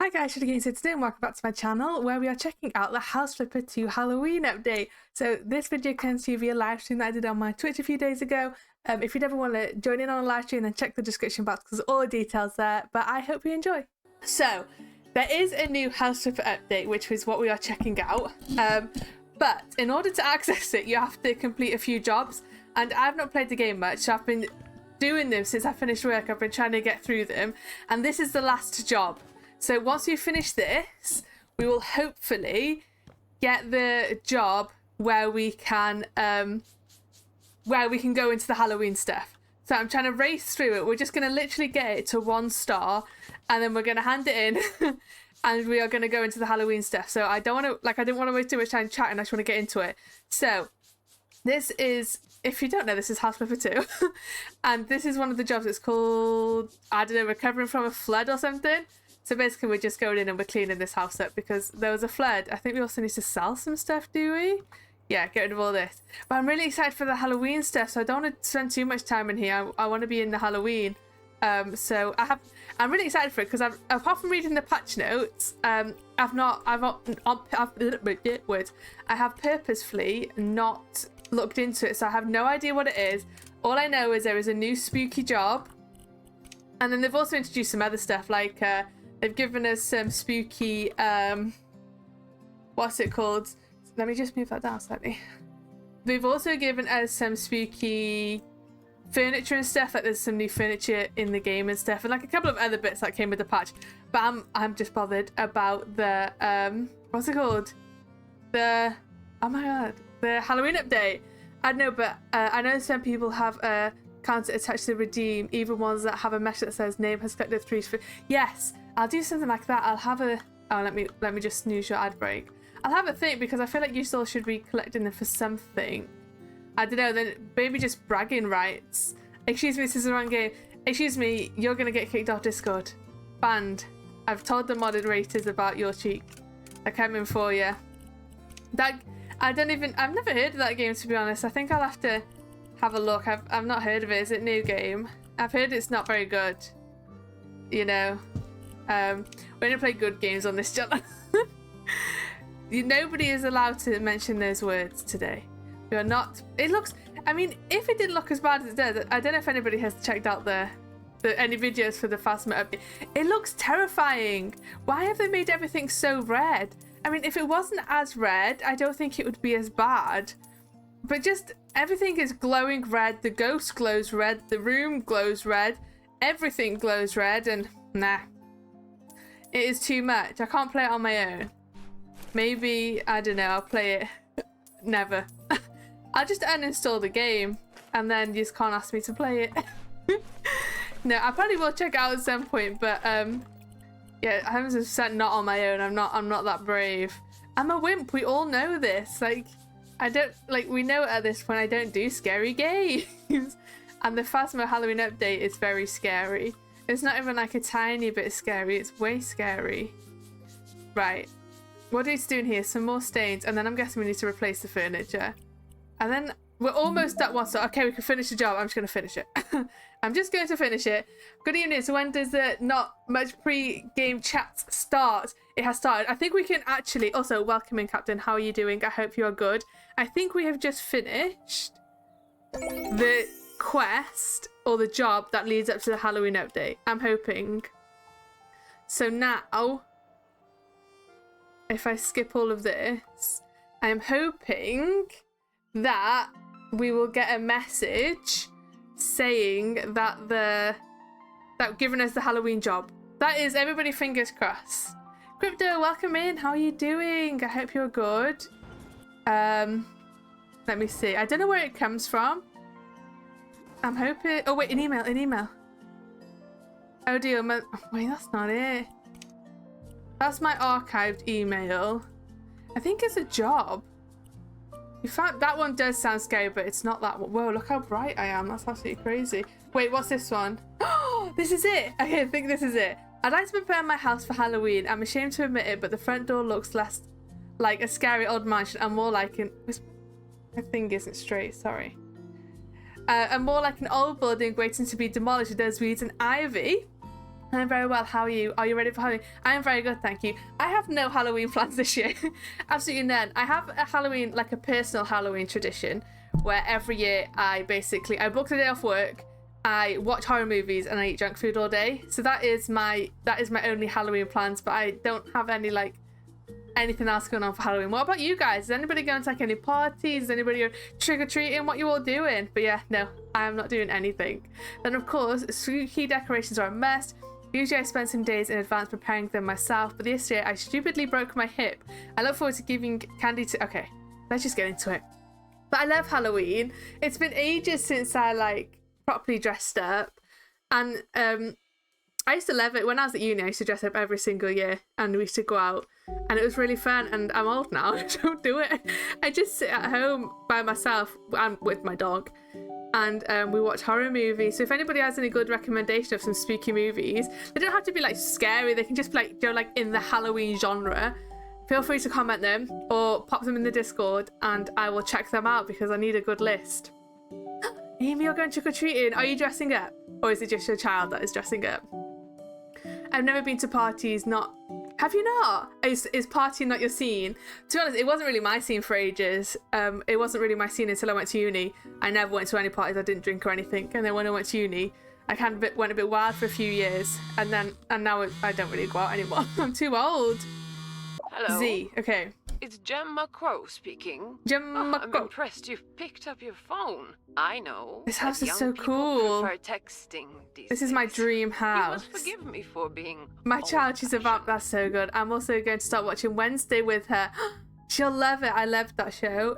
Hi guys, Shitty Games here today and welcome back to my channel where we are checking out the House Flipper 2 Halloween update. So this video comes to you via live stream that I did on my Twitch a few days ago. If you'd ever want to join in on a live stream, then check the description box because all the details there, but I hope you enjoy. So there is a new House Flipper update, which is what we are checking out. But in order to access it, you have to complete a few jobs, and I've not played the game much, so I've been doing them since I finished work. I've been trying to get through them, and this is the last job. So once we finish this, we will hopefully get the job where we can go into the Halloween stuff. So I'm trying to race through it. We're just going to literally get it to 1 star, and then we're going to hand it in, and we are going to go into the Halloween stuff. So I don't want to, I didn't want to waste too much time chatting. I just want to get into it. So this is, if you don't know, this is House Flipper 2, and this is one of the jobs. It's called, I don't know, recovering from a flood or something. So basically we're just going in and we're cleaning this house up because there was a flood. I think we also need to sell some stuff, do we? Yeah, get rid of all this. But I'm really excited for the Halloween stuff, so I don't want to spend too much time in here. I want to be in the Halloween. So I'm really excited for it because apart from reading the patch notes, I have purposefully not looked into it, so I have no idea what it is. All I know is there is a new spooky job, and then they've also introduced some other stuff, like they've given us some spooky, what's it called? Let me just move that down slightly. They've also given us some spooky furniture and stuff, like there's some new furniture in the game and stuff, and like a couple of other bits that came with the patch. But I'm just bothered about the, what's it called? The, oh my god, the Halloween update. I don't know, but I know some people have a counter attached to redeem, even ones that have a mesh that says name has collected 3. Yes, I'll do something like that. I'll have a, oh, let me just snooze your ad break. I'll have a think because I feel like you still should be collecting them for something. I don't know, then maybe just bragging rights. Excuse me, this is the wrong game. Excuse me, you're gonna get kicked off Discord. Banned. I've told the moderators about your cheek. They're coming for you. That, I've never heard of that game, to be honest. I think I'll have to have a look. I've not heard of it. Is it a new game? I've heard it's not very good. You know, we only play good games on this channel. Nobody is allowed to mention those words today. We are not. It looks, I mean, if it didn't look as bad as it does, I don't know if anybody has checked out any videos for the Phasma update. It looks terrifying. Why have they made everything so red? I mean, if it wasn't as red, I don't think it would be as bad. But just everything is glowing red. The ghost glows red. The room glows red. Everything glows red, and nah. It is too much. I can't play it on my own. Maybe, I don't know, I'll play it. Never. I'll just uninstall the game, and then you just can't ask me to play it. No, I probably will check it out at some point, but yeah, 100% not on my own. I'm not that brave. I'm a wimp. We all know this. Like, I don't, like, we know at this point I don't do scary games. And the Phasma Halloween update is very scary. It's not even like a tiny bit scary. It's way scary. Right. What are we doing here? Some more stains. And then I'm guessing we need to replace the furniture. And then we're almost at 1 star. Okay, we can finish the job. I'm just going to finish it. I'm just going to finish it. Good evening. So when does the not much pre-game chat start? It has started. I think we can actually... Also, welcome in, Captain. How are you doing? I hope you are good. I think we have just finished the quest or the job that leads up to the Halloween update. I'm hoping. So now, if I skip all of this, I'm hoping that we will get a message saying that giving us the Halloween job. That is, everybody fingers crossed. Crypto, welcome in. How are you doing? I hope you're good. Let me see. I don't know where it comes from. I'm hoping... Oh, wait, an email. Oh, dear. Wait, that's not it. That's my archived email. I think it's a job. You found... That one does sound scary, but it's not that one. Whoa, look how bright I am. That's absolutely crazy. Wait, what's this one? Oh, this is it. Okay, I think this is it. I'd like to prepare my house for Halloween. I'm ashamed to admit it, but the front door looks less like a scary old mansion and more like an... My thing isn't straight, sorry. And more like an old building waiting to be demolished. There's weeds and ivy. I'm very well. How are you? Are you ready for Halloween? I am very good, thank you. I have no Halloween plans this year. Absolutely none. I have a Halloween, like a personal Halloween tradition, where every year I book the day off work, I watch horror movies, and I eat junk food all day. So that is my only Halloween plans, but I don't have anything else going on for Halloween. What about you guys? Is anybody going to like any parties? Is anybody going trick-or-treating? What you all doing? But yeah, no, I am not doing anything. Then of course, spooky decorations are a must. Usually I spend some days in advance preparing them myself, but this year I stupidly broke my hip. I look forward to giving candy to... Okay, let's just get into it. But I love Halloween. It's been ages since I like properly dressed up, and I used to love it. When I was at uni, I used to dress up every single year, and we used to go out, and it was really fun. And I'm old now. I don't do it. I just sit at home by myself and with my dog, and we watch horror movies. So if anybody has any good recommendation of some spooky movies, they don't have to be like scary. They can just be like go like in the Halloween genre. Feel free to comment them or pop them in the Discord, and I will check them out because I need a good list. Amy, you're going trick-or-treating. Are you dressing up? Or is it just your child that is dressing up? I've never been to parties, Have you not? Is partying not your scene? To be honest, it wasn't really my scene for ages. It wasn't really my scene until I went to uni. I never went to any parties. I didn't drink or anything. And then when I went to uni, I kind of went a bit wild for a few years. And now I don't really go out anymore. I'm too old. Hello. Z, okay. It's Gemma Crow speaking. Gemma I'm Crow. impressed you've picked up your phone. I know. This house that is so young people cool. Prefer texting these This is my days. dream You house. must forgive me for being My child, she's a vamp. old-fashioned. That's so good. I'm also going to start watching Wednesday with her. She'll love it. I loved that show.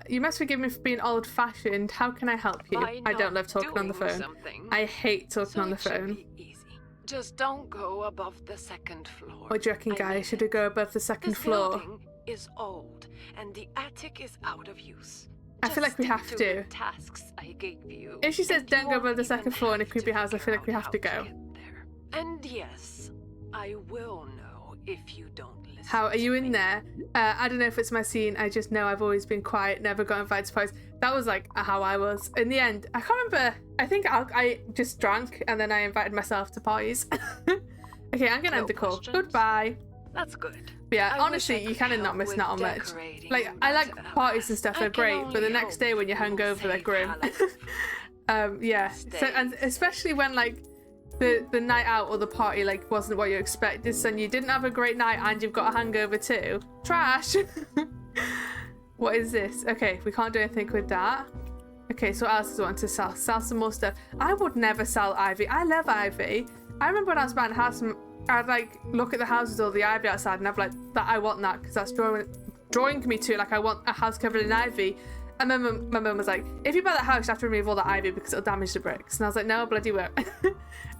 You must forgive me for being old-fashioned. How can I help you? By I don't not love talking on the doing phone. something. I hate talking So on the it should phone. be easy. Just don't go above the second floor. What do you reckon, I guys? mean Should we go above the second this floor? building is old, and the attic is out of use. I feel like we Just have stick to. the tasks I gave you. If she says and don't you go above won't the second even floor in a have creepy to house, I feel like we figure have to out how go. get there. And yes, I will know if you don't listen. How are you to in me. there? I don't know if it's my scene. I just know I've always been quiet, never got invited to parties. That was like how I was. In the end, I can't remember. I think I just drank and then I invited myself to parties. Okay, I'm gonna end the call. questions? Goodbye. That's good. But yeah, I wish honestly, I you could kind of help not missing with out on much. decorating, Like, I like but, parties and stuff, I they're can great, but the only next day when you're hope hungover, they're save grim. Halloween. Yeah. So, and especially when like the night out or the party like wasn't what you expected, so you didn't have a great night and you've got a hangover too. Trash. What is this? Okay, we can't do anything with that. Okay, so what else is I want to sell? Sell some more stuff. I would never sell ivy. I love ivy. I remember when I was buying a house, I'd like look at the houses or the ivy outside and I'd be like, that I want that because that's drawing me to like I want a house covered in ivy. And my mum was like, if you buy that house, you have to remove all the ivy because it'll damage the bricks. And I was like, no, bloody won't.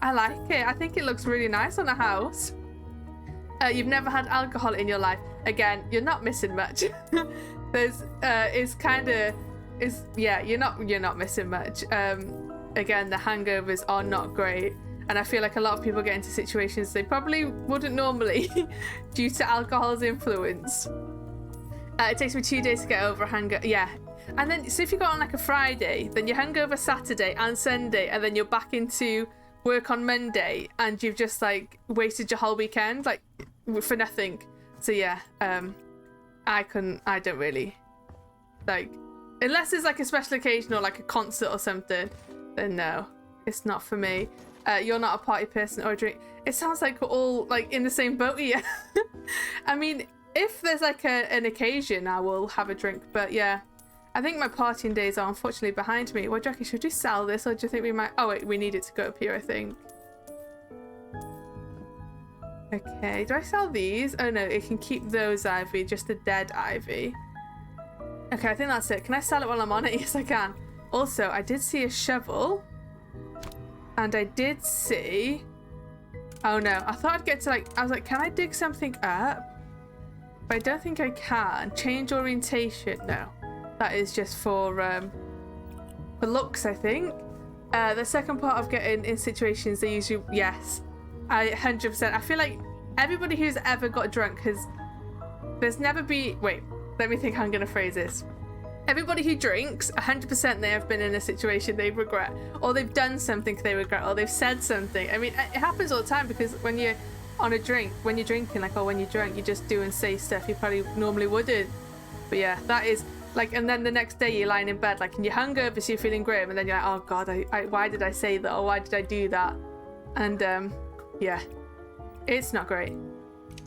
I like it. I think it looks really nice on a house. You've never had alcohol in your life. Again, you're not missing much. You're not missing much. Again, the hangovers are not great. And I feel like a lot of people get into situations they probably wouldn't normally due to alcohol's influence. It takes me 2 days to get over a hangover. Yeah. And then, so if you go on like a Friday, then you're hungover Saturday and Sunday, and then you're back into work on Monday, and you've just like wasted your whole weekend, like for nothing. So yeah, I don't really like, unless there's like a special occasion or like a concert or something, then no, it's not for me. You're not a party person or a drink. It sounds like we're all like in the same boat here. I mean, if there's like an occasion, I will have a drink, but yeah, I think my partying days are unfortunately behind me. What do you reckon? Should we sell this, or do you think we might? Oh wait, we need it to go up here, I think. Okay, do I sell these? Oh no, it can keep those ivy, just the dead ivy. Okay, I think that's it. Can I sell it while I'm on it? Yes, I can. Also, I did see a shovel. And I did see... Oh no, I thought I'd get to like... I was like, can I dig something up? But I don't think I can. Change orientation. No. That is just for looks, I think. The second part of getting in situations, they usually... Yes. I 100%. I feel like everybody who's ever got drunk has... There's never been... Wait, let me think how I'm going to phrase this. Everybody who drinks, 100% they have been in a situation they regret, or they've done something they regret, or they've said something. I mean, it happens all the time because when you're on a drink, when you're drinking, like, or when you're drunk, you just do and say stuff you probably normally wouldn't. But yeah, that is like, and then the next day you're lying in bed, like, and you're hungover, so you're feeling grim, and then you're like, oh God, why did I say that, or why did I do that? And yeah, it's not great.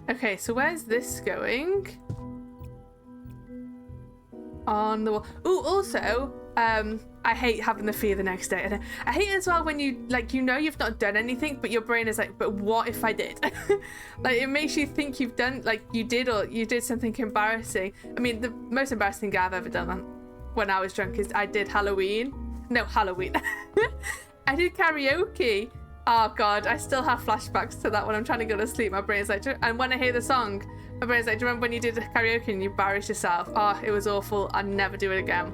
Okay, so where's this going? On the wall. Oh, also, I hate having the fear the next day. And I hate it as well when you, like, you know you've not done anything, but your brain is like, but what if I did? Like, it makes you think you've done, like, you did something embarrassing. I mean, the most embarrassing thing I've ever done when I was drunk is I did Halloween. No, Halloween. I did karaoke. Oh God, I still have flashbacks to that when I'm trying to go to sleep. My brain's like, and when I hear the song, my brain's like, do you remember when you did karaoke and you embarrassed yourself? Oh, it was awful. I'd never do it again.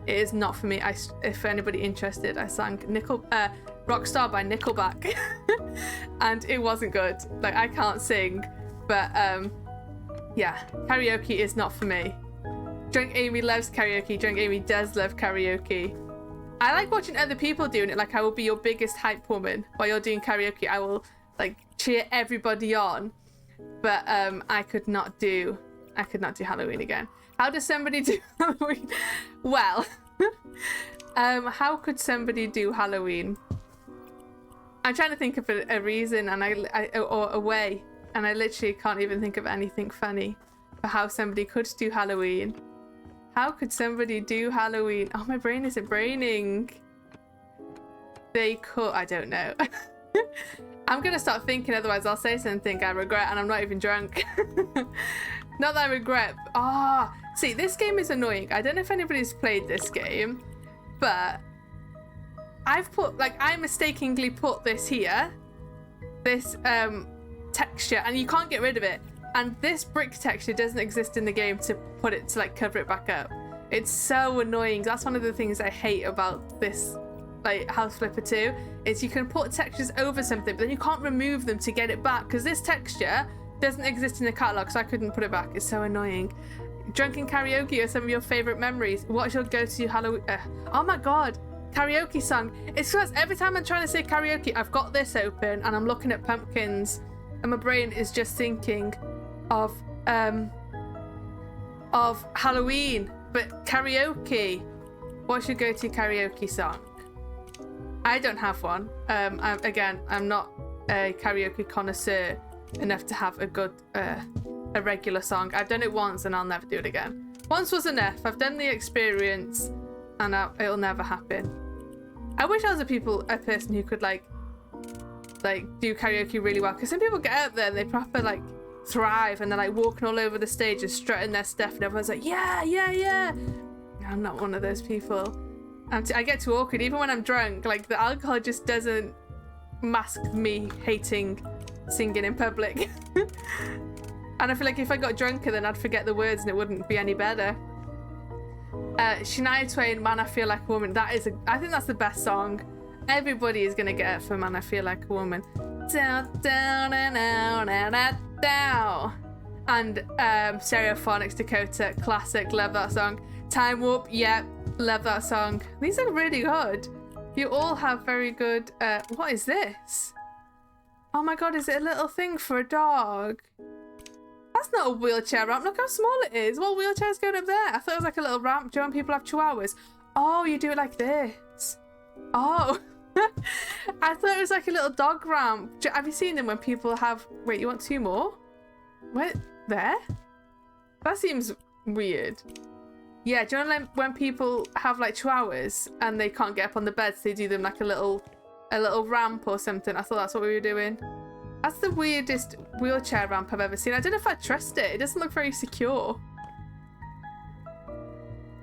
It is not for me. If anybody interested, I sang Rockstar by Nickelback. And it wasn't good. Like, I can't sing. But yeah, karaoke is not for me. Drunk Amy loves karaoke. Drunk Amy does love karaoke. I like watching other people doing it. Like, I will be your biggest hype woman while you're doing karaoke. I will, like, cheer everybody on. But I could not do Halloween again. How does somebody do Halloween? Well, how could somebody do Halloween? I'm trying to think of a reason or a way, and I literally can't even think of anything funny for how somebody could do Halloween. How could somebody do Halloween? Oh, my brain isn't braining. They could, I don't know. I'm gonna start thinking, otherwise I'll say something I regret and I'm not even drunk. Not that I regret. See, this game is annoying. I don't know if anybody's played this game, but I mistakenly put this here, this texture, and you can't get rid of it. And this brick texture doesn't exist in the game to put it, to like cover it back up. It's so annoying. That's one of the things I hate about this, like, House Flipper 2, is you can put textures over something, but then you can't remove them to get it back, because this texture doesn't exist in the catalogue, so I couldn't put it back. It's so annoying. Drunken karaoke are some of your favourite memories. What's your go-to Halloween? Oh my God, karaoke song. It's because every time I'm trying to say karaoke, I've got this open and I'm looking at pumpkins, and my brain is just thinking of Halloween, but karaoke. What's your go-to karaoke song? I don't have one. I'm not a karaoke connoisseur enough to have a good, a regular song. I've done it once and I'll never do it again. Once was enough. I've done the experience and it'll never happen. I wish I was a person who could like do karaoke really well, because some people get out there and they proper like thrive and they're like walking all over the stage and strutting their stuff and everyone's like, yeah, yeah, yeah. I'm not one of those people. I get too awkward even when I'm drunk. Like, the alcohol just doesn't mask me hating singing in public. And I feel like if I got drunker, then I'd forget the words and it wouldn't be any better. Shania Twain, Man I Feel Like a Woman. I think that's the best song. Everybody is gonna get it for Man I Feel Like a Woman. Down, down, and down, and down. And Stereophonics Dakota, classic, love that song. Time Warp, yep, love that song. These are really good. You all have very good, what is this? Oh my God, is it a little thing for a dog? That's not a wheelchair ramp. Look how small it is. What wheelchair's going up there? I thought it was like a little ramp. Do you know when people have chihuahuas? Oh, you do it like this. Oh. I thought it was like a little dog ramp. Have you seen them when people have... Wait, you want two more? Where? There? That seems weird. Yeah, do you know when people have like chihuahuas and they can't get up on the beds, they do them like a little ramp or something? I thought that's what we were doing. That's the weirdest wheelchair ramp I've ever seen. I don't know if I trust it. It doesn't look very secure.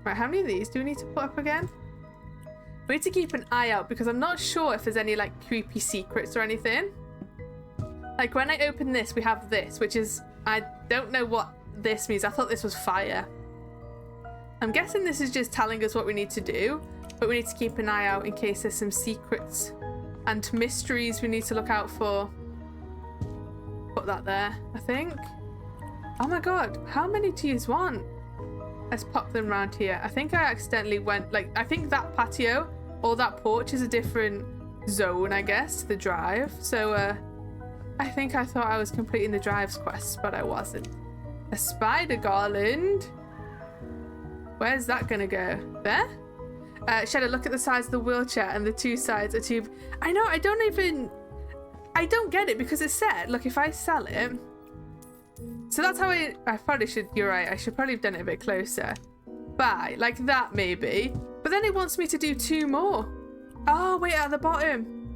Right, how many of these do we need to put up again? We need to keep an eye out because I'm not sure if there's any like creepy secrets or anything. Like when I open this, we have this, which is, I don't know what this means. I thought this was fire. I'm guessing this is just telling us what we need to do, but we need to keep an eye out in case there's some secrets and mysteries we need to look out for. Put that there, I think. Oh my God, how many do you want? Let's pop them around here. I think I accidentally went, like, I think that patio or that porch is a different zone, I guess, to the drive. So, I think I thought I was completing the drive's quest, but I wasn't. A spider garland. Where's that gonna go? There? Shadow, look at the size of the wheelchair and the two sides are too... I know, I don't get it because it said, look, if I sell it... So that's how I probably should, you're right, I should probably have done it a bit closer. Buy, like that maybe. But then it wants me to do 2 more. Oh, wait, at the bottom.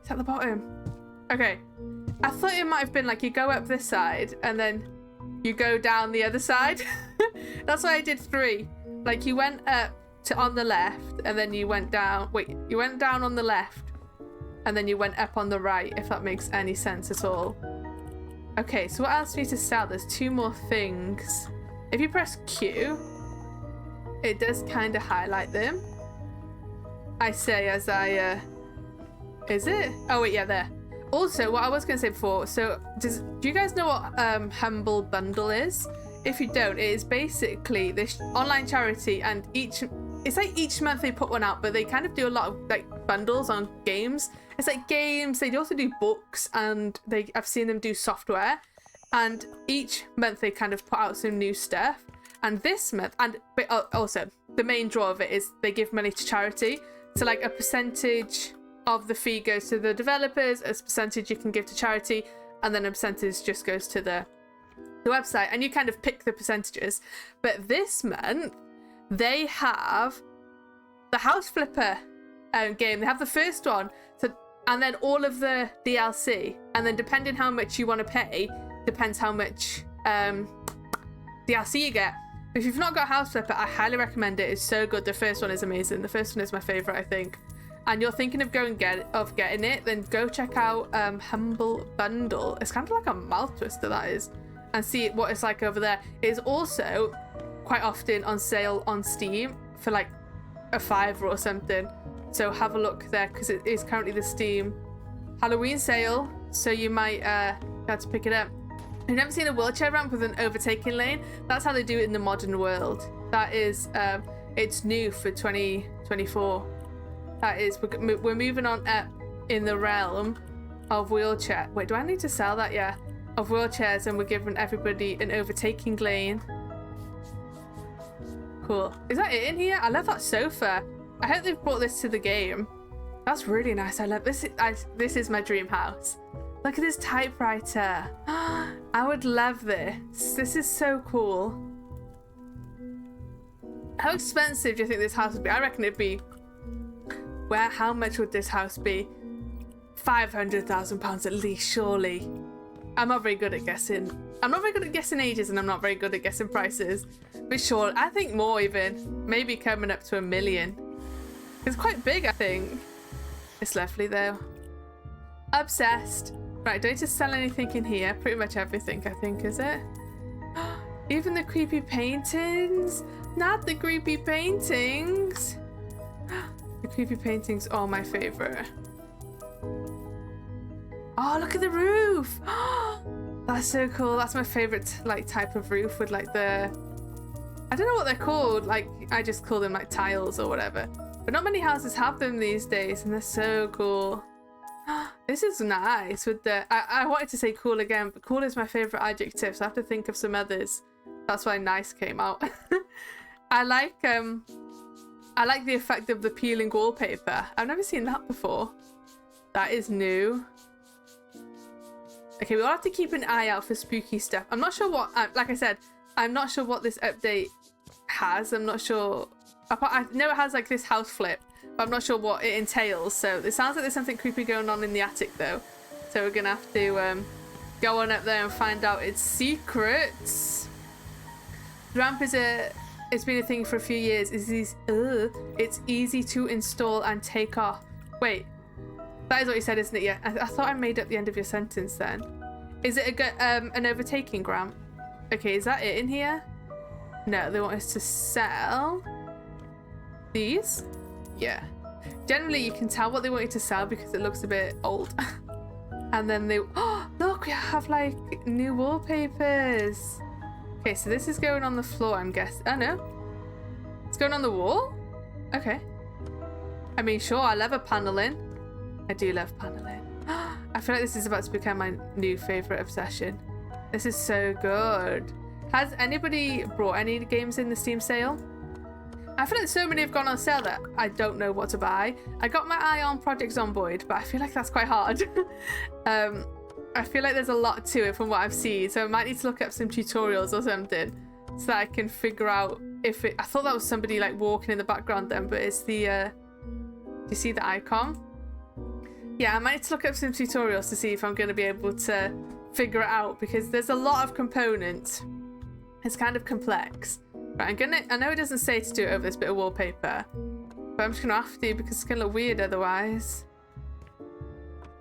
It's at the bottom. Okay. I thought it might have been like you go up this side and then you go down the other side. That's why I did 3. Like you went up to on the left and then you went down. Wait, you went down on the left and then you went up on the right, if that makes any sense at all. Okay, so what else do we need to sell? There's 2 more things. If you press Q, it does kind of highlight them. I say as I, is it? Oh wait, yeah, there. Also, what I was going to say before, so do you guys know what Humble Bundle is? If you don't, it is basically this online charity, and it's like each month they put one out, but they kind of do a lot of like bundles on games. It's like games, they also do books, and I've seen them do software, and each month they kind of put out some new stuff. And this month, but also the main draw of it is they give money to charity. So like a percentage of the fee goes to the developers, a percentage you can give to charity, and then a percentage just goes to the website, and you kind of pick the percentages. But this month they have the House Flipper game. They have the first one, so, and then all of the DLC, and then depending how much you want to pay depends how much DLC you get. If you've not got House Flipper, I highly recommend it. It's so good. The first one is amazing. The first one is my favorite, I think. And you're thinking of getting it, then go check out Humble Bundle. It's kind of like a mouth twister, that is, and see what it's like over there. It is also quite often on sale on Steam for like a $5 or something. So have a look there because it is currently the Steam Halloween sale. So you might have to pick it up. I've never seen a wheelchair ramp with an overtaking lane. That's how they do it in the modern world. That is, it's new for 2024. That is, we're moving on up in the realm of wheelchair. Wait, do I need to sell that? Yeah, of wheelchairs, and we're giving everybody an overtaking lane. Cool. Is that it in here? I love that sofa. I hope they've brought this to the game. That's really nice. I love this. This is my dream house. Look at this typewriter. I would love this. This is so cool. How expensive do you think this house would be? I reckon it'd be... how much would this house be? £500,000 at least, surely. I'm not very good at guessing. I'm not very good at guessing ages, and I'm not very good at guessing prices. But sure, I think more even. Maybe coming up to $1 million. It's quite big, I think. It's lovely though. Obsessed. Right, don't need to sell anything in here. Pretty much everything, I think, is it? Even the creepy paintings? Not the creepy paintings. The creepy paintings are my favorite. Oh, look at the roof. That's so cool. That's my favorite like type of roof with like the... I don't know what they're called. Like, I just call them like tiles or whatever. But not many houses have them these days, and they're so cool. This is nice with the... I wanted to say cool again, but cool is my favorite adjective, so I have to think of some others. That's why nice came out. I like the effect of the peeling wallpaper. I've never seen that before. That is new. Okay, we'll have to keep an eye out for spooky stuff. I'm not sure what... like I said, I'm not sure what this update has. I'm not sure... I know it has like this house flip, but I'm not sure what it entails. So it sounds like there's something creepy going on in the attic though. So we're gonna have to go on up there and find out its secrets. The ramp is it's been a thing for a few years. It's easy to install and take off. Wait, that is what you said, isn't it? Yeah, I thought I made up the end of your sentence then. Is it an overtaking ramp? Okay, is that it in here? No, they want us to sell these. Yeah, generally you can tell what they want you to sell because it looks a bit old. And then they... Oh, look, we have like new wallpapers. Okay, so this is going on the floor, I'm guessing. Oh, no. It's going on the wall? Okay. I mean, sure, I love a paneling. I do love paneling. I feel like this is about to become my new favorite obsession. This is so good. Has anybody brought any games in the Steam sale? I feel like so many have gone on sale that I don't know what to buy. I got my eye on Project Zomboid, but I feel like that's quite hard. I feel like there's a lot to it from what I've seen, so I might need to look up some tutorials or something so that I can figure out if it... I thought that was somebody like walking in the background then, but it's the... do you see the icon? Yeah, I might need to look up some tutorials to see if I'm going to be able to figure it out, because there's a lot of components. It's kind of complex. Right, I know it doesn't say to do it over this bit of wallpaper, but I'm just gonna have to because it's gonna look weird otherwise.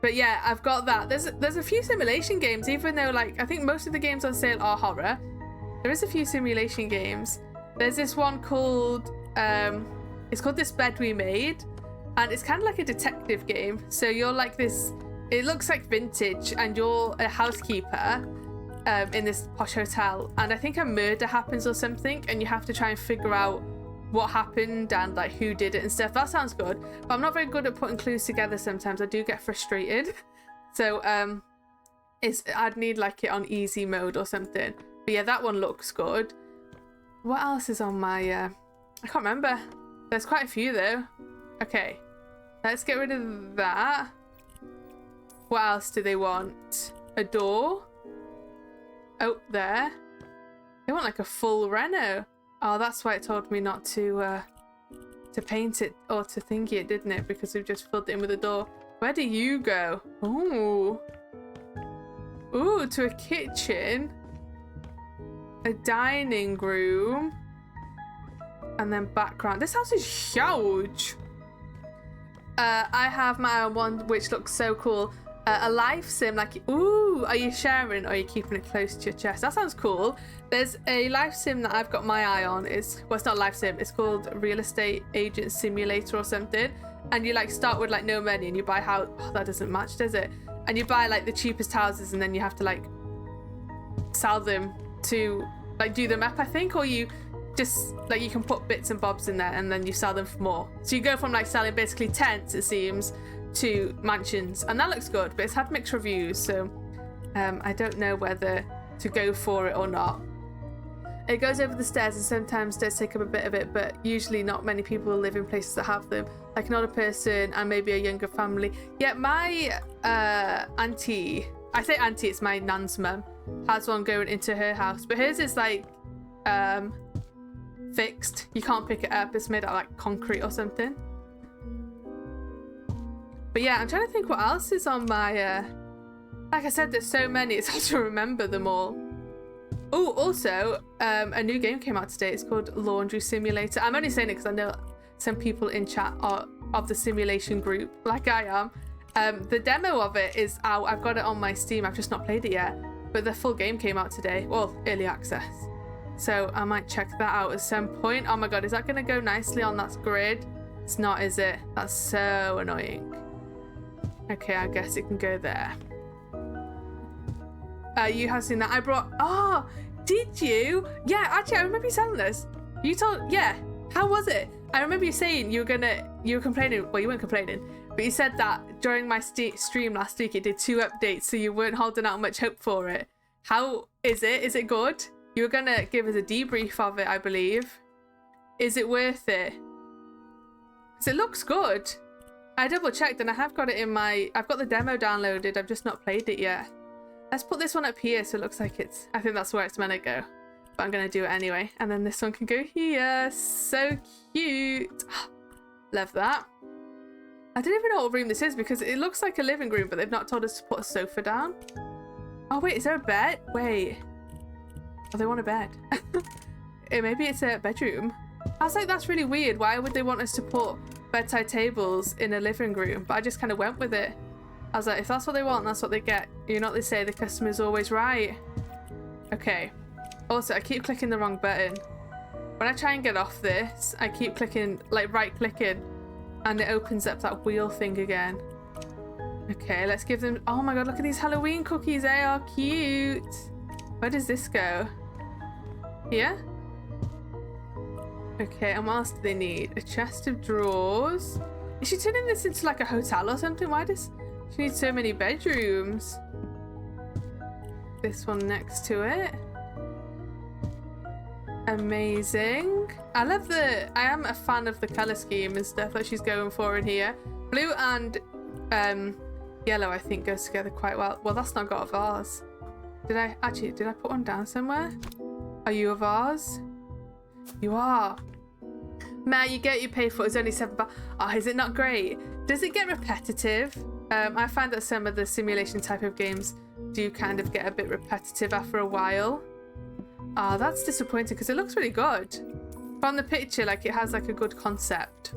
But yeah, I've got that. There's a few simulation games, even though like I think most of the games on sale are horror. There is a few simulation games. There's this one called it's called This Bed We Made, and it's kind of like a detective game. So you're like this, it looks like vintage, and you're a housekeeper in this posh hotel, and I think a murder happens or something, and you have to try and figure out what happened and like who did it and stuff. That sounds good, but I'm not very good at putting clues together sometimes. I do get frustrated. So I'd need like it on easy mode or something. But yeah, that one looks good. What else is on my I can't remember. There's quite a few though. Okay, let's get rid of that. What else do they want? A door. Oh, there. They want like a full reno. Oh, that's why it told me not to paint it or to thingy it, didn't it? Because we've just filled it in with a door. Where do you go? Ooh. Ooh, to a kitchen. A dining room. And then background. This house is huge. I have my own one which looks so cool. A life sim, like, ooh, are you sharing or are you keeping it close to your chest? That sounds cool. There's a life sim that I've got my eye on. Well, it's not life sim, it's called Real Estate Agent Simulator or something. And you like start with like no money and you buy house. Oh, that doesn't match, does it? And you buy like the cheapest houses and then you have to like sell them to like do them up, I think, or you just like you can put bits and bobs in there and then you sell them for more. So you go from like selling basically tents, it seems, to mansions, and that looks good, but it's had mixed reviews, so I don't know whether to go for it or not. It goes over the stairs and sometimes does take up a bit of it, but usually not many people live in places that have them, like an older person and maybe a younger family. Yeah, my auntie, I say auntie, it's my nan's mum, has one going into her house, but hers is like fixed. You can't pick it up. It's made out of like concrete or something. But yeah, I'm trying to think what else is on my like I said, there's so many, it's hard to remember them all. Oh, also a new game came out today. It's called Laundry Simulator. I'm only saying it because I know some people in chat are of the simulation group, like I am. The demo of it is out. I've got it on my Steam. I've just not played it yet, but the full game came out today. Well, early access, so I might check that out at some point. Oh my god, is that going to go nicely on that grid? It's not, is it? That's so annoying. Okay, I guess it can go there. You have seen that. I brought... Oh, did you? Yeah, actually, I remember you selling this. You told... Yeah. How was it? I remember you saying you were complaining. Well, you weren't complaining, but you said that during my stream last week, it did 2 updates, so you weren't holding out much hope for it. How is it? Is it good? You were going to give us a debrief of it, I believe. Is it worth it? Because it looks good. I double checked and I have got it in my... I've got the demo downloaded. I've just not played it yet. Let's put this one up here so it looks like it's... I think that's where it's meant to go. But I'm going to do it anyway. And then this one can go here. So cute. Love that. I don't even know what room this is because it looks like a living room, but they've not told us to put a sofa down. Oh, wait. Is there a bed? Wait. Oh, they want a bed. Maybe it's a bedroom. I was like, that's really weird. Why would they want us to put bedside tables in a living room? But I just kind of went with it. I was like, if that's what they want, that's what they get. You know what they say, the customer's always right. Okay. Also, I keep clicking the wrong button. When I try and get off this, I keep clicking, like right clicking, and it opens up that wheel thing again. Okay, let's give them... Oh my god, look at these Halloween cookies. They are cute. Where does this go? Yeah. Okay, and what else do they need? A chest of drawers. Is she turning this into like a hotel or something? Why does she need so many bedrooms? This one next to it. Amazing. I love I am a fan of the color scheme and stuff that she's going for in here. Blue and yellow, I think, goes together quite well. Well, that's not got a vase. Did I put one down somewhere? Are you a vase? You are. Matt, you get what you pay for. It's only £7. Oh, is it not great? Does it get repetitive? I find that some of the simulation type of games do kind of get a bit repetitive after a while. Oh, that's disappointing because it looks really good. From the picture, like, it has like a good concept.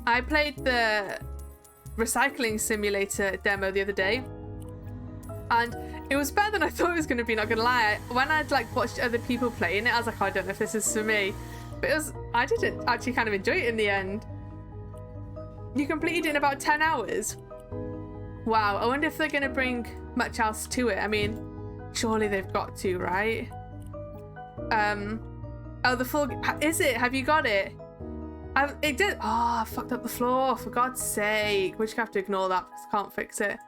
I played the recycling simulator demo the other day, and it was better than I thought it was going to be, not gonna lie. When I'd like watched other people playing it, I was like, oh, I don't know if this is for me. But I did actually kind of enjoy it in the end. You completed it in about 10 hours. Wow, I wonder if they're going to bring much else to it. I mean, surely they've got to, right? Oh, the full... Is it? Have you got it? It did... Oh, I fucked up the floor, for God's sake. We're just going to have to ignore that because I can't fix it.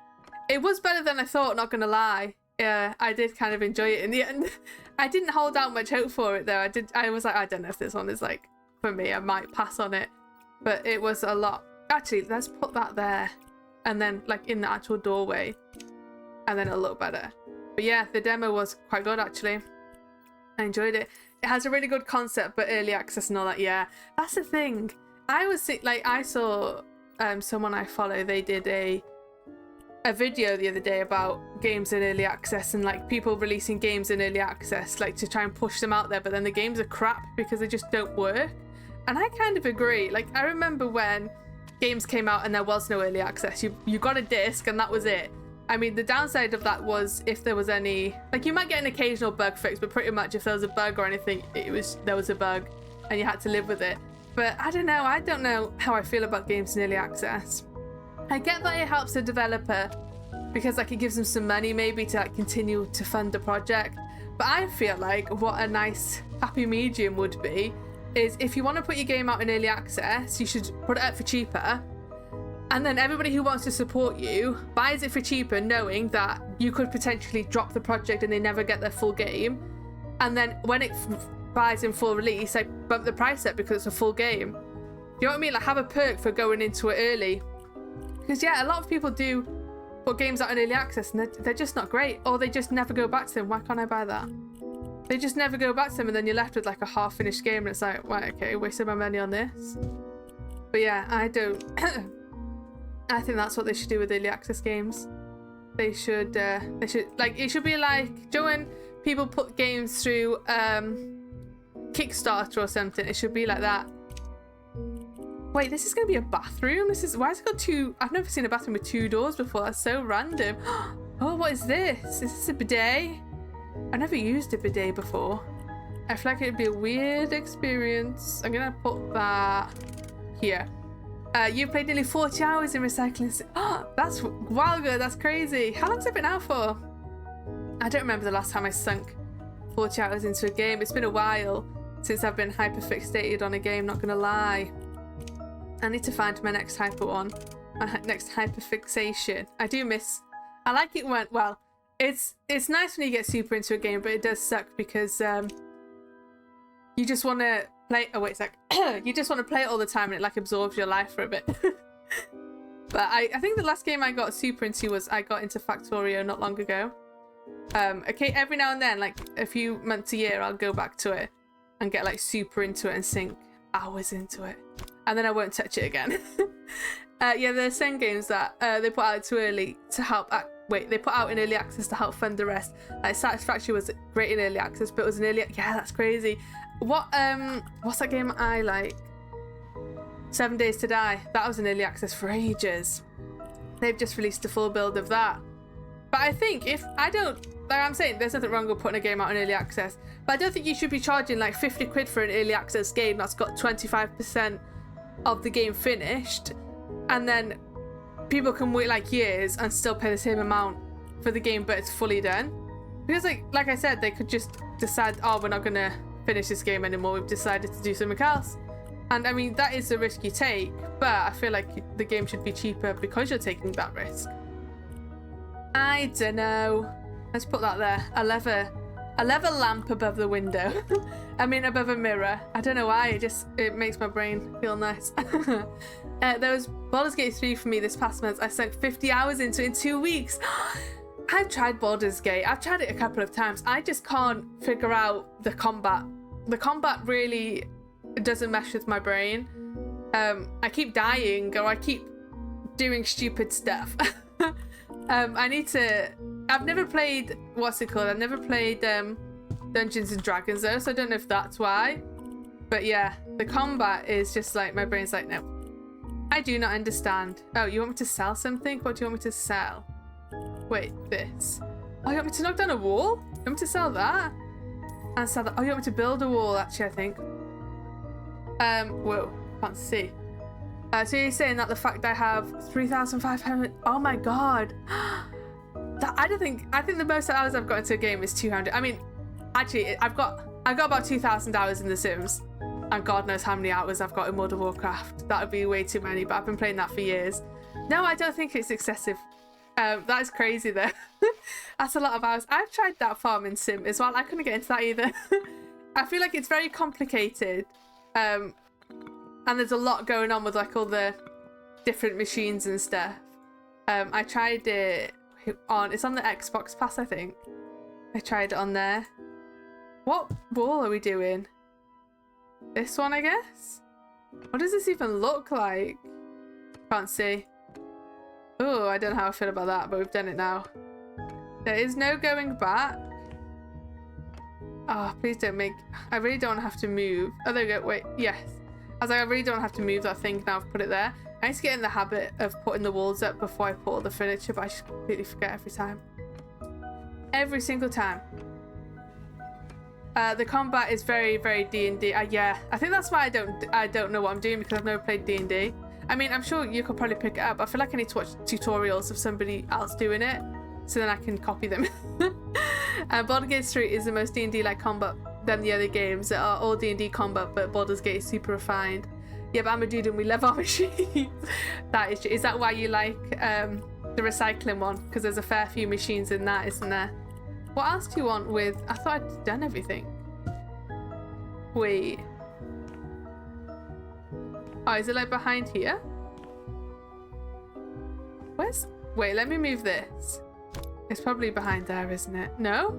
It was better than I thought, not going to lie. Yeah, I did kind of enjoy it in the end. I didn't hold out much hope for it, though. I was like, I don't know if this one is, like, for me. I might pass on it. But it was a lot. Actually, let's put that there. And then, like, in the actual doorway. And then it'll look better. But yeah, the demo was quite good, actually. I enjoyed it. It has a really good concept, but early access and all that, yeah. That's the thing. I saw someone I follow, they did a video the other day about games in early access and, like, people releasing games in early access, like, to try and push them out there, but then the games are crap because they just don't work. And I kind of agree. Like, I remember when games came out and there was no early access. You got a disc and that was it. I mean, the downside of that was if there was any, like, you might get an occasional bug fix, but pretty much if there was a bug or anything, there was a bug and you had to live with it. But I don't know how I feel about games in early access. I get that it helps the developer because, like, it gives them some money maybe to, like, continue to fund the project. But I feel like what a nice happy medium would be is if you want to put your game out in early access, you should put it out for cheaper. And then everybody who wants to support you buys it for cheaper, knowing that you could potentially drop the project and they never get their full game. And then when it buys in full release, like, bump the price up because it's a full game. You know what I mean? Like, have a perk for going into it early. Because, yeah, a lot of people do put games out in early access and they're just not great. Or they just never go back to them. Why can't I buy that? They just never go back to them and then you're left with, like, a half-finished game and it's like, right, okay, wasted my money on this. But, yeah, I don't... I think that's what they should do with early access games. They should like, it should be like, do you know when people put games through Kickstarter or something? It should be like that. Wait, this is going to be a bathroom? Why has it got two? I've never seen a bathroom with two doors before. That's so random. Oh, what is this? Is this a bidet? I've never used a bidet before. I feel like it'd be a weird experience. I'm going to put that here. You played nearly 40 hours in recycling. Oh, that's wild good. That's crazy. How long's it been out for? I don't remember the last time I sunk 40 hours into a game. It's been a while since I've been hyperfixated on a game, not gonna lie. I need to find my next hyper one. My next hyperfixation. I like it when, well, it's nice when you get super into a game, but it does suck because you just want to play. Oh wait a sec. You just want to play it all the time and it, like, absorbs your life for a bit. But I think the last game I got super into was I got into Factorio not long ago. Okay, every now and then, like a few months a year, I'll go back to it and get, like, super into it and sink hours into it, and then I won't touch it again. Yeah, there's some games that they put out too early to help. They put out in early access to help fund the rest. Like Satisfactory was great in early access, but it was an early. Yeah, that's crazy. What's that game I like? 7 Days to Die. That was an early access for ages. They've just released a full build of that. But I think like I'm saying, there's nothing wrong with putting a game out in early access, but I don't think you should be charging like 50 quid for an early access game that's got 25% of the game finished, and then people can wait like years and still pay the same amount for the game, but it's fully done. Because like I said, they could just decide, oh, we're not going to finish this game anymore. We've decided to do something else. And I mean, that is the risk you take, but I feel like the game should be cheaper because you're taking that risk. I don't know. Let's put that there. A leather lamp above the window. I mean, above a mirror. I don't know why. It makes my brain feel nice. There was Baldur's Gate 3 for me this past month. I sunk 50 hours into it in 2 weeks. I've tried Baldur's Gate. I've tried it a couple of times. I just can't figure out the combat. The combat really doesn't mesh with my brain. I keep dying, or I keep doing stupid stuff. I've never played, what's it called? I've never played Dungeons and Dragons though, so I don't know if that's why. But yeah, the combat is just like, my brain's like, no. I do not understand. Oh, you want me to sell something? What do you want me to sell? Wait, this. Oh, you want me to knock down a wall? You want me to sell that? And sell that. Oh, you want me to build a wall, actually, I think. Whoa, can't see. So you're saying that the fact that I have 3,500, oh my god. I think the most hours I've got into a game is 200. I mean, actually, I've got about 2,000 hours in The Sims. And God knows how many hours I've got in World of Warcraft. That would be way too many, but I've been playing that for years. No, I don't think it's excessive. That is crazy though. That's a lot of hours. I've tried that farming sim as well. I couldn't get into that either. I feel like it's very complicated. And there's a lot going on with like all the different machines and stuff. I tried it it's on the Xbox Pass, I think. I tried it on there. What wall are we doing? This one, I guess? What does this even look like? Can't see. Oh, I don't know how I feel about that, but we've done it now. There is no going back. Oh, please don't make... I really don't have to move. Oh, there we go. Wait, yes. I was like, I really don't have to move that thing now. I've put it there. I need to get in the habit of putting the walls up before I put all the furniture, but I just completely forget every time. Every single time. The combat is very, very D&D. Yeah, I think that's why I don't know what I'm doing, because I've never played D&D. I mean, I'm sure you could probably pick it up. I feel like I need to watch tutorials of somebody else doing it, so then I can copy them. Baldur's Gate 3 is the most D&D-like combat than the other games that are all D&D combat, but Baldur's Gate is super refined. Yeah, but I'm a dude and we love our machines. Is that why you like the recycling one? Because there's a fair few machines in that, isn't there? What else do you want with... I thought I'd done everything. Wait. Oh, is it like behind here? Where's... Wait, let me move this. It's probably behind there, isn't it? No?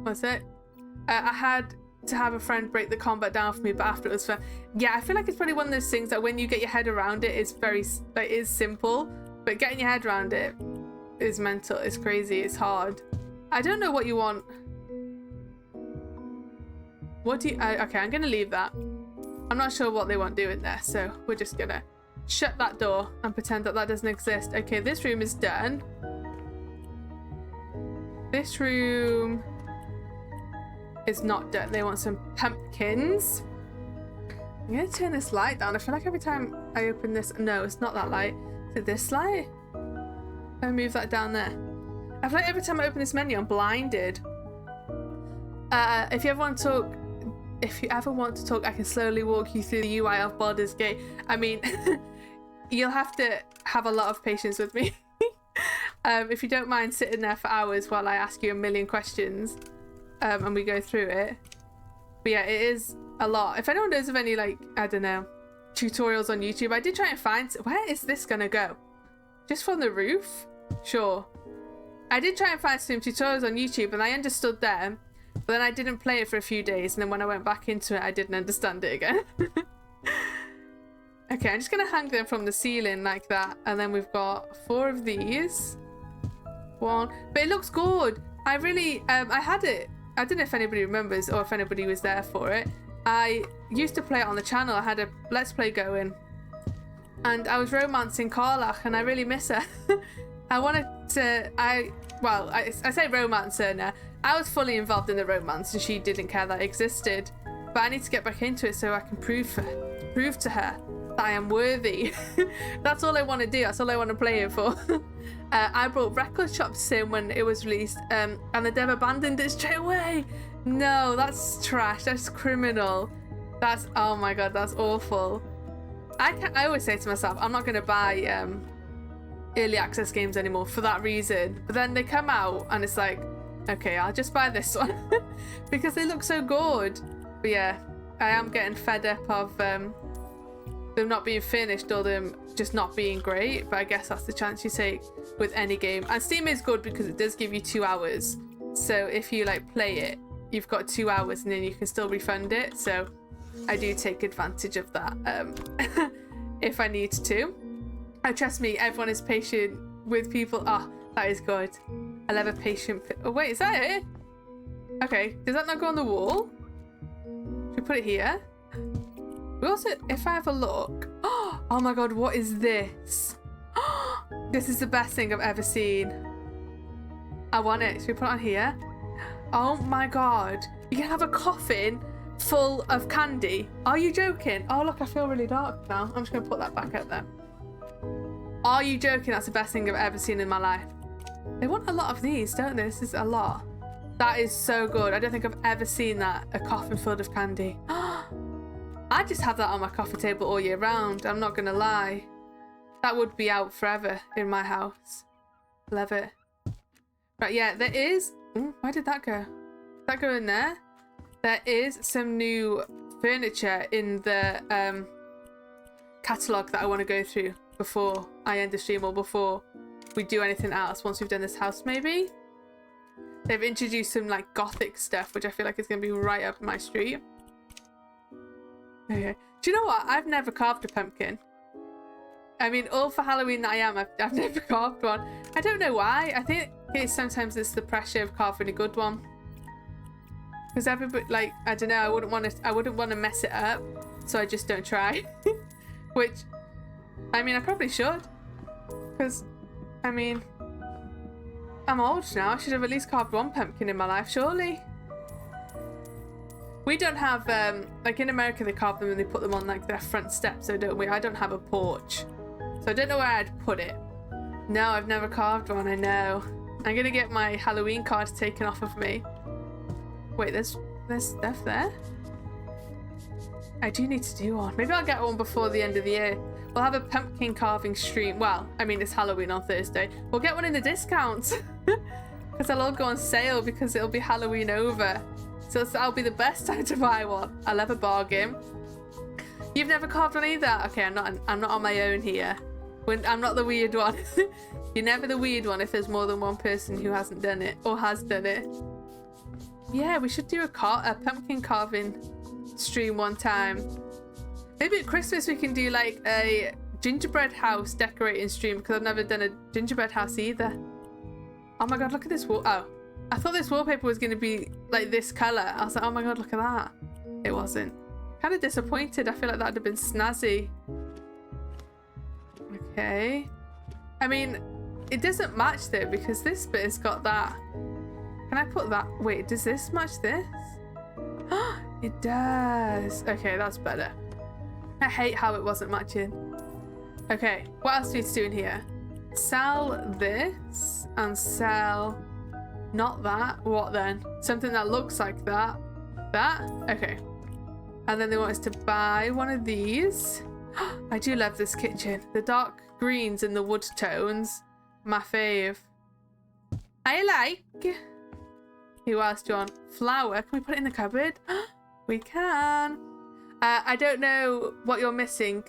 What's it? I had to have a friend break the combat down for me, but after it was fun. Yeah, I feel like it's probably one of those things that when you get your head around it, it's very... Like, it is simple, but getting your head around it is mental. It's crazy. It's hard. I don't know what you want. What do you... okay, I'm gonna leave that. I'm not sure what they want doing there, so we're just gonna shut that door and pretend that that doesn't exist. Okay, this room is done. This room is not done. They want some pumpkins. I'm gonna turn this light down. I feel like every time I open this... No, it's not that light. Is it this light? I'll move that down there. I feel like every time I open this menu, I'm blinded. If you ever want to talk, I can slowly walk you through the UI of Baldur's Gate. I mean, you'll have to have a lot of patience with me. If you don't mind sitting there for hours while I ask you a million questions, and we go through it. But yeah, it is a lot. If anyone knows of any, like, I don't know, tutorials on YouTube, I did try and find... Where is this gonna go? Just from the roof? Sure. I did try and find some tutorials on YouTube, and I understood them. But then I didn't play it for a few days, and then when I went back into it, I didn't understand it again. Okay, I'm just going to hang them from the ceiling like that, and then we've got 4 of these. 1. But it looks good. I really... I had it... I don't know if anybody remembers, or if anybody was there for it. I used to play it on the channel. I had a Let's Play going. And I was romancing Carla, and I really miss her. I wanted to... Well, I say romancer now. I was fully involved in the romance and she didn't care that it existed. But I need to get back into it so I can prove to her that I am worthy. That's all I want to do. That's all I want to play it for. I brought record shops in when it was released, and the dev abandoned it straight away. No, that's trash. That's criminal. That's, oh my god, that's awful. I always say to myself, I'm not going to buy early access games anymore for that reason. But then they come out and it's like, okay, I'll just buy this one because they look so good. But yeah, I am getting fed up of them not being finished or them just not being great. But I guess that's the chance you take with any game. And Steam is good because it does give you 2 hours. So if you like play it, you've got 2 hours and then you can still refund it. So I do take advantage of that if I need to. And trust me, everyone is patient with people. Oh, that is good. I love a patient. Oh wait, is that it? Okay, does that not go on the wall? Should we put it here? We also, if I have a look. Oh my god, what is this? This is the best thing I've ever seen. I want it. Should we put it on here? Oh my god, you can have a coffin full of candy. Are you joking? Oh look, I feel really dark now. I'm just gonna put that back out there. Are you joking? That's the best thing I've ever seen in my life. They want a lot of these, don't they? This is a lot. That is so good. I don't think I've ever seen that. A coffin filled of candy. I just have that on my coffee table all year round. I'm not gonna lie. That would be out forever in my house. Love it. Right, yeah, there is... Ooh, where did that go? Did that go in there? There is some new furniture in the catalogue that I want to go through before I end the stream or before we do anything else. Once we've done this house, maybe. They've introduced some like Gothic stuff, which I feel like is going to be right up my street. Okay. Do you know what? I've never carved a pumpkin. I mean, all for Halloween that I am, I've never carved one. I don't know why. I think sometimes it's the pressure of carving a good one. Because everybody, like, I don't know, I wouldn't want to mess it up, so I just don't try. Which, I mean, I probably should. Because, I mean, I'm old now. I should have at least carved one pumpkin in my life, surely. We don't have, like in America, they carve them and they put them on like their front steps, so don't we? I don't have a porch. So I don't know where I'd put it. No, I've never carved one, I know. I'm going to get my Halloween cards taken off of me. Wait, there's stuff there? I do need to do one. Maybe I'll get one before the end of the year. We'll have a pumpkin carving stream. Well, I mean, it's Halloween on Thursday. We'll get one in the discounts. Because they'll all go on sale because it'll be Halloween over. So that'll be the best time to buy one. I love a bargain. You've never carved one either? Okay, I'm not on my own here. I'm not the weird one. You're never the weird one if there's more than one person who hasn't done it or has done it. Yeah, we should do a pumpkin carving stream one time. Maybe at Christmas we can do like a gingerbread house decorating stream because I've never done a gingerbread house either. Oh my god, look at this wall. Oh, I thought this wallpaper was going to be like this colour. I was like, oh my god, look at that. It wasn't. Kind of disappointed. I feel like that would have been snazzy. Okay. I mean, it doesn't match though because this bit has got that. Can I put that? Wait, does this match this? It does. Okay, that's better. I hate how it wasn't matching. Okay, what else do we need to do in here? Sell this and sell not that. What then? Something that looks like that. That? Okay. And then they want us to buy one of these. I do love this kitchen. The dark greens and the wood tones. My fave. I like. Who else do you want? Flour. Can we put it in the cupboard? We can. I don't know what you're missing.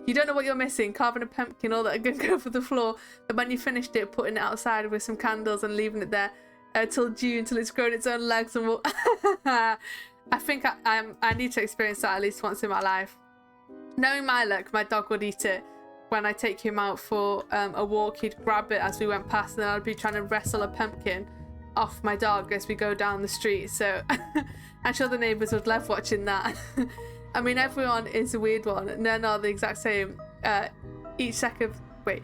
You don't know what you're missing. Carving a pumpkin all that can go for the floor. But when you finished it, putting it outside with some candles and leaving it there till June, till it's grown its own legs and will. I think I need to experience that at least once in my life. Knowing my luck, my dog would eat it. When I take him out for a walk, he'd grab it as we went past, and then I'd be trying to wrestle a pumpkin off my dog as we go down the street. So I'm sure the neighbours would love watching that. I mean, everyone is a weird one. None are the exact same. Each second... Wait,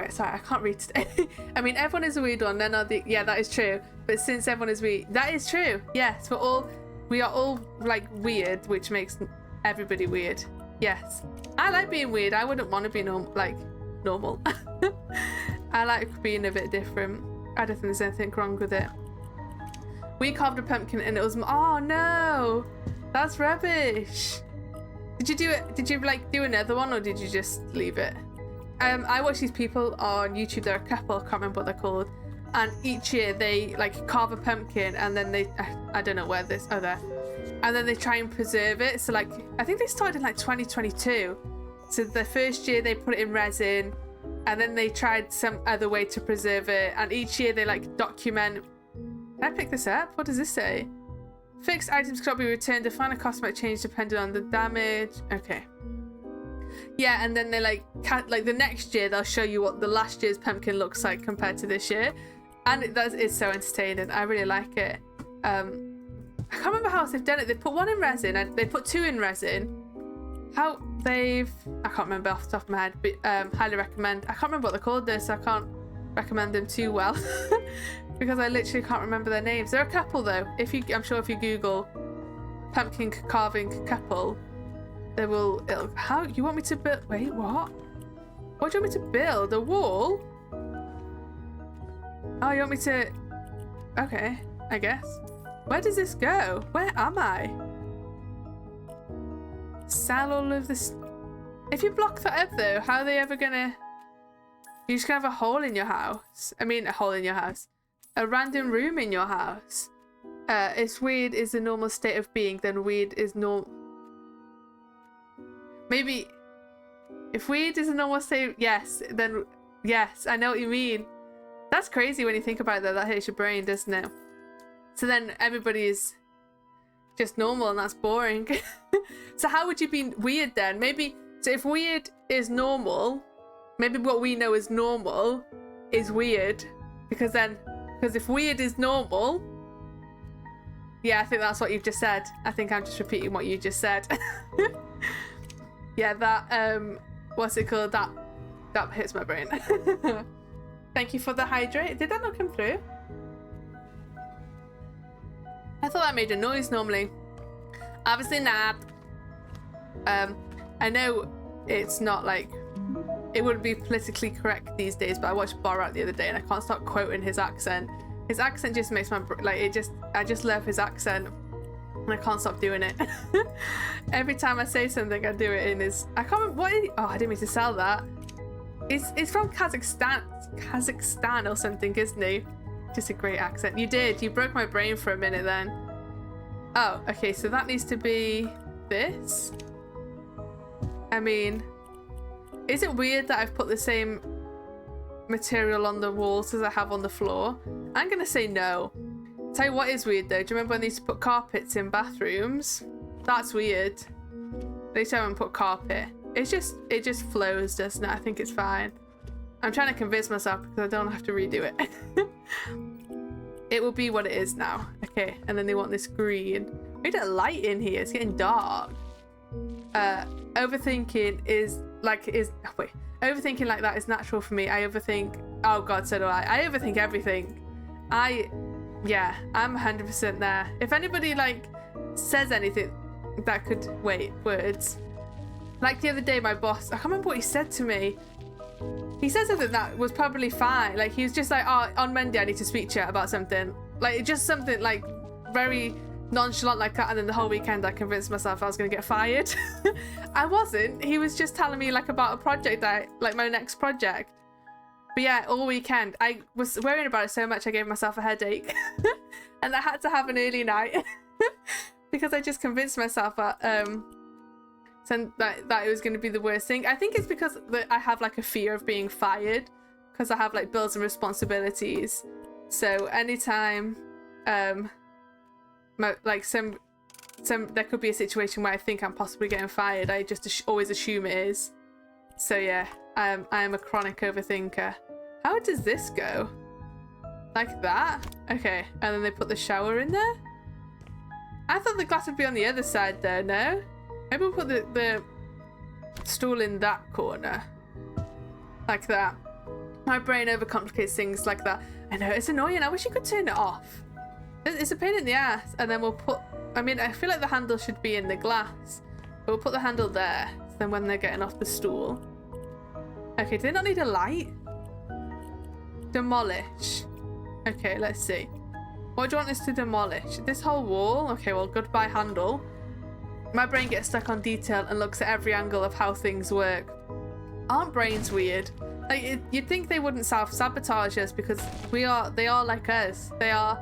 sorry, I can't read today. I mean, everyone is a weird one. None are the... Yeah, that is true. But since everyone is weird... That is true. Yes, we are all, like, weird, which makes everybody weird. Yes. I like being weird. I wouldn't want to be normal. I like being a bit different. I don't think there's anything wrong with it. We carved a pumpkin and it was... Oh, no. That's rubbish. Did you do it? Did you like do another one or did you just leave it? I watch these people on YouTube. They're a couple. I can't remember what they're called. And each year they like carve a pumpkin and then they... I don't know where this... Oh, there. And then they try and preserve it. So like, I think they started in like 2022. So the first year they put it in resin and then they tried some other way to preserve it. And each year they like document... Can I pick this up? What does this say? Fixed items cannot be returned. The final cost might change depending on the damage. Okay. Yeah, and then they like the next year they'll show you what the last year's pumpkin looks like compared to this year. And it's so entertaining. I really like it. I can't remember how else they've done it. They put one in resin and they put two in resin. I can't remember off the top of my head, but highly recommend. I can't remember what they're called though, so I can't recommend them too well. Because I literally can't remember their names. They're a couple though. I'm sure if you Google pumpkin carving couple, how you want me to build? Wait, what? What do you want me to build? A wall? Oh, you want me to? Okay, I guess. Where does this go? Where am I? Sell all of this. If you block that up though, how are they ever gonna? You're just gonna have a hole in your house. I mean, a hole in your house. A random room in your house. If weird is the normal state of being, then weird is normal. Maybe if weird is a normal state, yes, then yes, I know what you mean. That's crazy when you think about that. That hits your brain, doesn't it? So then everybody is just normal and that's boring. So how would you be weird then? Maybe, so if weird is normal, maybe what we know as normal is weird. Because if weird is normal, yeah, I think that's what you've just said. I think I'm just repeating what you just said. Yeah, that, what's it called? That hits my brain. Thank you for the hydrate. Did that not come through? I thought that made a noise normally. Obviously not. I know it's not like, it wouldn't be politically correct these days, but I watched Borat the other day and I can't stop quoting his accent. His accent just makes my, I just love his accent and I can't stop doing it. Every time I say something, I do it in his, I can't remember what, oh, I didn't mean to sell that. It's from Kazakhstan or something, isn't he? Just a great accent. You broke my brain for a minute then. Oh, okay, so that needs to be this. I mean, is it weird that I've put the same material on the walls as I have on the floor? I'm gonna say no. Tell you what is weird though, do you remember when they used to put carpets in bathrooms? That's weird. At least I haven't put carpet. It just flows, doesn't it? I think it's fine. I'm trying to convince myself because I don't have to redo it. It will be what it is now. Okay, and then they want this green. We need a light in here, it's getting dark. Overthinking overthinking like that is natural for me. I overthink, oh god, so do I overthink everything. Yeah, I'm 100% there. If anybody like says anything that could, words. Like the other day, my boss, I can't remember what he said to me. He said something that was probably fine. Like he was just like, oh, on Monday I need to speak to you about something. Like just something like very nonchalant like that, and then the whole weekend I convinced myself I was gonna get fired. I wasn't. He was just telling me like about a project like my next project. But yeah, all weekend I was worrying about it so much I gave myself a headache. And I had to have an early night because I just convinced myself that that it was going to be the worst thing. I think it's because I have like a fear of being fired because I have like bills and responsibilities. So anytime there could be a situation where I think I'm possibly getting fired, I just always assume it is. So yeah, I am a chronic overthinker. How does this go? Like that? Okay, and then they put the shower in there? I thought the glass would be on the other side there, no? Maybe we'll put the stool in that corner. Like that. My brain overcomplicates things like that. I know, it's annoying. I wish you could turn it off. It's a pain in the ass. And then we'll put... I mean, I feel like the handle should be in the glass. But we'll put the handle there. So than when they're getting off the stool. Okay, do they not need a light? Demolish. Okay, let's see. What do you want us to demolish? This whole wall? Okay, well, goodbye handle. My brain gets stuck on detail and looks at every angle of how things work. Aren't brains weird? Like, you'd think they wouldn't self-sabotage us because they are like us. They are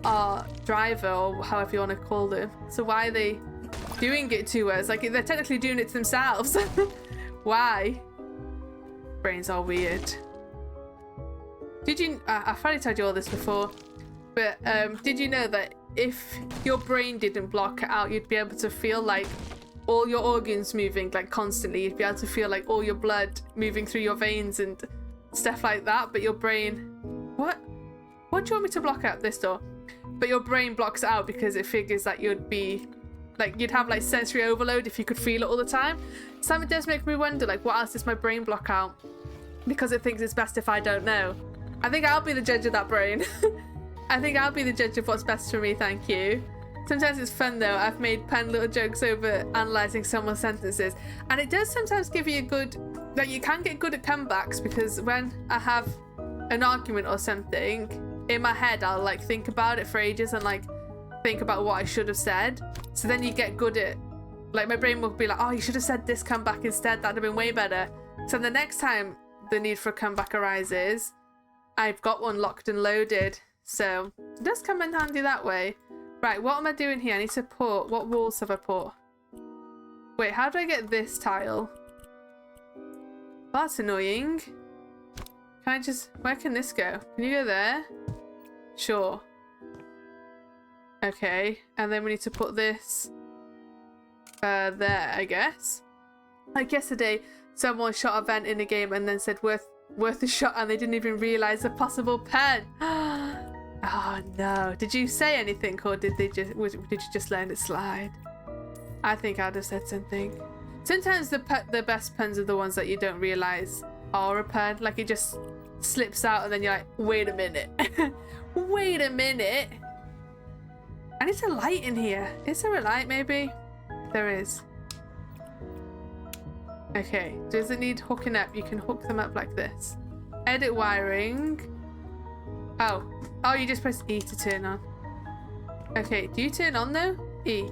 our driver, or however you want to call them. So why are they doing it to us? Like, they're technically doing it to themselves. Why? Brains are weird. Did you... I've probably told you all this before, but did you know that if your brain didn't block it out, you'd be able to feel like all your organs moving like constantly? You'd be able to feel like all your blood moving through your veins and stuff like that, but your brain... What do you want me to block out? This door? But your brain blocks it out because it figures that you'd be... Like, you'd have like sensory overload if you could feel it all the time. So it does make me wonder, like, what else does my brain block out? Because it thinks it's best if I don't know. I think I'll be the judge of that brain. I think I'll be the judge of what's best for me, thank you. Sometimes it's fun though. I've made pen little jokes over analysing someone's sentences. And it does sometimes give you a good... Like, you can get good at comebacks, because when I have an argument or something, in my head I'll like think about it for ages and like think about what I should have said. So then you get good at... Like, my brain will be like, oh, you should have said this comeback instead. That'd have been way better. So the next time the need for a comeback arises, I've got one locked and loaded. So it does come in handy that way. Right, what am I doing here? I need to put... What walls have I put? Wait, how do I get this tile? Well, that's annoying. Can I just... Where can this go? Can you go there? Sure. Okay, and then we need to put this... there, I guess. Like yesterday, someone shot a vent in a game and then said worth a shot, and they didn't even realise a possible pen. Oh no. Did you say anything, or did you just let it slide? I think I'd have said something. Sometimes the best puns are the ones that you don't realise are a pun. Like, it just slips out and then you're like, wait a minute. Wait a minute. I need a light in here. Is there a light maybe? There is. Okay, does it need hooking up? You can hook them up like this. Edit wiring. Oh, you just press E to turn on. Okay, do you turn on though? E.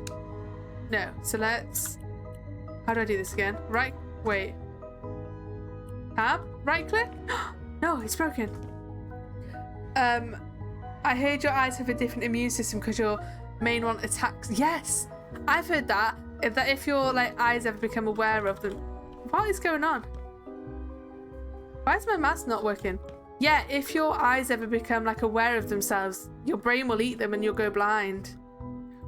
No, so let's... How do I do this again? Right, wait. Tab? Right click? No, it's broken. I heard your eyes have a different immune system because your main one attacks... Yes! I've heard that. If your like eyes ever become aware of them... What is going on? Why is my mask not working? Yeah, if your eyes ever become like aware of themselves, your brain will eat them and you'll go blind.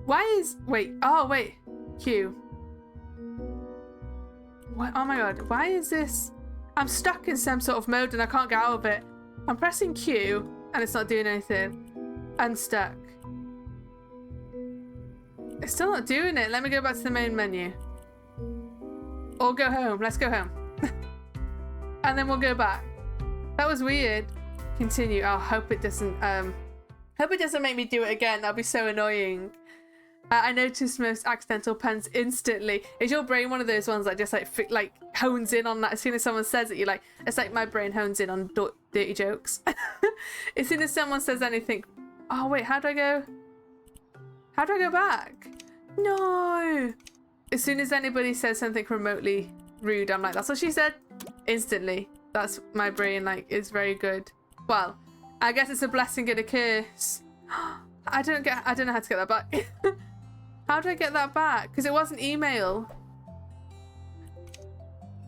Why is... Wait. Oh, wait. Q. What? Oh my god. Why is this... I'm stuck in some sort of mode and I can't get out of it. I'm pressing Q and it's not doing anything. Unstuck. It's still not doing it. Let me go back to the main menu. Or go home. Let's go home. And then we'll go back. That was weird. Continue. Oh, hope it doesn't make me do it again. That'll be so annoying. I noticed most accidental puns instantly. Is your brain one of those ones that just like hones in on that as soon as someone says it? You like, it's like my brain hones in on dirty jokes. As soon as someone says anything, oh wait, how do I go back? No. As soon as anybody says something remotely rude, I'm like, that's what she said. Instantly. That's my brain, like, is very good. Well, I guess it's a blessing and a curse. I don't know how to get that back. How do I get that back? Because it wasn't email.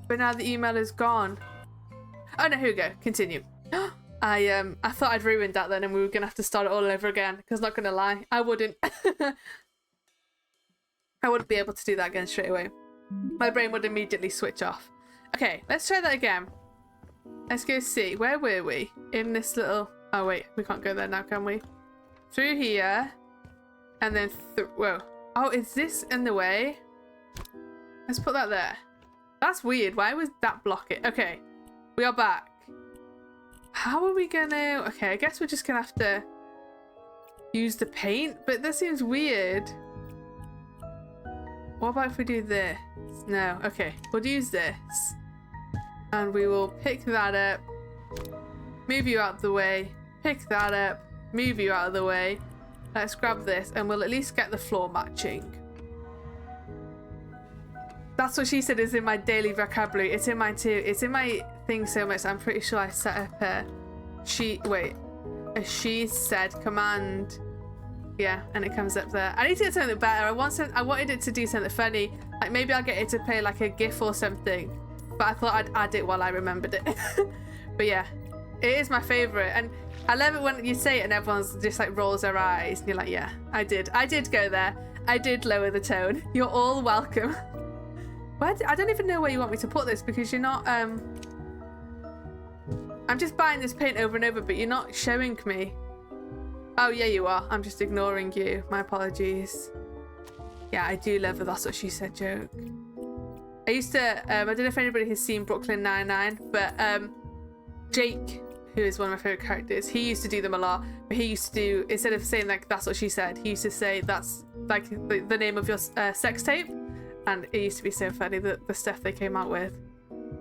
But now the email is gone. Oh no, here we go. Continue. I thought I'd ruined that then and we were gonna have to start it all over again. Because not gonna lie, I wouldn't. I wouldn't be able to do that again straight away. My brain would immediately switch off. Okay, let's try that again. Let's go see. Where were we? In this little... Oh wait, we can't go there now, can we? Through here. And then whoa. Oh, is this in the way? Let's put that there. That's weird. Why would that block it? Okay, we are back. How are we gonna... Okay, I guess we're just gonna have to use the paint, but that seems weird. What about if we do this? No. Okay. We'll use this. And we will pick that up. Move you out of the way. Pick that up. Move you out of the way. Let's grab this and we'll at least get the floor matching. That's what she said is in my daily vocabulary. It's in mine too. It's in my thing so much. I'm pretty sure I set up a she said command. Yeah, and it comes up there. I need to get something better. I wanted it to do something funny. Like maybe I'll get it to play like a GIF or something. But I thought I'd add it while I remembered it. But yeah, it is my favorite. And I love it when you say it and everyone's just like rolls their eyes. And you're like, yeah, I did go there. I did lower the tone. You're all welcome. I don't even know where you want me to put this because you're not, I'm just buying this paint over and over, but you're not showing me. Oh, yeah, you are. I'm just ignoring you. My apologies. Yeah, I do love a That's What She Said joke. I used to, I don't know if anybody has seen Brooklyn Nine-Nine, but Jake, who is one of my favorite characters, he used to do them a lot, but he used to do, instead of saying like, that's what she said, he used to say, that's like the name of your sex tape. And it used to be so funny, the stuff they came out with.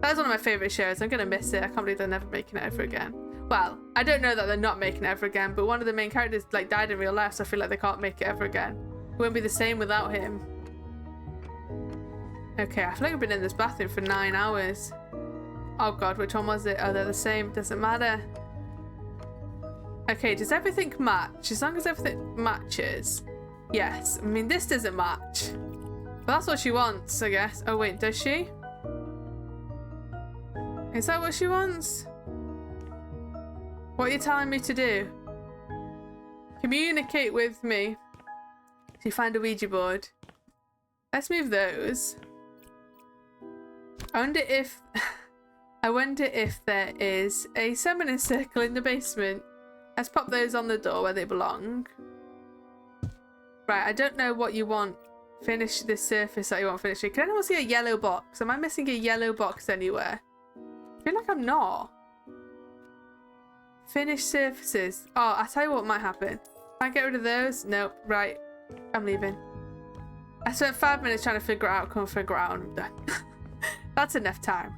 That was one of my favorite shows. I'm gonna miss it. I can't believe they're never making it ever again. Well, I don't know that they're not making it ever again, but one of the main characters like died in real life, so I feel like they can't make it ever again. It won't be the same without him. Okay, I feel like I've been in this bathroom for 9 hours. Oh god, which one was it? Oh, they're the same. Doesn't matter. Okay, does everything match? As long as everything matches. Yes. I mean, this doesn't match. But that's what she wants, I guess. Oh wait, does she? Is that what she wants? What are you telling me to do? Communicate with me. So you find a Ouija board. Let's move those. I wonder if there is a summoning circle in the basement. Let's pop those on the door where they belong. Right, I don't know what you want. Finish this surface that you want finishing. Can anyone see a yellow box? Am I missing a yellow box anywhere? I feel like I'm not. Finish surfaces. Oh, I'll tell you what might happen. Can I get rid of those? Nope. Right. I'm leaving. I spent 5 minutes trying to figure it out. Come figure it out and I'm done. That's enough time.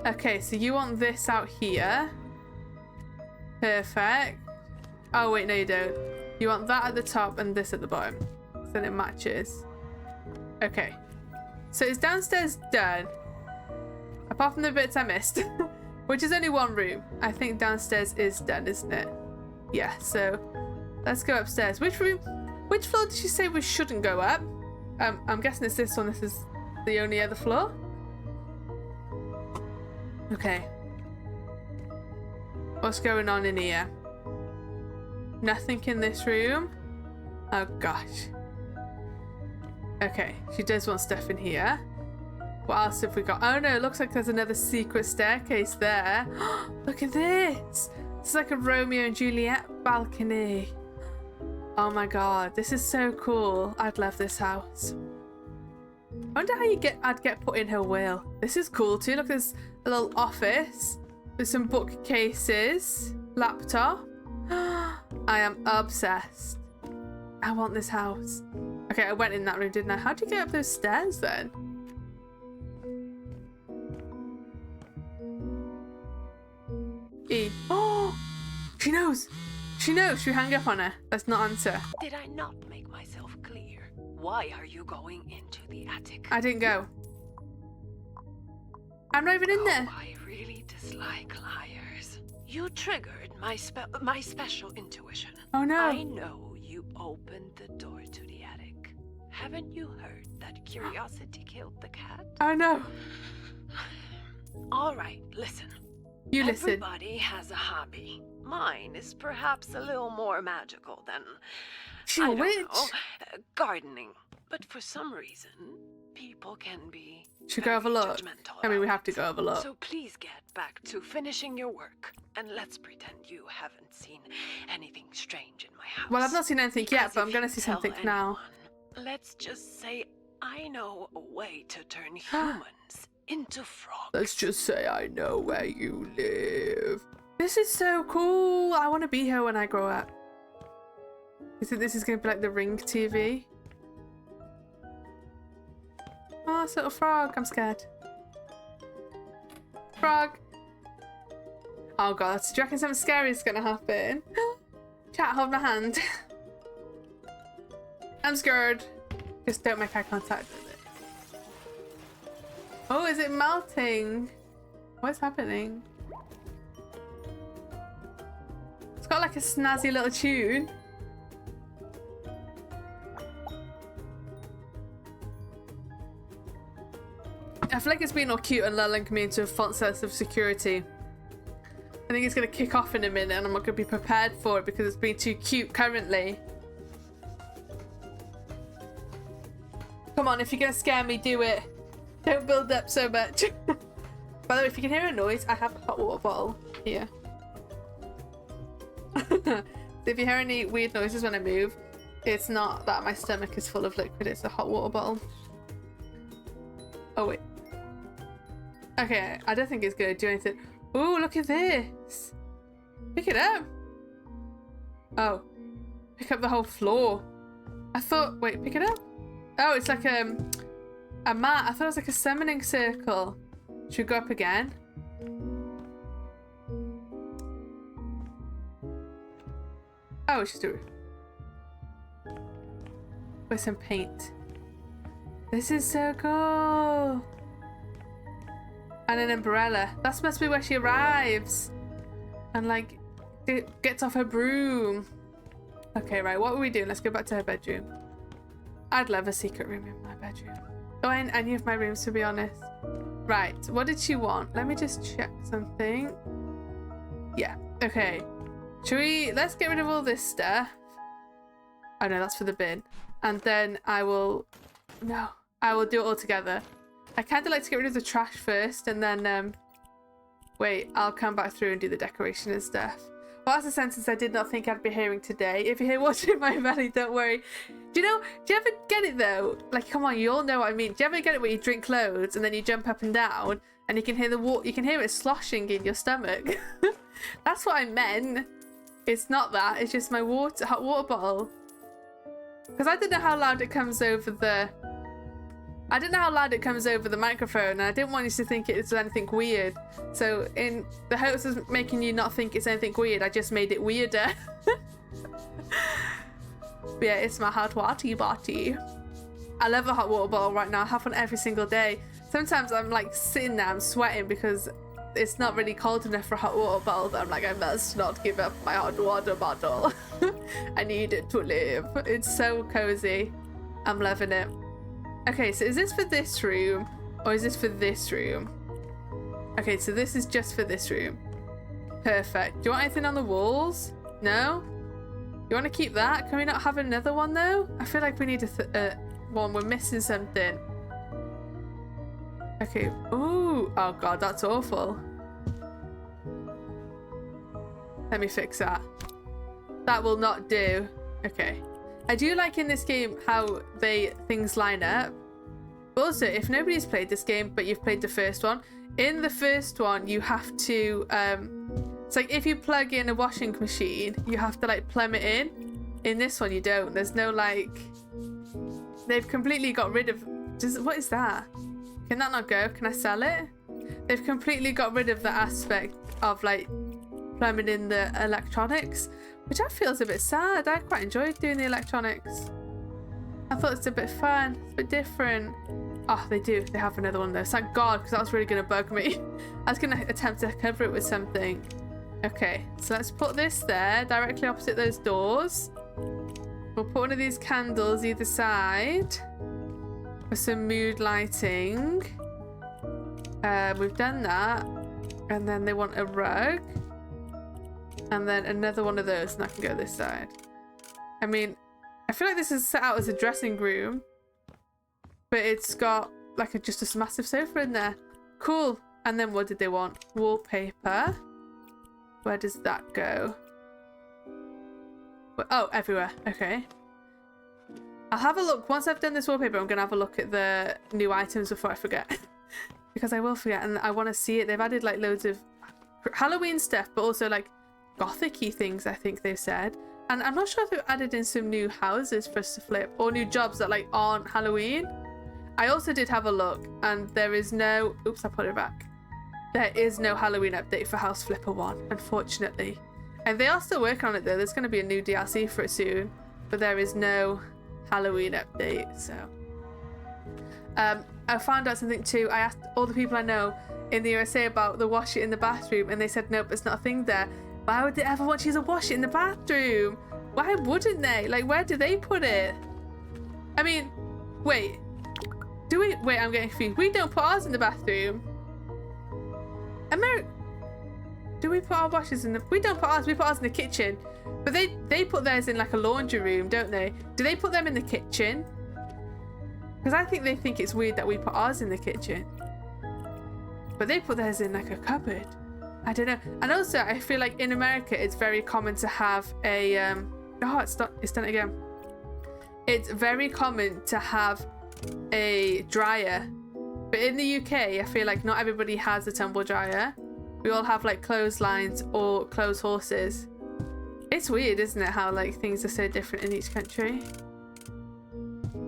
Okay, so you want this out here. Perfect. Oh, wait, no you don't. You want that at the top and this at the bottom. So then it matches. Okay. So it's downstairs done. Apart from the bits I missed. Which is only one room. I think downstairs is done, isn't it? Yeah, so let's go upstairs. Which room? Which floor did she say we shouldn't go up? I'm guessing it's this one. This is the only other floor. Okay. What's going on in here? Nothing in this room. Oh gosh. Okay, she does want stuff in here. What else have we got? Oh no, it looks like there's another secret staircase there. Look at this. It's like a Romeo and Juliet balcony. Oh my god, this is so cool. I'd love this house. I wonder how I'd get put in her will. This is cool too. Look, there's a little office with some bookcases, laptop. I am obsessed. I want this house. Okay, I went in that room, didn't I? How'd you get up those stairs then? E. Oh, she knows. She knows. Should we hang up on her? Let's not answer. Did I not make myself clear? Why are you going into the attic? I didn't go. I'm not even in there. I really dislike liars. You triggered my special intuition. Oh no. I know you opened the door to the attic. Haven't you heard that curiosity killed the cat? Oh no. All right, listen. You listen. Everybody has a hobby. Mine is perhaps a little more magical than She's a witch. Gardening. But for some reason, people can be Should go have a look. I mean, we have to go have a look. So please get back to finishing your work, and let's pretend you haven't seen anything strange in my house. Well, I've not seen anything yet, but I'm going to see something now. Let's just say I know a way to turn humans into frogs. Let's just say I know where you live. This is so cool. I want to be here when I grow up. You think this is going to be like the Ring TV? Oh, it's a little frog. I'm scared. Frog. Oh god, do you reckon something scary is gonna happen? Chat, hold my hand. I'm scared. Just don't make eye contact with it. Oh, is it melting? What's happening? It's got like a snazzy little tune. I feel like it's being all cute and lulling me into a false sense of security. I think it's going to kick off in a minute and I'm not going to be prepared for it because it's being too cute currently. Come on, if you're going to scare me, do it. Don't build up so much. By the way, if you can hear a noise, I have a hot water bottle here. So if you hear any weird noises when I move, it's not that my stomach is full of liquid, it's a hot water bottle. Oh wait. Okay, I don't think it's going to do anything. Ooh, look at this. Pick it up. Oh. Pick up the whole floor. I thought, wait, pick it up? Oh, it's like a mat. I thought it was like a summoning circle. Should we go up again? Oh, it's just a... with some paint. This is so cool. And an umbrella. That must be where she arrives. And like, gets off her broom. Okay, right, what are we doing? Let's go back to her bedroom. I'd love a secret room in my bedroom. Oh, in any of my rooms, to be honest. Right, what did she want? Let me just check something. Yeah, okay. Should we... let's get rid of all this stuff. Oh no, that's for the bin. And then I will... no, I will do it all together. I kind of like to get rid of the trash first and then... wait, I'll come back through and do the decoration and stuff. Well, that's a sentence I did not think I'd be hearing today. If you hear what's in my belly, don't worry. Do you ever get it though? Like, come on, you all know what I mean. Do you ever get it where you drink loads and then you jump up and down and you can hear the water, you can hear it sloshing in your stomach? That's what I meant. It's not that, it's just my hot water bottle. Because I don't know how loud it comes over the... I don't know how loud it comes over the microphone, and I didn't want you to think it's anything weird. So in the hopes of making you not think it's anything weird, I just made it weirder. But yeah, it's my hot water bottle. I love a hot water bottle right now. I have one every single day. Sometimes I'm like sitting there, I'm sweating because it's not really cold enough for a hot water bottle. But I'm like, I must not give up my hot water bottle. I need it to live. It's so cozy. I'm loving it. Okay, so is this for this room or is this for this room? Okay, so this is just for this room. Perfect. Do you want anything on the walls? No? You want to keep that? Can we not have another one though? I feel like we need a one. We're missing something. Okay. Ooh. Oh god, that's awful. Let me fix that. That will not do. Okay. I do like in this game how things line up. But also, if nobody's played this game but you've played the first one, in the first one you have to it's like if you plug in a washing machine, you have to like plumb it in. In this one you don't. There's no like... they've completely got rid of... what is that? Can that not go? Can I sell it? They've completely got rid of the aspect of like plumbing in the electronics, which I feel is a bit sad. I quite enjoyed doing the electronics. I thought it's a bit fun. It's a bit different. Oh, they do. They have another one though. Thank God, because that was really going to bug me. I was going to attempt to cover it with something. Okay, so let's put this there, directly opposite those doors. We'll put one of these candles either side for some mood lighting. We've done that. And then they want a rug. And then another one of those, and I can go this side. I mean, I feel like this is set out as a dressing room, but it's got like just a massive sofa in there. Cool. And then what did they want? Wallpaper. Where does that go? Oh, everywhere. Okay. I'll have a look. Once I've done this wallpaper, I'm going to have a look at the new items before I forget. Because I will forget, and I want to see it. They've added like loads of Halloween stuff, but also like Gothic-y things, I think they've said. And I'm not sure if they've added in some new houses for us to flip, or new jobs that like aren't Halloween. I also did have a look, and there is no... Oops, I put it back. There is no Halloween update for House Flipper 1, unfortunately. And they are still working on it, though. There's going to be a new DLC for it soon. But there is no Halloween update, so... I found out something too. I asked all the people I know in the USA about the wash it in the bathroom, and they said nope, it's not a thing there. Why would they ever want you to wash it in the bathroom? Why wouldn't they? Like, where do they put it? I mean, wait. Do we? Wait, I'm getting confused. We don't put ours in the bathroom. Do we put our washes in the... We don't put ours. We put ours in the kitchen. But they put theirs in like a laundry room, don't they? Do they put them in the kitchen? Because I think they think it's weird that we put ours in the kitchen. But they put theirs in like a cupboard. I don't know. And also, I feel like in America, it's very common to have a... Oh, it's done it again. It's very common to have a dryer. But in the UK, I feel like not everybody has a tumble dryer. We all have like clotheslines or clothes horses. It's weird, isn't it? How like things are so different in each country.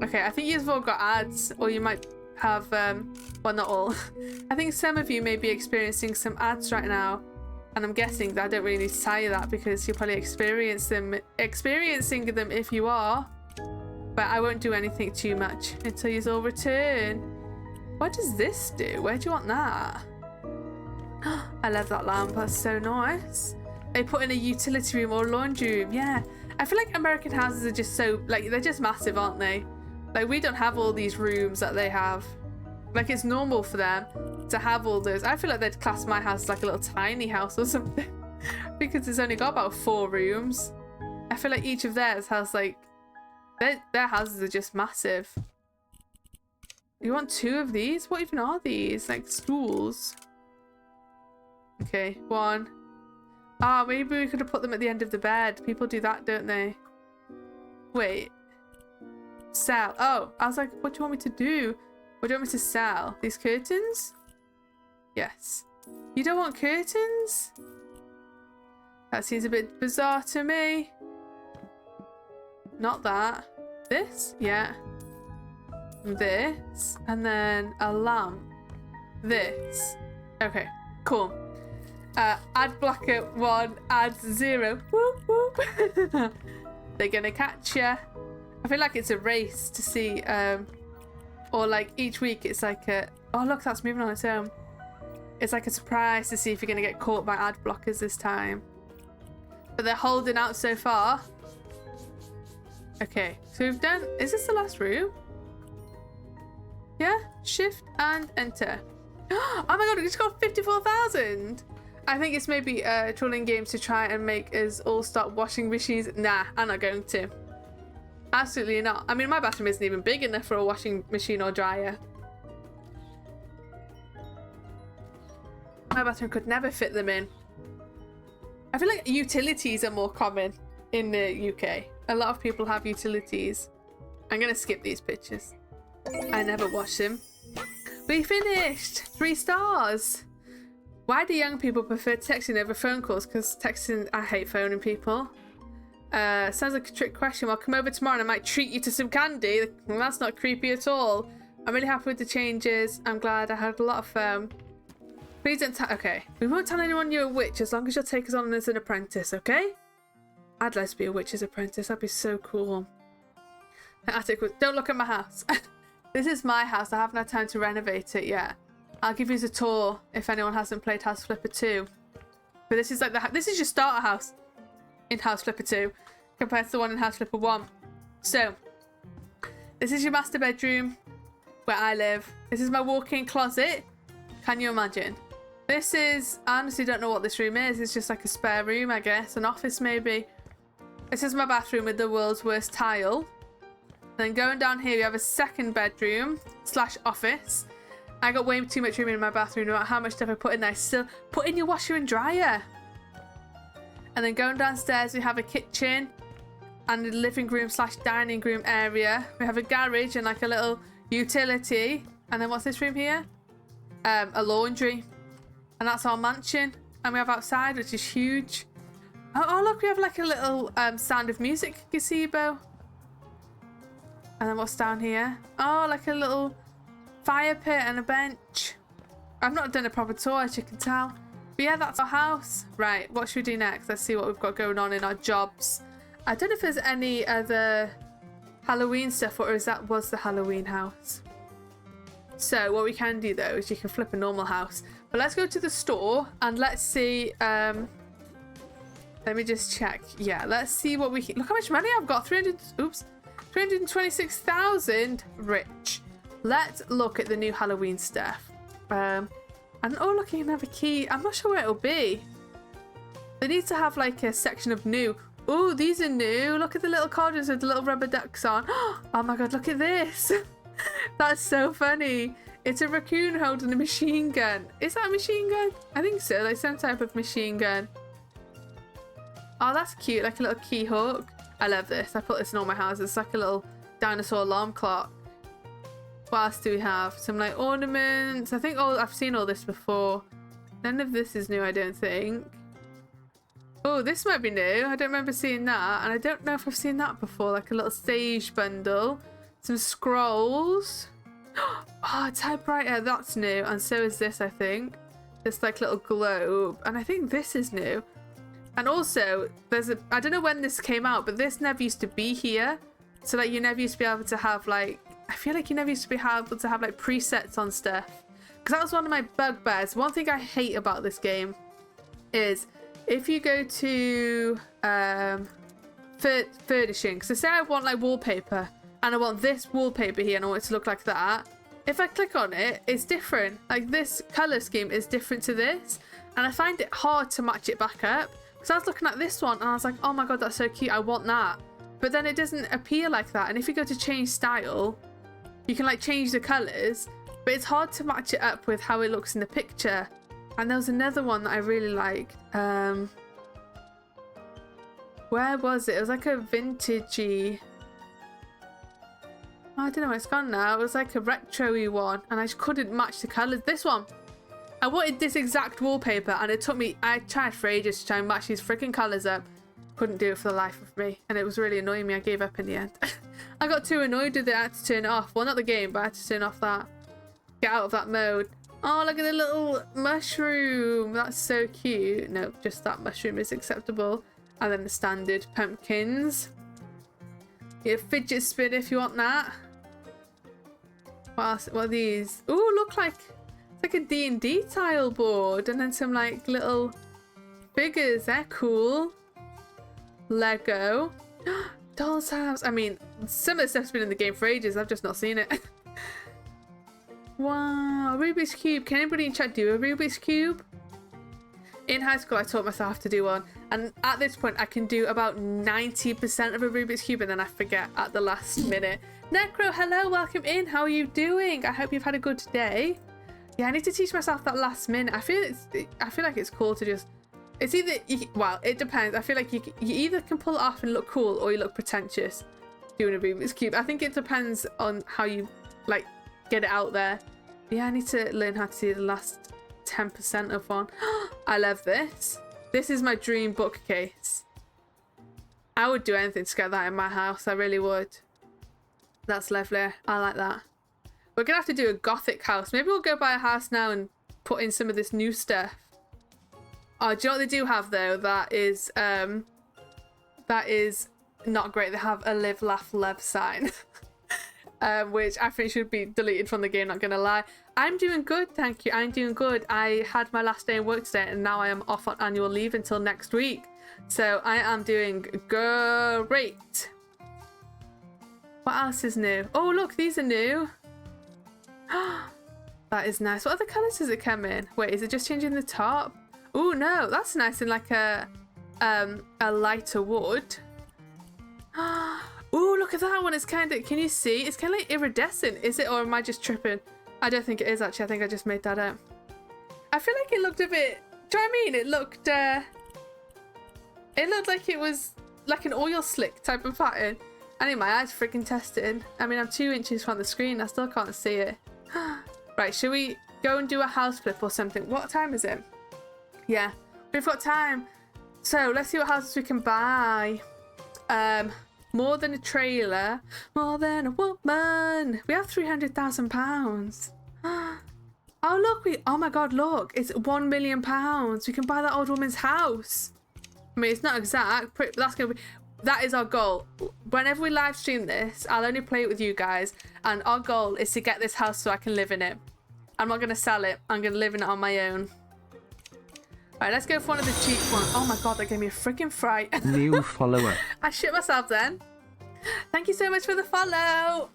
Okay, I think you've all got ads, or you might have, well, not all. I think some of you may be experiencing some ads right now, and I'm guessing that I don't really need to tell you that because you're probably experiencing them if you are. But I won't do anything too much until you all return. What does this do? Where do you want that? I love that lamp. That's so nice. They put in a utility room or laundry room. Yeah. I feel like American houses are just so, like, they're just massive, aren't they? Like, we don't have all these rooms that they have. Like, it's normal for them to have all those. I feel like they'd class my house as like a little tiny house or something. Because it's only got about 4 rooms. I feel like each of theirs has like... Their houses are just massive. You want 2 of these? What even are these? Like stools? Okay, 1. Ah, maybe we could have put them at the end of the bed. People do that, don't they? Wait. Sell. Oh, I was like, what do you want me to do? What do you want me to sell? These curtains? Yes. You don't want curtains? That seems a bit bizarre to me. Not that. This? Yeah. This. And then a lamp. This. Okay, cool. Ad blocker 1, ads 0. Whoop, whoop. They're gonna catch ya. I feel like it's a race to see, or like each week it's like a... Oh look, that's moving on its own. It's like a surprise to see if you're gonna get caught by ad blockers this time. But they're holding out so far. Okay, so we've done... Is this the last room? Yeah? Shift and enter. Oh my god, we just got 54,000! I think it's maybe trolling games to try and make us all start washing machines. Nah, I'm not going to. Absolutely not. I mean, my bathroom isn't even big enough for a washing machine or dryer. My bathroom could never fit them in. I feel like utilities are more common in the UK. A lot of people have utilities. I'm going to skip these pictures. I never wash them. We finished! 3 stars! Why do young people prefer texting over phone calls? Because texting... I hate phoning people. Sounds like a trick question. Well, come over tomorrow and I might treat you to some candy. Well, that's not creepy at all. I'm really happy with the changes. I'm glad I had a lot of fun. Please don't tell... Okay. We won't tell anyone you're a witch as long as you'll take us on as an apprentice, okay? I'd like to be a witch's apprentice. That'd be so cool. The attic was... Don't look at my house. This is my house. I haven't had time to renovate it yet. I'll give you a tour if anyone hasn't played House Flipper 2. But this is like the... This is your starter house in House Flipper 2 compared to the one in House Flipper 1. So, this is your master bedroom where I live. This is my walk-in closet. Can you imagine? This is... I honestly don't know what this room is. It's just like a spare room, I guess. An office, maybe. This is my bathroom with the world's worst tile. Then going down here, we have a second bedroom / office. I got way too much room in my bathroom. No matter how much stuff I put in there, still put in your washer and dryer. And then going downstairs, we have a kitchen and a living room / dining room area. We have a garage and like a little utility. And then what's this room here? A laundry. And that's our mansion. And we have outside, which is huge. Oh look, we have like a little Sound of Music gazebo. And then what's down here? Oh, like a little fire pit and a bench. I've not done a proper tour, as you can tell. But yeah, that's our house. Right, what should we do next? Let's see what we've got going on in our jobs. I don't know if there's any other Halloween stuff, or is that was the Halloween house. So what we can do though is you can flip a normal house. But let's go to the store and let's see. Let me just check. Yeah, let's see what we can. Look how much money I've got. 326,000 rich. Let's look at the new Halloween stuff. And oh look, you can have a key. I'm not sure where it'll be. They need to have like a section of new. Oh, these are new. Look at the little cauldrons with the little rubber ducks on. Oh my god, look at this. That's so funny. It's a raccoon holding a machine gun. Is that a machine gun? I think so, like some type of machine gun. Oh, that's cute, like a little key hook. I love this. I put this in all my houses. It's like a little dinosaur alarm clock. What else do we have? Some like ornaments. I think I've seen all this before. None of this is new, I don't think. Oh, this might be new. I don't remember seeing that. And I don't know if I've seen that before. Like a little sage bundle. Some scrolls. Oh, a typewriter. That's new. And so is this, I think. This like little globe. And I think this is new. And also, there's I don't know when this came out, but this never used to be here. So like you never used to be able to have like, I feel like you never used to be able to have like presets on stuff. Because that was one of my bugbears. One thing I hate about this game is if you go to furnishing. So say I want like wallpaper and I want this wallpaper here and I want it to look like that. If I click on it, it's different. Like this color scheme is different to this. And I find it hard to match it back up. Because I was looking at this one and I was like, oh my god, that's so cute. I want that. But then it doesn't appear like that. And if you go to change style, you can like change the colors. But it's hard to match it up with how it looks in the picture. And there was another one that I really liked. Where was it? It was like a vintagey. Oh, I don't know where it's gone now. It was like a retro-y one. And I just couldn't match the colors. This one. I wanted this exact wallpaper and it took me, I tried for ages to try and match these freaking colours up. Couldn't do it for the life of me. And it was really annoying me. I gave up in the end. I got too annoyed with it. I had to turn it off. Well, not the game, but I had to turn off that. Get out of that mode. Oh, look at the little mushroom. That's so cute. No, just that mushroom is acceptable. And then the standard pumpkins. Get a fidget spinner if you want that. What else? What are these? Oh, look like... It's like a D&D tile board and then some like little figures. They're cool. Lego. Doll's house. I mean, some of the stuff's been in the game for ages. I've just not seen it. Wow. Rubik's Cube. Can anybody in chat do a Rubik's Cube? In high school, I taught myself to do one. And at this point, I can do about 90% of a Rubik's Cube and then I forget at the last minute. Necro, hello. Welcome in. How are you doing? I hope you've had a good day. Yeah, I need to teach myself that last minute. I feel like it's cool to just... It's either... Well, it depends. I feel like you either can pull it off and look cool or you look pretentious doing a Rubik's Cube. I think it depends on how you, like, get it out there. Yeah, I need to learn how to do the last 10% of one. I love this. This is my dream bookcase. I would do anything to get that in my house. I really would. That's lovely. I like that. We're gonna have to do a Gothic house. Maybe we'll go buy a house now and put in some of this new stuff. Oh, do you know what they do have though? That is not great. They have a live, laugh, love sign. Which I think should be deleted from the game, not gonna lie. I'm doing good, thank you. I'm doing good. I had my last day of work today and now I am off on annual leave until next week. So I am doing great. What else is new? Oh look, these are new. That is nice. What other colours does it come in? Wait, is it just changing the top? Oh no, that's nice in like a lighter wood. Oh, look at that one. It's kind of, can you see? It's kind of like iridescent. Is it, or am I just tripping? I don't think it is actually. I think I just made that up. I feel like it looked a bit, do you know what I mean? It looked like it was like an oil slick type of pattern. Anyway, my eyes freaking tested. I mean, I'm 2 inches from the screen. I still can't see it. Right, should we go and do a house flip or something? What time is it? Yeah, we've got time. So let's see what houses we can buy. More than a trailer, more than a woman. We have £300,000. look, oh my god, look, it's £1 million. We can buy that old woman's house. I mean, it's not exact, but that is our goal. Whenever we live stream this, I'll only play it with you guys, and our goal is to get this house so I can live in it. I'm not going to sell it. I'm going to live in it on my own. Right, let's go for one of the cheap ones. Oh my god, that gave me a freaking fright. New follower. I shit myself then. Thank you so much for the follow.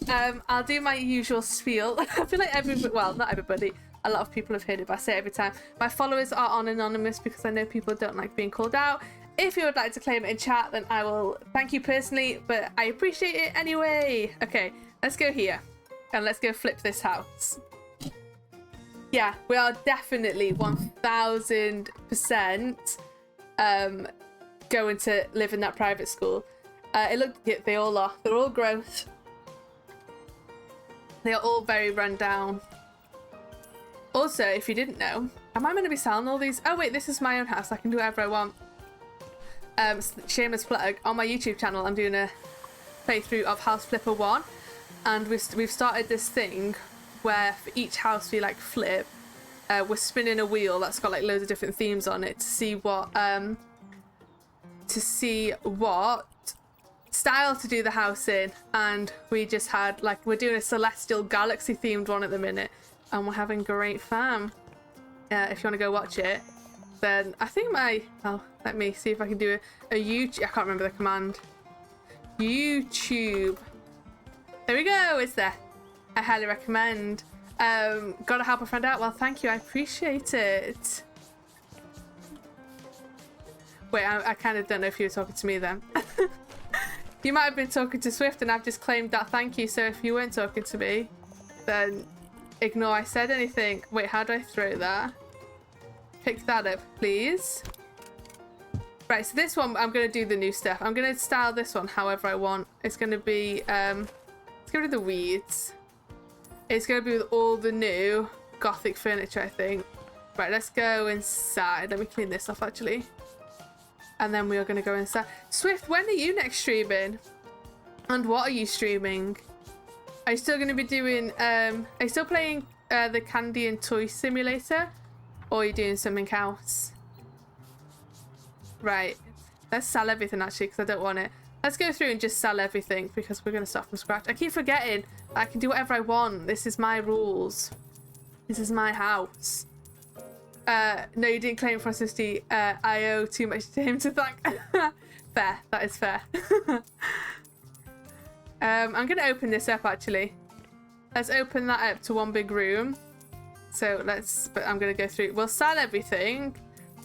I'll do my usual spiel. I feel like not everybody, a lot of people have heard it, but I say it every time. My followers are on anonymous because I know people don't like being called out. If you would like to claim it in chat, then I will thank you personally, but I appreciate it anyway. Okay, let's go here and let's go flip this house. Yeah, we are definitely 1000% going to live in that private school. They all are. They're all gross. They are all very run down. Also, if you didn't know, am I going to be selling all these? Oh wait, this is my own house. I can do whatever I want. Shameless plug, on my YouTube channel, I'm doing a playthrough of House Flipper 1, and we've started this thing where for each house we like flip, we're spinning a wheel that's got like loads of different themes on it to see what style to do the house in. And we just had we're doing a celestial galaxy themed one at the minute, and we're having great fun. If you want to go watch it, then I think let me see if I can do a YouTube. I can't remember the command. YouTube. There we go. It's there. I highly recommend. Gotta help a friend out. Well, thank you. I appreciate it. Wait, I kind of don't know if you were talking to me then. You might have been talking to Swift, and I've just claimed that thank you. So if you weren't talking to me, then ignore I said anything. Wait, how do I throw that? Pick that up, please. Right, so this one, I'm going to do the new stuff. I'm going to style this one however I want. It's going to be, let's get rid of the weeds. It's going to be with all the new Gothic furniture, I think. Right, let's go inside. Let me clean this off, actually. And then we are going to go inside. Swift, when are you next streaming? And what are you streaming? Are you still going to be doing, are you still playing the Candy and Toy Simulator? Or are you doing something else? Right, let's sell everything actually, because I don't want it. Let's go through and just sell everything because we're going to start from scratch. I keep forgetting I can do whatever I want. This is my rules. This is my house. No, you didn't claim for 50. I owe too much to him to thank. Fair, that is fair. I'm going to open this up actually. Let's open that up to one big room. So but I'm going to go through. We'll sell everything.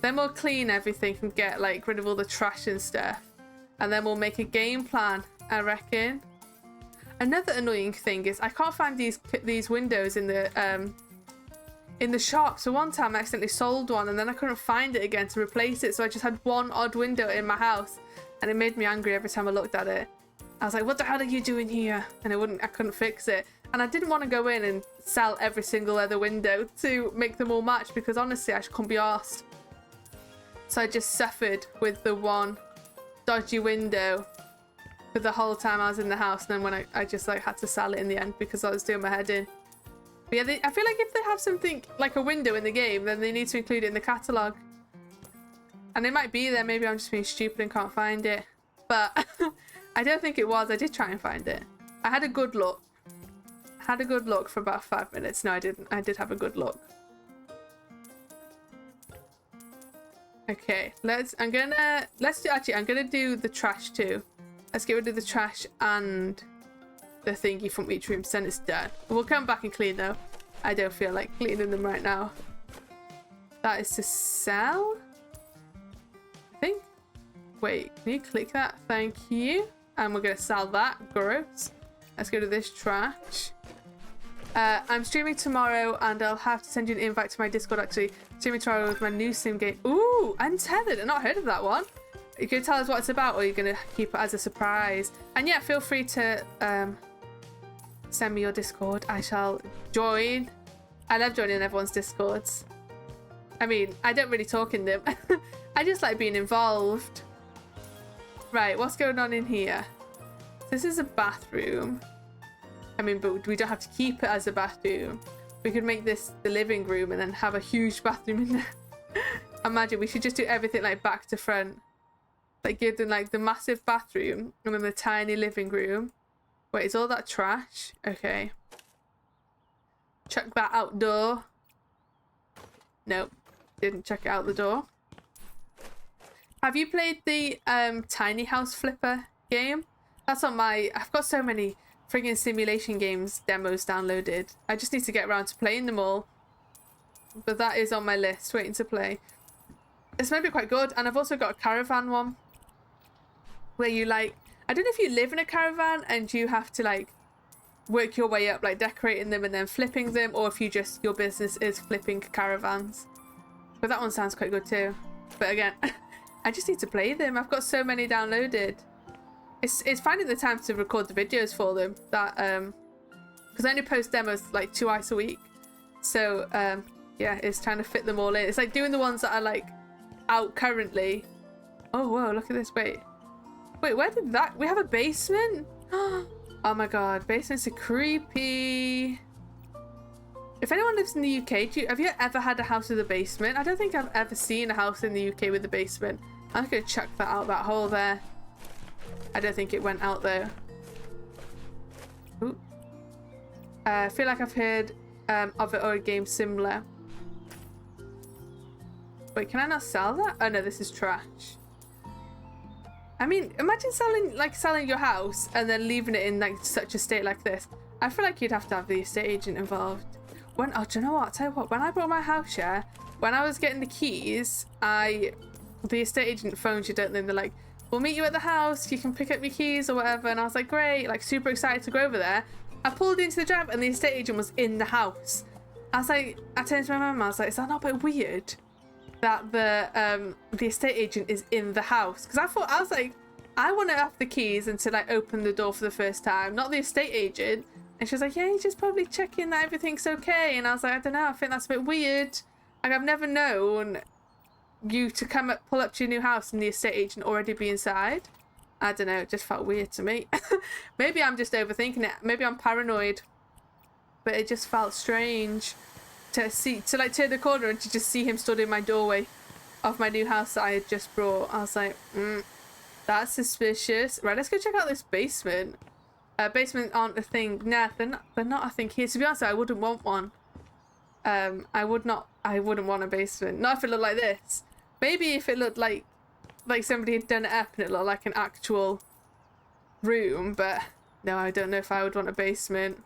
Then we'll clean everything and get rid of all the trash and stuff. And then we'll make a game plan, I reckon. Another annoying thing is I can't find these windows in the shop. So one time I accidentally sold one and then I couldn't find it again to replace it. So I just had one odd window in my house, and it made me angry every time I looked at it. I was like, what the hell are you doing here? And I couldn't fix it. And I didn't want to go in and sell every single other window to make them all match, because honestly I just couldn't be arsed. So I just suffered with the one dodgy window for the whole time I was in the house, and then when I just had to sell it in the end because I was doing my head in. But yeah, I feel like if they have something like a window in the game, then they need to include it in the catalogue. And it might be there, maybe I'm just being stupid and can't find it. But I don't think it was. I did try and find it. I had a good look. For about 5 minutes. No, I didn't. I did have a good look. Okay, I'm gonna do the trash too. Let's get rid of the trash and the thingy from each room, so then it's done. We'll come back and clean though. I don't feel like cleaning them right now. That is to sell, I think. Wait, can you click that? Thank you. And we're gonna sell that. Gross. Let's go to this trash. I'm streaming tomorrow, and I'll have to send you an invite to my Discord actually. Streaming tomorrow with my new sim game. Ooh, Untethered. I've not heard of that one. You can tell us what it's about, or you're gonna keep it as a surprise. And yeah, feel free to send me your Discord. I shall join. I love joining everyone's Discords. I mean, I don't really talk in them. I just like being involved. Right, what's going on in here? This is a bathroom. I mean, but we don't have to keep it as a bathroom. we could make this the living room and then have a huge bathroom in there. Imagine, we should just do everything like back to front. Like give them like the massive bathroom and then the tiny living room. Wait, is all that trash? Okay. Chuck that outdoor. Nope. Didn't chuck it out the door. Have you played the Tiny House Flipper game? That's on my... I've got so many friggin' simulation games demos downloaded. I just need to get around to playing them all. But that is on my list, waiting to play. It's maybe quite good. And I've also got a caravan one. Where you like... I don't know if you live in a caravan and you have to like work your way up, like decorating them and then flipping them. Or if you just... Your business is flipping caravans. But that one sounds quite good too. But again... I just need to play them. I've got so many downloaded. It's finding the time to record the videos for them. That because I only post demos like twice a week. So yeah, it's trying to fit them all in. It's like doing the ones that are like out currently. Oh whoa, look at this. Wait, where did that... We have a basement? Oh my god, basements are creepy. If anyone lives in the UK, have you ever had a house with a basement? I don't think I've ever seen a house in the UK with a basement. I'm gonna chuck that out, that hole there. I don't think it went out though. Ooh. I feel like I've heard of it or a game similar. Wait, can I not sell that? Oh no, this is trash. I mean, imagine selling your house and then leaving it in like such a state like this. I feel like you'd have to have the estate agent involved. Oh, do you know what? I'll tell you what, when I bought my house, yeah, when I was getting the keys, the estate agent phones you, don't they? And they're like, we'll meet you at the house, you can pick up your keys or whatever. And I was like, great, like super excited to go over there. I pulled into the drive and the estate agent was in the house. I was like, I turned to my mum, I was like, is that not a bit weird that the estate agent is in the house? Because I was like, I want to have the keys until I open the door for the first time, not the estate agent. And she was like, yeah, he's just probably checking that everything's okay. And I was like, I don't know, I think that's a bit weird. Like, I've never known you to pull up to your new house and the estate agent already be inside. I don't know, it just felt weird to me. Maybe I'm just overthinking it. Maybe I'm paranoid. But it just felt strange to like turn the corner and to just see him stood in my doorway of my new house that I had just brought. I was like, that's suspicious. Right, let's go check out this basement. Basements aren't a thing. Nah, they're not a thing here. To be honest, I wouldn't want one. I wouldn't want a basement. Not if it looked like this. Maybe if it looked like somebody had done it up and it looked like an actual room, but no, I don't know if I would want a basement.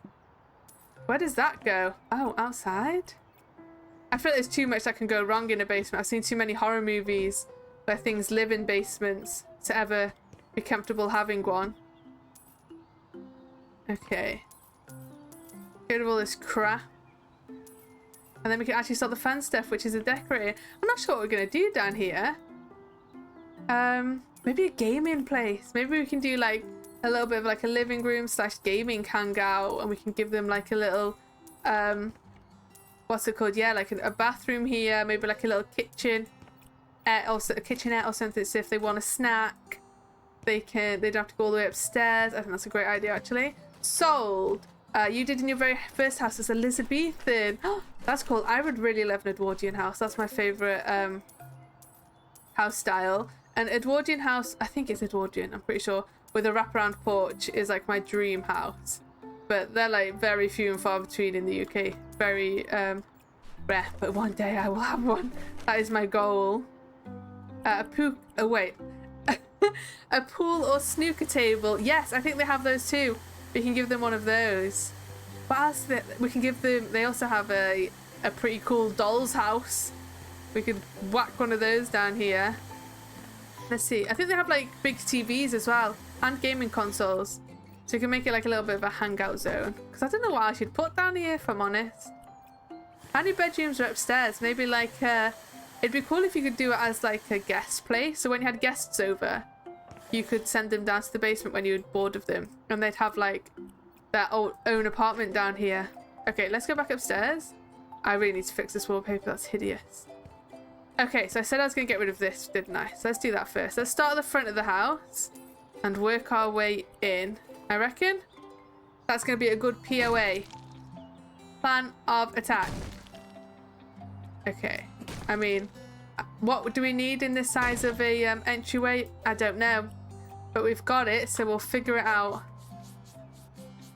Where does that go? Oh, outside? I feel like there's too much that can go wrong in a basement. I've seen too many horror movies where things live in basements to ever be comfortable having one. Okay. Get rid of all this crap. And then we can actually start the fun stuff, which is a decorator. I'm not sure what we're going to do down here. Maybe a gaming place. Maybe we can do like a little bit of like a living room / gaming hangout. And we can give them like a little, what's it called? Yeah, like a bathroom here. Maybe like a little kitchen. Also a kitchenette or something. So if they want a snack, they don't have to go all the way upstairs. I think that's a great idea actually. Sold. You did in your very first house as Elizabethan. That's cool. I would really love an Edwardian house. That's my favorite house style. An Edwardian house, I think it's Edwardian, I'm pretty sure, with a wraparound porch is like my dream house. But they're like very few and far between in the UK. Very rare, but one day I will have one. That is my goal. A pool or snooker table. Yes, I think they have those too. We can give them one of those. What else? We can give them... They also have a pretty cool doll's house. We could whack one of those down here. Let's see. I think they have like big TVs as well. And gaming consoles. So you can make it like a little bit of a hangout zone. Because I don't know what I should put down here, if I'm honest. How many bedrooms are upstairs? Maybe like... it'd be cool if you could do it as like a guest place. So when you had guests over, you could send them down to the basement when you were bored of them. And they'd have like their own apartment down here. Okay, let's go back upstairs. I really need to fix this wallpaper. That's hideous. Okay, so I said I was going to get rid of this, didn't I? So let's do that first. Let's start at the front of the house and work our way in. I reckon that's going to be a good POA. Plan of attack. Okay. I mean, what do we need in this size of a entryway? I don't know. But we've got it, so we'll figure it out.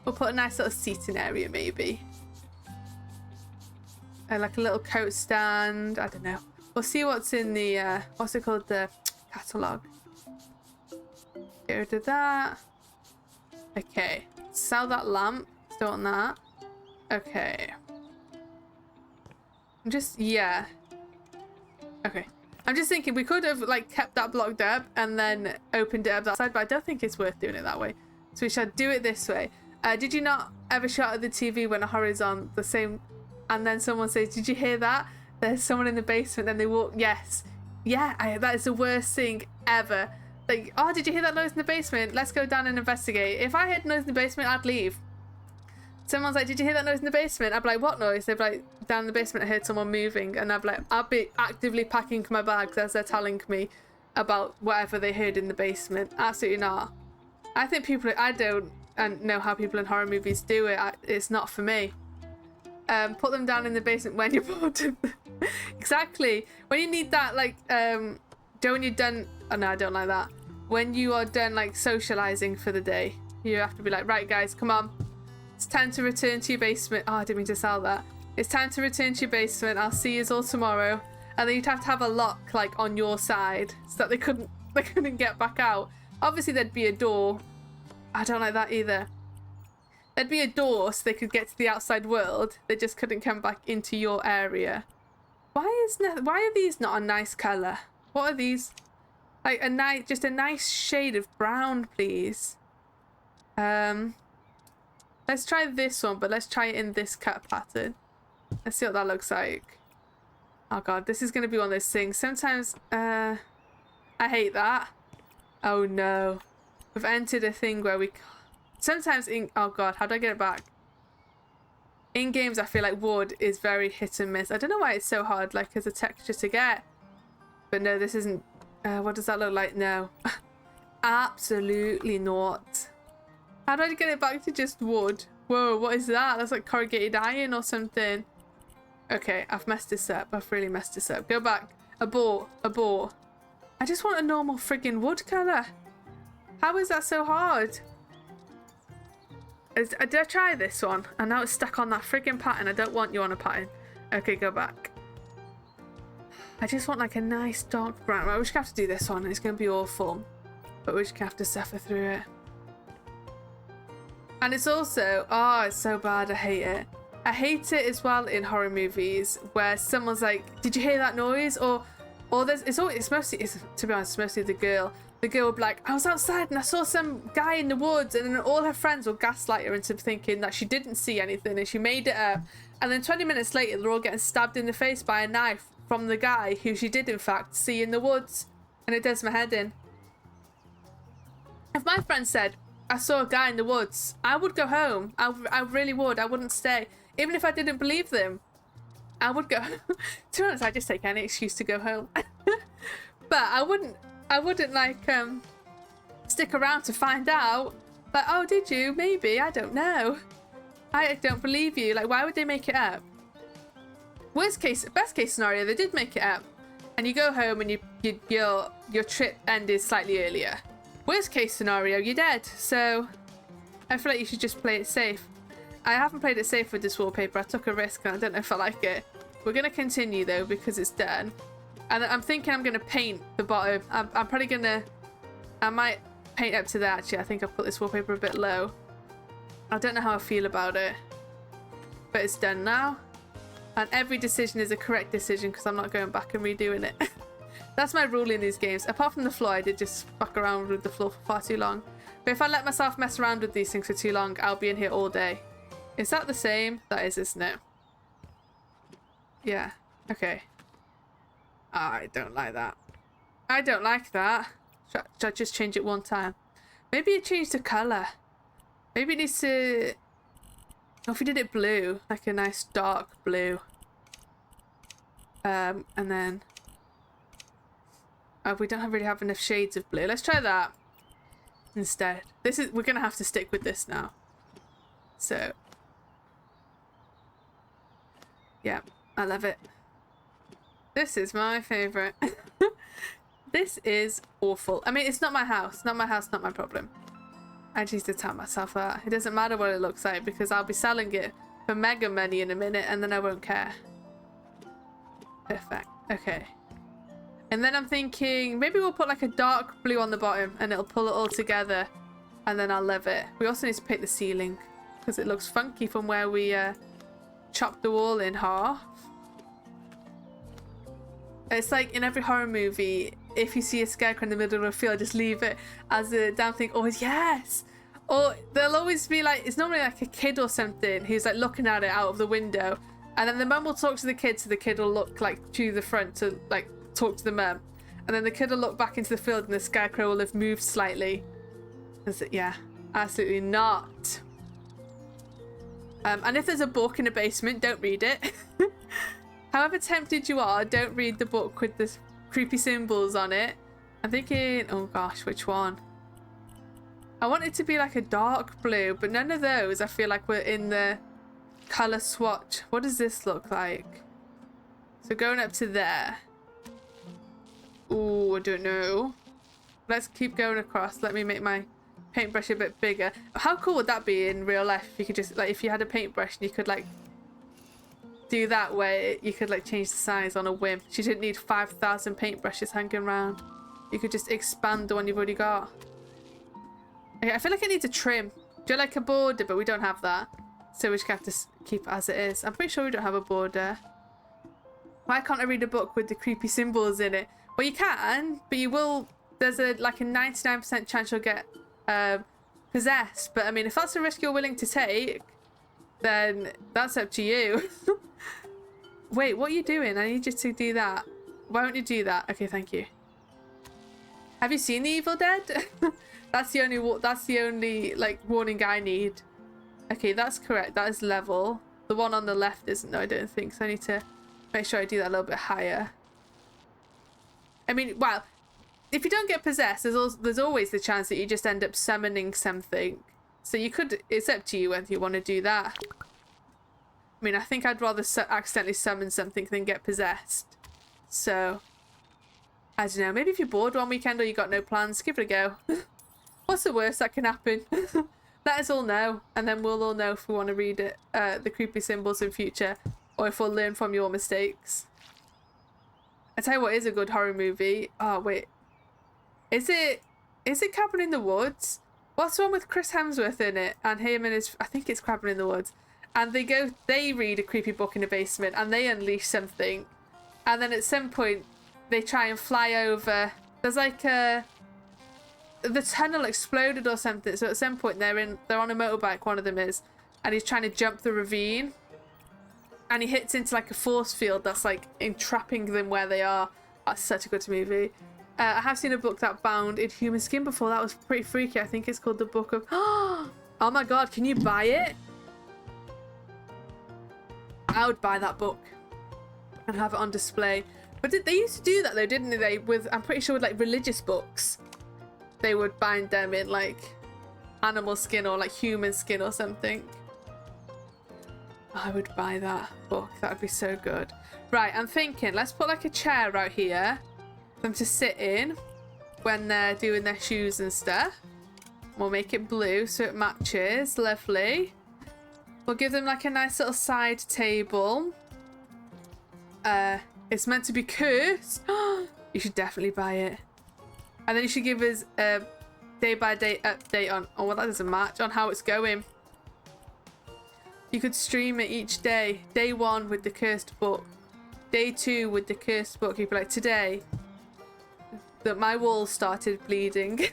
We'll put a nice little seating area, maybe. Like a little coat stand. I don't know. We'll see what's in the, what's it called? The catalogue. Get rid of that. Okay. Sell that lamp. Still on that. Okay. Yeah. Okay. I'm just thinking we could have like kept that blocked up and then opened it up that side, but I don't think it's worth doing it that way. So we should do it this way. Did you not ever shout at the TV when a horror's on the same, and then someone says, "Did you hear that? There's someone in the basement," and they walk. Yes. Yeah, that is the worst thing ever. Like, oh, did you hear that noise in the basement? Let's go down and investigate. If I heard noise in the basement, I'd leave. Someone's like, "Did you hear that noise in the basement?" I'd be like, "What noise?" They'd be like, "Down in the basement, I heard someone moving." And I'd be like, I'll be actively packing my bags as they're telling me about whatever they heard in the basement. Absolutely not. I think people, I don't know how people in horror movies do it. It's not for me. Put them down in the basement when you're bored of them. Exactly. When you need that, like, when you're done, oh no, I don't like that. When you are done, like, socializing for the day, you have to be like, "Right, guys, come on. It's time to return to your basement." Oh, I didn't mean to sell that. It's time to return to your basement. I'll see you all tomorrow. And then you'd have to have a lock, like, on your side so that they couldn't get back out. Obviously, there'd be a door. I don't like that either. There'd be a door so they could get to the outside world. They just couldn't come back into your area. Why are these not a nice colour? What are these? Like just a nice shade of brown, please. Let's try this one, but let's try it in this cut pattern. Let's see what that looks like. Oh god, this is going to be one of those things. Sometimes, I hate that. Oh no. We've entered a thing where we... Sometimes oh god, how do I get it back? In games, I feel like wood is very hit and miss. I don't know why it's so hard, like, as a texture to get. But no, this isn't... what does that look like? No. Absolutely not. How do I get it back to just wood? Whoa, what is that? That's like corrugated iron or something. Okay, I've messed this up. I've really messed this up. Go back. Abort. Abort. I just want a normal friggin' wood colour. How is that so hard? Did I try this one? And now it's stuck on that friggin' pattern. I don't want you on a pattern. Okay, go back. I just want like a nice dark brown. Right, we're just gonna have to do this one. It's gonna be awful. But we're just gonna have to suffer through it. And it's also, oh, it's so bad. I hate it. I hate it as well in horror movies where someone's like, "Did you hear that noise?" Or there's, it's mostly, to be honest, it's mostly the girl. The girl will be like, "I was outside and I saw some guy in the woods," and then all her friends will gaslight her into thinking that she didn't see anything and she made it up. And then 20 minutes later, they're all getting stabbed in the face by a knife from the guy who she did in fact see in the woods. And it does my head in. If my friend said, "I saw a guy in the woods," I would go home. I really would. I wouldn't stay. Even if I didn't believe them, I would go. To be honest, I just take any excuse to go home. But I wouldn't like stick around to find out. Like, "Oh, did you? Maybe. I don't know. I don't believe you." Like, why would they make it up? Best case scenario, they did make it up, and you go home and your trip ended slightly earlier. Worst case scenario, you're dead. So I feel like you should just play it safe. I haven't played it safe with this wallpaper. I took a risk and I don't know if I like it. We're gonna continue though because it's done. And I'm thinking I'm gonna paint the bottom. I'm probably gonna... I might paint up to that actually. I think I've put this wallpaper a bit low. I don't know how I feel about it. But it's done now. And every decision is a correct decision because I'm not going back and redoing it. That's my rule in these games. Apart from the floor, I did just fuck around with the floor for far too long. But if I let myself mess around with these things for too long, I'll be in here all day. Is that the same? That is, isn't it? Yeah. Okay. I don't like that. I don't like that. Should I just change it one time? Maybe it changed the colour. Maybe it needs to... Or if we did it blue, like a nice dark blue. And then... we don't really have enough shades of blue. Let's try that instead. We're gonna have to stick with this now. So Yeah, I love it. This is my favorite. This is awful. I mean, it's not my house. Not my house, not my problem. I just need to tell myself that. It doesn't matter what it looks like because I'll be selling it for mega money in a minute and then I won't care. Perfect. Okay. And then I'm thinking maybe we'll put like a dark blue on the bottom and it'll pull it all together and then I'll love it. We also need to paint the ceiling because it looks funky from where we chopped the wall in half. It's like in every horror movie, if you see a scarecrow in the middle of a field, just leave it as the damn thing always, yes! Or there'll always be like, it's normally like a kid or something who's like looking at it out of the window. And then the mum will talk to the kid, so the kid will look like to the front to like talk to the mum. And then the kid will look back into the field and the scarecrow will have moved slightly. Yeah, absolutely not. And if there's a book in a basement, don't read it. However tempted you are, don't read the book with the creepy symbols on it. I'm thinking, oh gosh, which one? I want it to be like a dark blue, but none of those I feel like we're in the color swatch. What does this look like? So going up to there. Ooh, I don't know. Let's keep going across. Let me make my paintbrush a bit bigger. How cool would that be in real life? If you could just, like, if you had a paintbrush and you could like do that where you could like change the size on a whim. She didn't need 5,000 paintbrushes hanging around. You could just expand the one you've already got. Okay, I feel like it needs a trim. Do you like a border? But we don't have that. So we just have to keep it as it is. I'm pretty sure we don't have a border. Why can't I read a book with the creepy symbols in it? Well, you can, but you will. There's like a 99% chance you'll get possessed. But I mean, if that's a risk you're willing to take, then that's up to you. Wait, what are you doing? I need you to do that. Why won't you do that? Okay, thank you. Have you seen The Evil Dead? That's the only like warning I need. Okay, that's correct. That is level. The one on the left isn't though, I don't think. So I need to make sure I do that a little bit higher. I mean, well, if you don't get possessed, there's always the chance that you just end up summoning something. So you could, it's up to you whether you want to do that. I mean, I think I'd rather accidentally summon something than get possessed. So, I don't know. Maybe if you're bored one weekend or you got no plans, give it a go. What's the worst that can happen? Let us all know. And then we'll all know if we want to read it, the creepy symbols in future. Or if we'll learn from your mistakes. I tell you what is a good horror movie. Oh, wait. Is it Cabin in the Woods? What's the one with Chris Hemsworth in it? And him and his... I think it's Cabin in the Woods. And they read a creepy book in a basement and they unleash something. And then at some point, they try and fly over. There's like the tunnel exploded or something. So at some point, they're on a motorbike, one of them is. And he's trying to jump the ravine. And he hits into like a force field that's like entrapping them where they are. That's such a good movie. I have seen a book that bound in human skin before. That was pretty freaky. I think it's called The Book of... Oh my god, can you buy it? I would buy that book and have it on display. But they used to do that though, didn't they? I'm pretty sure with like religious books. They would bind them in like animal skin or like human skin or something. I would buy that book. That would be so good. Right, I'm thinking, let's put like a chair out here for them to sit in when they're doing their shoes and stuff. We'll make it blue so it matches. Lovely. We'll give them like a nice little side table. It's meant to be cursed. You should definitely buy it. And then you should give us a day-by-day update on... Oh, well, that doesn't match. On how it's going. You could stream it each day. Day 1 with the cursed book. Day 2 with the cursed book. You'd be like, today, that my wall started bleeding.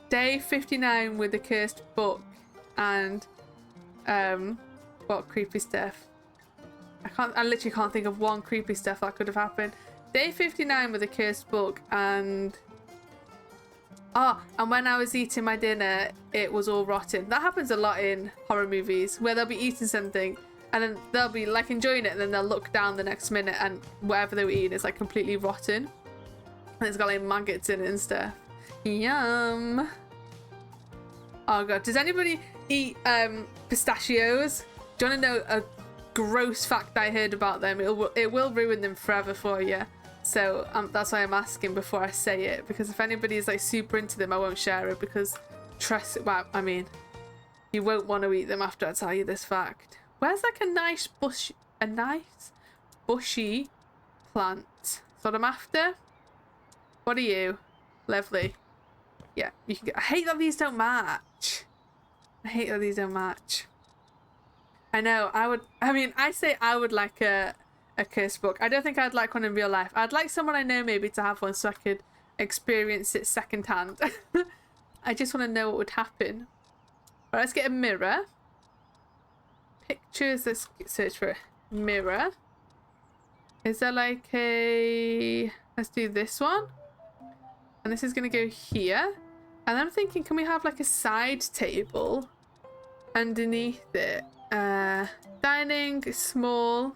Day 59 with the cursed book. And... what creepy stuff? I literally can't think of one creepy stuff that could have happened. Day 59 with a cursed book and... Oh, and when I was eating my dinner, it was all rotten. That happens a lot in horror movies where they'll be eating something and then they'll be like enjoying it and then they'll look down the next minute and whatever they were eating is like completely rotten. And it's got like maggots in it and stuff. Yum. Oh god, does anybody eat pistachios? Do you want to know a gross fact I heard about them, it will ruin them forever for you. So that's why I'm asking before I say it, because if anybody is like super into them, I won't share it, because trust, well, I mean, you won't want to eat them after I tell you this fact. Where's like a nice bushy plant? That's what I'm after. What are you? Lovely. Yeah, you can get. I hate that these don't match. I hate that these don't match. I know. I say I would like a curse book. I don't think I'd like one in real life. I'd like someone I know maybe to have one so I could experience it secondhand. I just want to know what would happen. Right, let's get a mirror. Pictures. Let's search for a mirror. Is there like a... Let's do this one. And this is going to go here. And I'm thinking, can we have like a side table underneath it? Dining, small,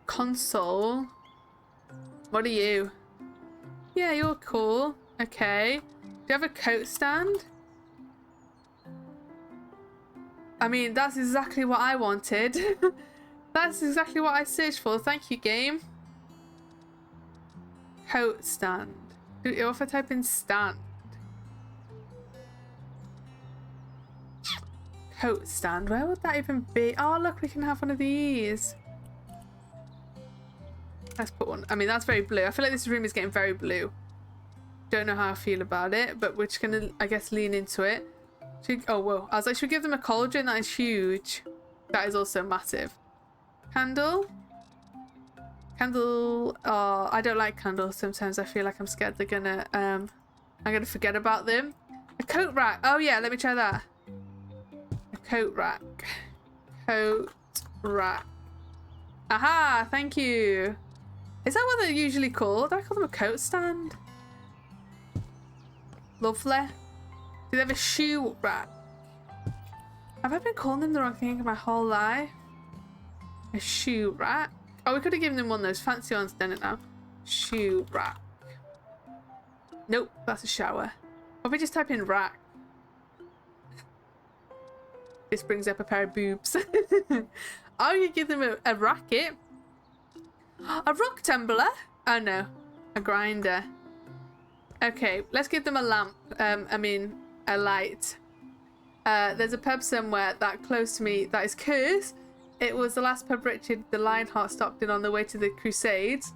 console. What are you? Yeah, you're cool. Okay. Do you have a coat stand? I mean, that's exactly what I wanted. That's exactly what I searched for. Thank you, game. Coat stand. If I type in stand. Coat stand. Where would that even be? Oh, look, we can have one of these. Let's put one. I mean, that's very blue. I feel like this room is getting very blue. Don't know how I feel about it, but we're just going to, I guess, lean into it. Oh, whoa. I was like, should we give them a cauldron? That is huge. That is also massive. Candle. Candle. Oh, I don't like candles. Sometimes I feel like I'm scared they're gonna I'm gonna forget about them. A coat rack. Oh yeah, let me try that. A coat rack. Coat rack. Aha, thank you. Is that what they're usually called? I call them a coat stand. Lovely. Do they have a shoe rack? Have I been calling them the wrong thing my whole life? A shoe rack. Oh, we could have given them one of those fancy ones, done it now. Shoe rack. Nope, that's a shower. Or if we just type in rack. This brings up a pair of boobs. Oh, you give them a racket. A rock tumbler? Oh no, a grinder. Okay, let's give them a lamp. I mean, a light. There's a pub somewhere that close to me that is cursed. It was the last pub Richard the Lionheart stopped in on the way to the Crusades.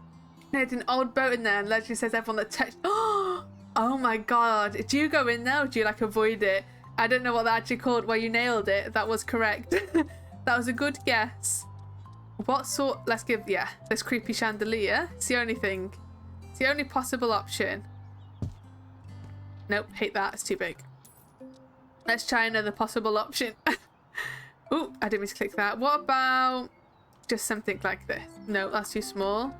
They had an old boat in there, and legend says everyone that touched. Oh my god! Do you go in there, or do you like avoid it? I don't know what that actually called. Well, you nailed it. That was correct. That was a good guess. What sort? Let's give this creepy chandelier. It's the only thing. It's the only possible option. Nope, hate that. It's too big. Let's try another possible option. Ooh, I didn't mean to click that. What about just something like this? No, that's too small.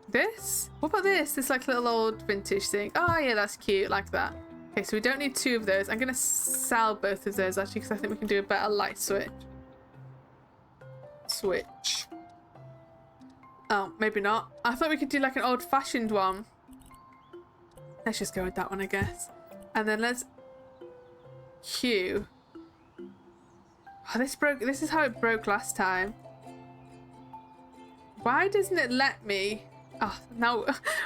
This? What about this? This like little old vintage thing. Oh yeah, that's cute, like that. Okay, so we don't need two of those. I'm gonna sell both of those actually, because I think we can do a better light switch. Switch. Oh, maybe not. I thought we could do like an old-fashioned one. Let's just go with that one, I guess. And then let's Q. Oh, this broke. This is how it broke last time. Why doesn't it let me? Oh, now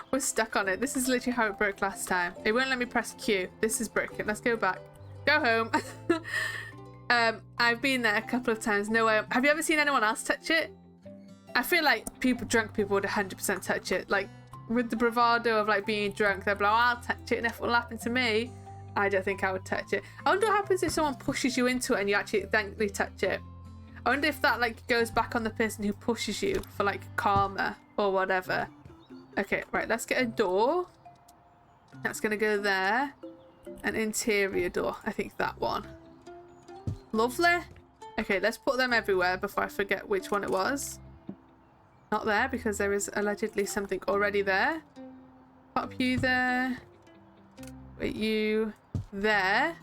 we're stuck on it. This is literally how it broke last time. It won't let me press Q. This is broken. Let's go back. Go home. I've been there a couple of times. No way. Have you ever seen anyone else touch it? I feel like drunk people would 100% touch it. Like with the bravado of like being drunk, they'll be like, oh, I'll touch it and if it will happen to me. I don't think I would touch it. I wonder what happens if someone pushes you into it and you actually thankfully touch it. I wonder if that like goes back on the person who pushes you for like karma or whatever. Okay, right, let's get a door. That's gonna go there. An interior door. I think that one. Lovely. Okay, let's put them everywhere before I forget which one it was. Not there, because there is allegedly something already there. Pop you there. Wait, you there.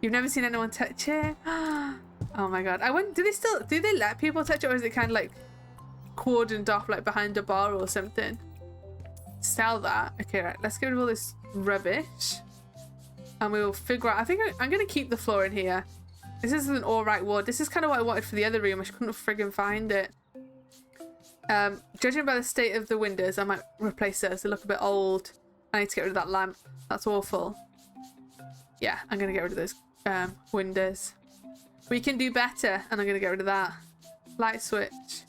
You've never seen anyone touch it? Oh my god. I wonder, do they let people touch it, or is it kind of like cordoned off like behind a bar or something? Sell that. Okay, right, let's get rid of all this rubbish. And we will figure out, I think I'm going to keep the floor in here. This is an alright wood. This is kind of what I wanted for the other room. I just couldn't friggin' find it. Judging by the state of the windows, I might replace those. They look a bit old. I need to get rid of that lamp. That's awful. Yeah, I'm going to get rid of those windows. We can do better, and I'm going to get rid of that. Light switch.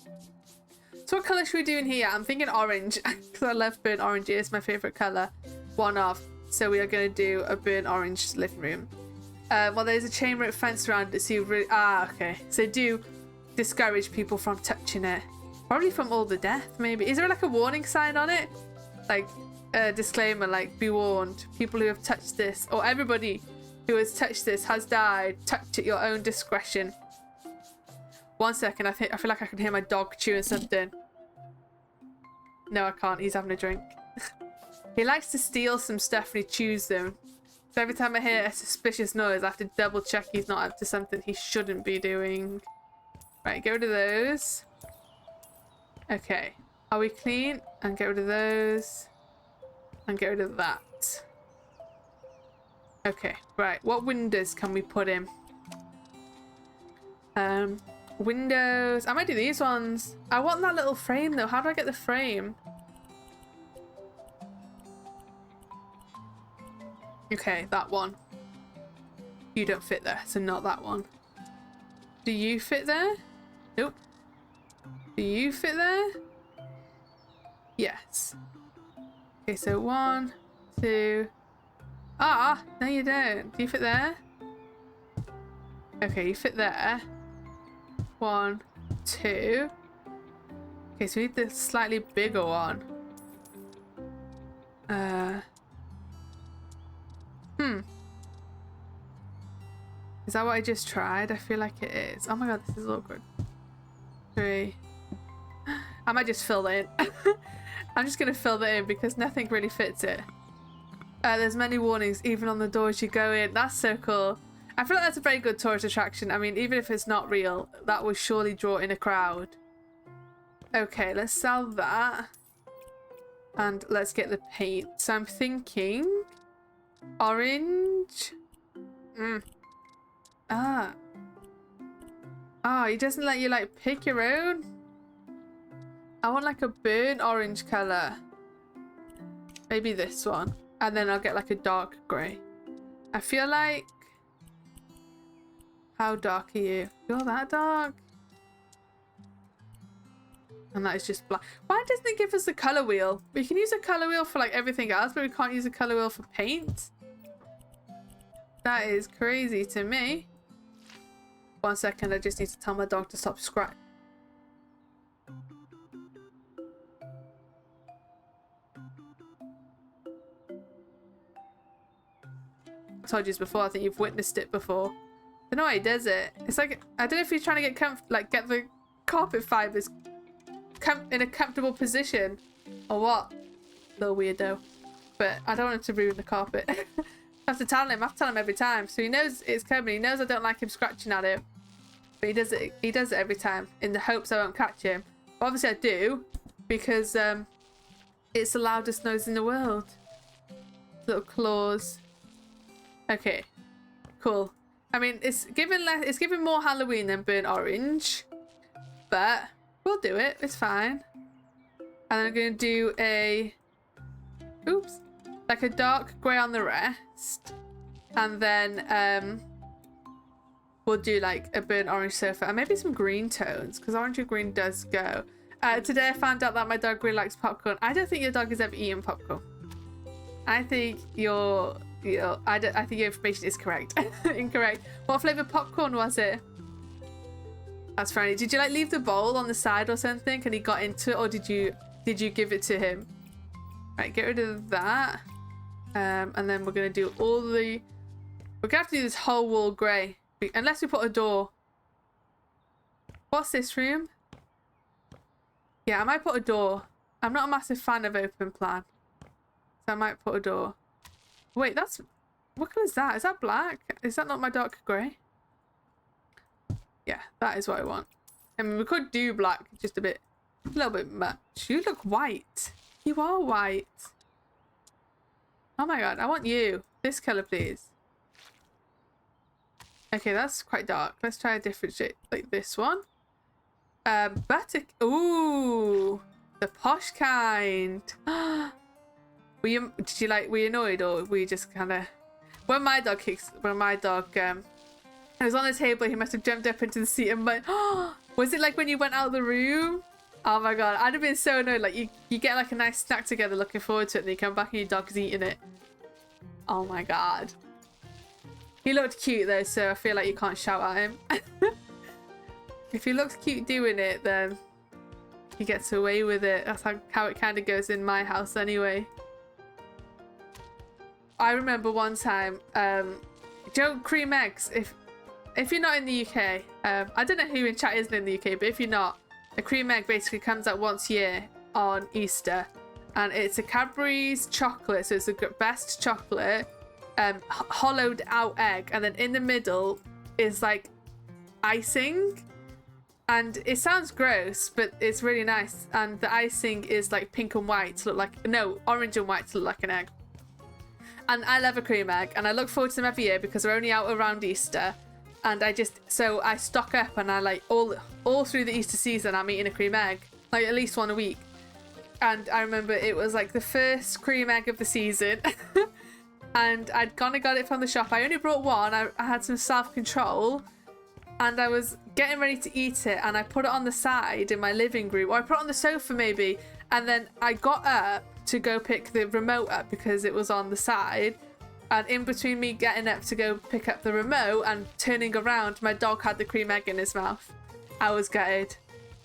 So what colour should we do in here? I'm thinking orange, because I love burnt orange. It is my favourite colour. One of. So we are going to do a burnt orange living room. Well, there's a chain link fence around it, so you really... Ah, okay. So do discourage people from touching it. Probably from all the death, maybe. Is there like a warning sign on it? Like a disclaimer, like, be warned. People who have touched this, or everybody who has touched this has died. Touch at your own discretion. 1 second, I feel like I can hear my dog chewing something. No, I can't. He's having a drink. He likes to steal some stuff and he chews them. So every time I hear a suspicious noise, I have to double check he's not up to something he shouldn't be doing. Right, get rid of those. Okay. Are we clean? And get rid of those. And get rid of that. Okay, right. What windows can we put in? Windows. I might do these ones. I want that little frame though. How do I get the frame? Okay, that one. You don't fit there, so not that one. Do you fit there? Nope. Do you fit there? Yes. Okay, so 1, 2. Ah, no you don't. Do you fit there? Okay, you fit there. 1, 2. Okay, so we need the slightly bigger one. Is that what I just tried? I feel like it is. Oh my god, this is awkward. 3. I might just fill that in. I'm just going to fill that in because nothing really fits it. There's many warnings even on the doors you go in. That's so cool. I feel like that's a very good tourist attraction. I mean, even if it's not real, that will surely draw in a crowd. Okay, let's sell that. And let's get the paint. So I'm thinking orange. Oh, he doesn't let you like pick your own. I want like a burnt orange color. Maybe this one. And then I'll get like a dark grey. I feel like... How dark are you? You're that dark? And that is just black. Why doesn't it give us a colour wheel? We can use a colour wheel for like everything else, but we can't use a colour wheel for paint? That is crazy to me. 1 second, I just need to tell my dog to stop scratching. I told you this before, I think you've witnessed it before. I don't know why he does it. It's like, I don't know if he's trying to get the carpet fibers in a comfortable position or what. Little weirdo. But I don't want him to ruin the carpet. I have to tell him. I have to tell him every time. So he knows it's coming. He knows I don't like him scratching at it. But he does it every time in the hopes I won't catch him. But obviously I do because it's the loudest noise in the world. Little claws. Okay. Cool. I mean, it's given more Halloween than burnt orange. But we'll do it. It's fine. And I'm going to do a... Oops. Like a dark grey on the rest. And then we'll do like a burnt orange sofa. And maybe some green tones. Because orange and green does go. Today I found out that my dog really likes popcorn. I don't think your dog has ever eaten popcorn. I think I think your information is correct. Incorrect. What flavour popcorn was it? That's funny. Did you like leave the bowl on the side or something and he got into it, or did you give it to him? Right, get rid of that. And then we're gonna do all the... We're gonna have to do this whole wall grey. Unless we put a door. What's this room? Yeah, I might put a door. I'm not a massive fan of open plan. So I might put a door. Wait, that's... What colour is that? Is that black? Is that not my dark grey? Yeah, that is what I want. I mean, we could do black, just a little bit much. You look white. You are white. Oh my god, I want you. This colour, please. Okay, that's quite dark. Let's try a different shade, like this one. Buttock. Ooh, the posh kind. Were you annoyed, or were you just kind of? When my dog it was on the table, he must have jumped up into the seat and went, oh, was it like when you went out of the room? Oh my god, I'd have been so annoyed. Like you get like a nice snack together, looking forward to it, and you come back and your dog's eating it. Oh my god. He looked cute though, so I feel like you can't shout at him. If he looks cute doing it, then he gets away with it. That's how it kind of goes in my house anyway. I remember one time, Joe cream eggs, if you're not in the UK, I don't know who in chat isn't in the UK, but if you're not, a cream egg basically comes out once a year on Easter, and it's a Cadbury's chocolate, so it's the best chocolate, hollowed out egg, and then in the middle is like icing, and it sounds gross, but it's really nice, and the icing is like pink and white to look like, no, orange and white to look like an egg. And I love a cream egg, and I look forward to them every year because they're only out around Easter. And so I stock up, and I like all through the Easter season, I'm eating a cream egg, like at least one a week. And I remember it was like the first cream egg of the season, and I'd gone and got it from the shop. I only brought one. I had some self-control, and I was getting ready to eat it, and I put it on the side in my living room, or I put it on the sofa maybe, and then I got up to go pick the remote up because it was on the side. And in between me getting up to go pick up the remote and turning around, my dog had the cream egg in his mouth. I was gutted.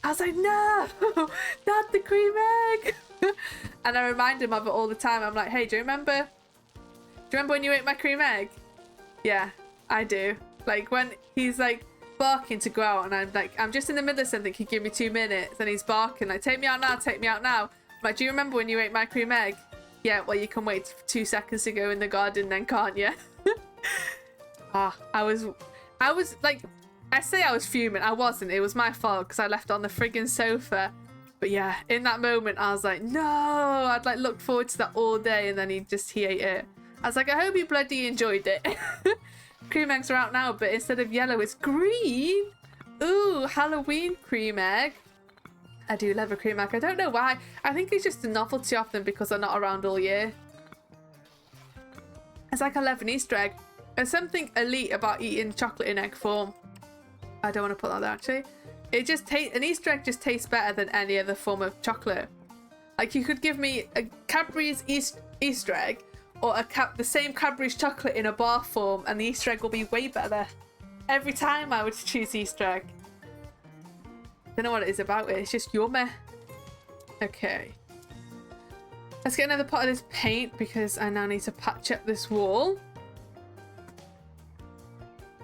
I was like, no, not the cream egg. And I remind him of it all the time. I'm like, hey, do you remember when you ate my cream egg? Yeah, I do. Like when he's like barking to go out, and I'm like, I'm just in the middle of something, can you give me 2 minutes? And he's barking like, take me out now, take me out now. I'm like, do you remember when you ate my cream egg? Yeah, well, you can wait 2 seconds to go in the garden then, can't you? I was like, I say I was fuming. I wasn't. It was my fault because I left it on the friggin' sofa. But yeah, in that moment, I was like, no, I'd like looked forward to that all day, and then he ate it. I was like, I hope you bloody enjoyed it. Cream eggs are out now, but instead of yellow, it's green. Ooh, Halloween cream egg. I do love a cream egg. I don't know why. I think it's just a novelty of them because they're not around all year. It's like I love an Easter egg. There's something elite about eating chocolate in egg form. I don't want to put that there actually. It just an Easter egg just tastes better than any other form of chocolate. Like you could give me a Cadbury's Easter egg or the same Cadbury's chocolate in a bar form, and the Easter egg will be way better. Every time I would choose Easter egg. Don't know what it is about it. It's just yummy. Okay. Let's get another pot of this paint because I now need to patch up this wall.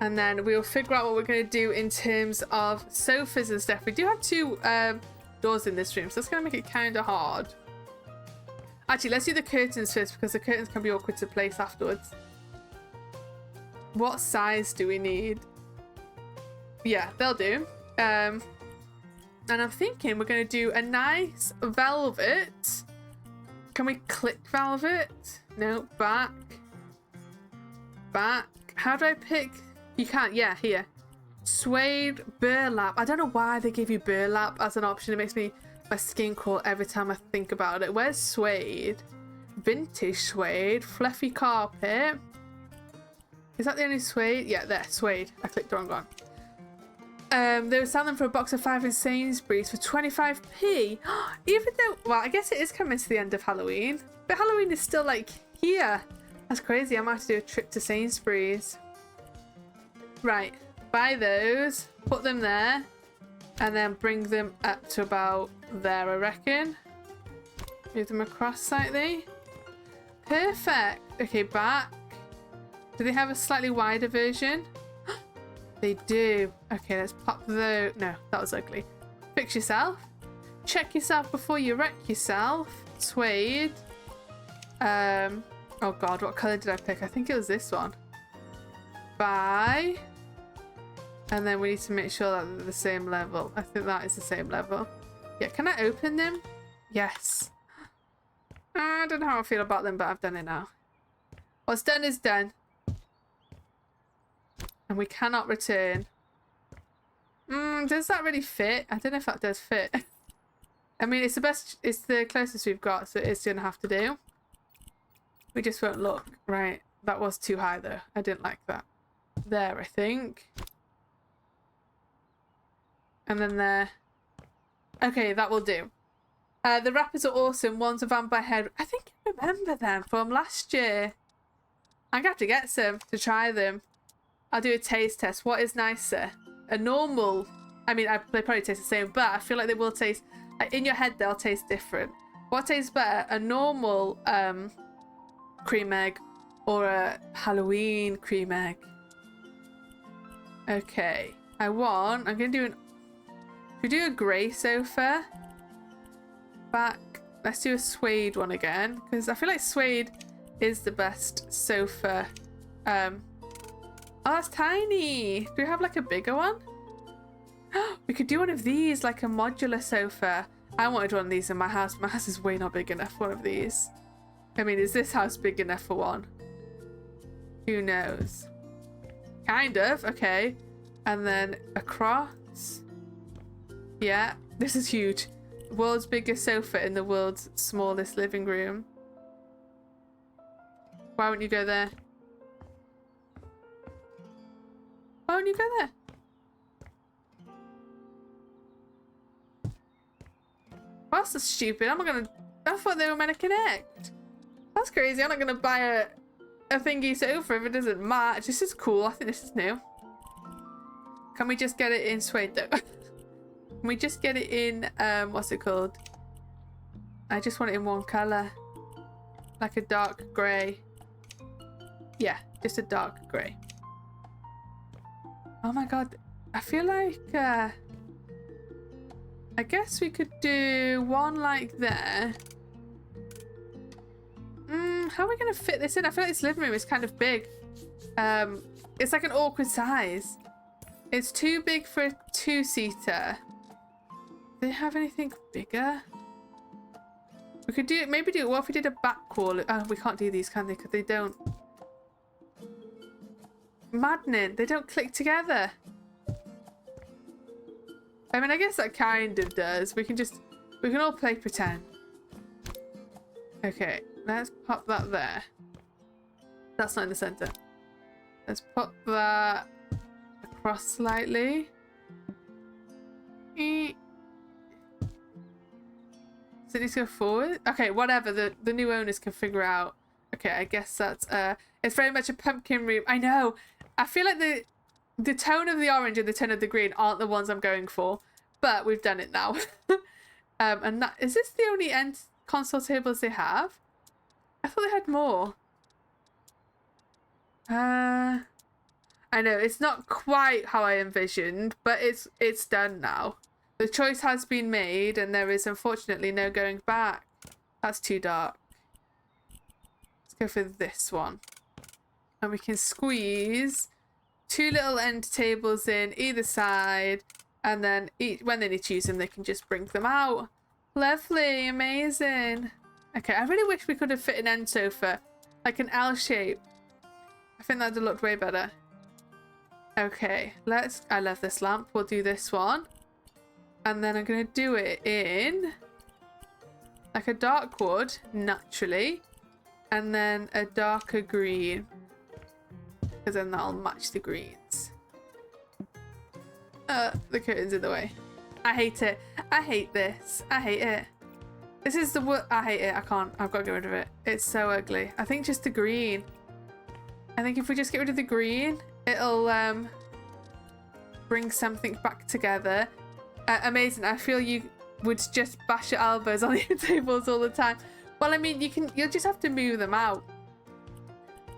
And then we'll figure out what we're going to do in terms of sofas and stuff. We do have 2 doors in this room, so that's going to make it kind of hard. Actually, let's do the curtains first because the curtains can be awkward to place afterwards. What size do we need? Yeah, they'll do. And I'm thinking we're going to do a nice velvet. Can we click velvet? No, back. Back. How do I pick? You can't. Yeah, here. Suede, burlap. I don't know why they give you burlap as an option. It makes my skin crawl every time I think about it. Where's suede? Vintage suede. Fluffy carpet. Is that the only suede? Yeah, there. Suede. I clicked the wrong one. They were selling them for a box of 5 in Sainsbury's for 25p. Even though, well, I guess it is coming to the end of Halloween, but Halloween is still like here. That's crazy. I might have to do a trip to Sainsbury's. Right, buy those, put them there, and then bring them up to about there, I reckon. Move them across slightly. Perfect. Okay, back. Do they have a slightly wider version? They do. Okay, let's pop those. No, that was ugly. Fix yourself. Check yourself before you wreck yourself. Suede. Oh god, what colour did I pick? I think it was this one. Buy. And then we need to make sure that they're the same level. I think that is the same level. Yeah, can I open them? Yes. I don't know how I feel about them, but I've done it now. What's done is done. And we cannot return. Does that really fit? I don't know if that does fit. I mean, it's the best, it's the closest we've got, so it's gonna have to do. We just won't look. Right, that was too high though. I didn't like that. There, I think. And then there. Okay, that will do. The wrappers are awesome. One's a vampire head. I think I remember them from last year. I'm gonna have to get some to try them. I'll do a taste test. What is nicer? A normal... I mean, they probably taste the same, but I feel like they will taste... Like, in your head, they'll taste different. What tastes better? A normal cream egg or a Halloween cream egg? Okay. I'm gonna do an... Should we do a grey sofa? Back. Let's do a suede one again, because I feel like suede is the best sofa. Oh, that's tiny. Do we have like a bigger one? We could do one of these, like a modular sofa. I wanted one of these in my house. My house is way not big enough for one of these. I mean, is this house big enough for one? Who knows? Kind of. Okay. And then across. Yeah, this is huge. World's biggest sofa in the world's smallest living room. Why won't you go there? Why won't you go there? Well, that's stupid. I'm not gonna... I thought they were meant to connect. That's crazy. I'm not gonna buy a thingy sofa if it doesn't match. This is cool. I think this is new. Can we just get it in suede though? Can we just get it in, what's it called? I just want it in one colour. Like a dark grey. Yeah, just a dark grey. Oh my god. I feel like, I guess we could do one like there. How are we going to fit this in? I feel like this living room is kind of big. It's like an awkward size. It's too big for a two-seater. Do they have anything bigger? We could do it, maybe do it. What if we did a back wall? Oh, we can't do these, can they? Because they don't. Maddening. They don't click together. I mean, I guess that kind of does. We can all play pretend. Okay, let's pop that there. That's not in the center. Let's pop that across slightly. Does it need to go forward? Okay, whatever. The new owners can figure out. Okay, I guess that's it's very much a pumpkin room. I know. I feel like the tone of the orange and the tone of the green aren't the ones I'm going for, but we've done it now. And that is this the only end console tables they have? I thought they had more. I know it's not quite how I envisioned, but it's done now. The choice has been made, and there is unfortunately no going back. That's too dark. Let's go for this one. And we can squeeze two little end tables in either side, and then when they need to use them, they can just bring them out. Lovely, amazing. Okay, I really wish we could have fit an end sofa, like an L shape. I think that'd have looked way better. Okay, I love this lamp. We'll do this one. And then I'm going to do it in like a dark wood, naturally. And then a darker green. Because then that'll match the greens. The curtain's in the way. I hate it. I hate this. I hate it. This is the wood. I hate it. I can't. I've got to get rid of it. It's so ugly. I think just the green. I think if we just get rid of the green, it'll bring something back together. Amazing. I feel you would just bash your elbows on the tables all the time. Well, I mean, you'll just have to move them out.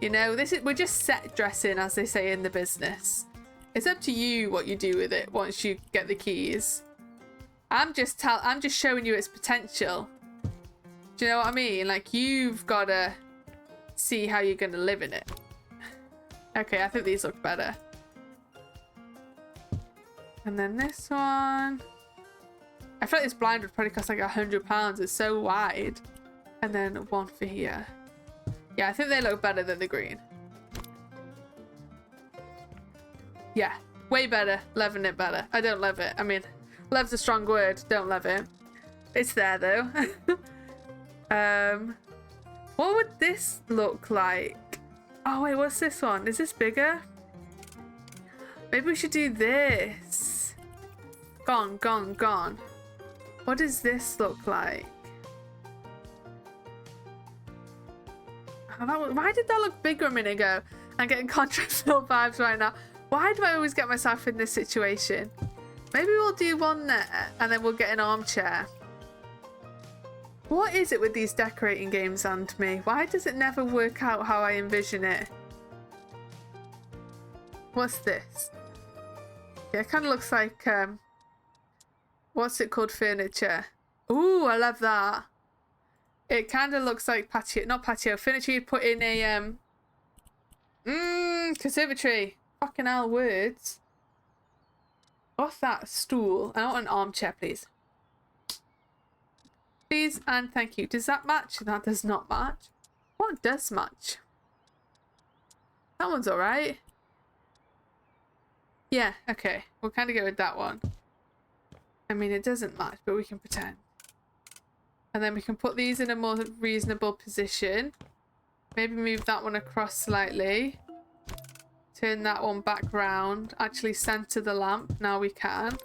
You know, we're just set dressing, as they say in the business. It's up to you what you do with it once you get the keys. I'm just showing you its potential. Do you know what I mean? Like, you've got to see how you're going to live in it. Okay, I think these look better. And then this one. I feel like this blind would probably cost like £100. It's so wide. And then one for here. Yeah, I think they look better than the green. Yeah, way better. Loving it better. I don't love it. I mean, love's a strong word. Don't love it. It's there though. What would this look like? Oh wait, what's this one? Is this bigger? Maybe we should do this. Gone, gone, gone. What does this look like? Oh, why did that look bigger a minute ago? I'm getting contrast film vibes right now. Why do I always get myself in this situation? Maybe we'll do one there and then we'll get an armchair. What is it with these decorating games and me? Why does it never work out how I envision it? What's this? Yeah, it kind of looks like, what's it called? Furniture. Ooh, I love that. It kind of looks like patio, not patio, furniture you'd put in a, conservatory. Fucking hell, words. What's that? Stool. I want an armchair, please. Please and thank you. Does that match? That does not match. What does match? That one's alright. Yeah, okay. We'll kind of go with that one. I mean, it doesn't match, but we can pretend. And then we can put these in a more reasonable position. Maybe move that one across slightly. Turn that one back round. Actually center the lamp. Now we can.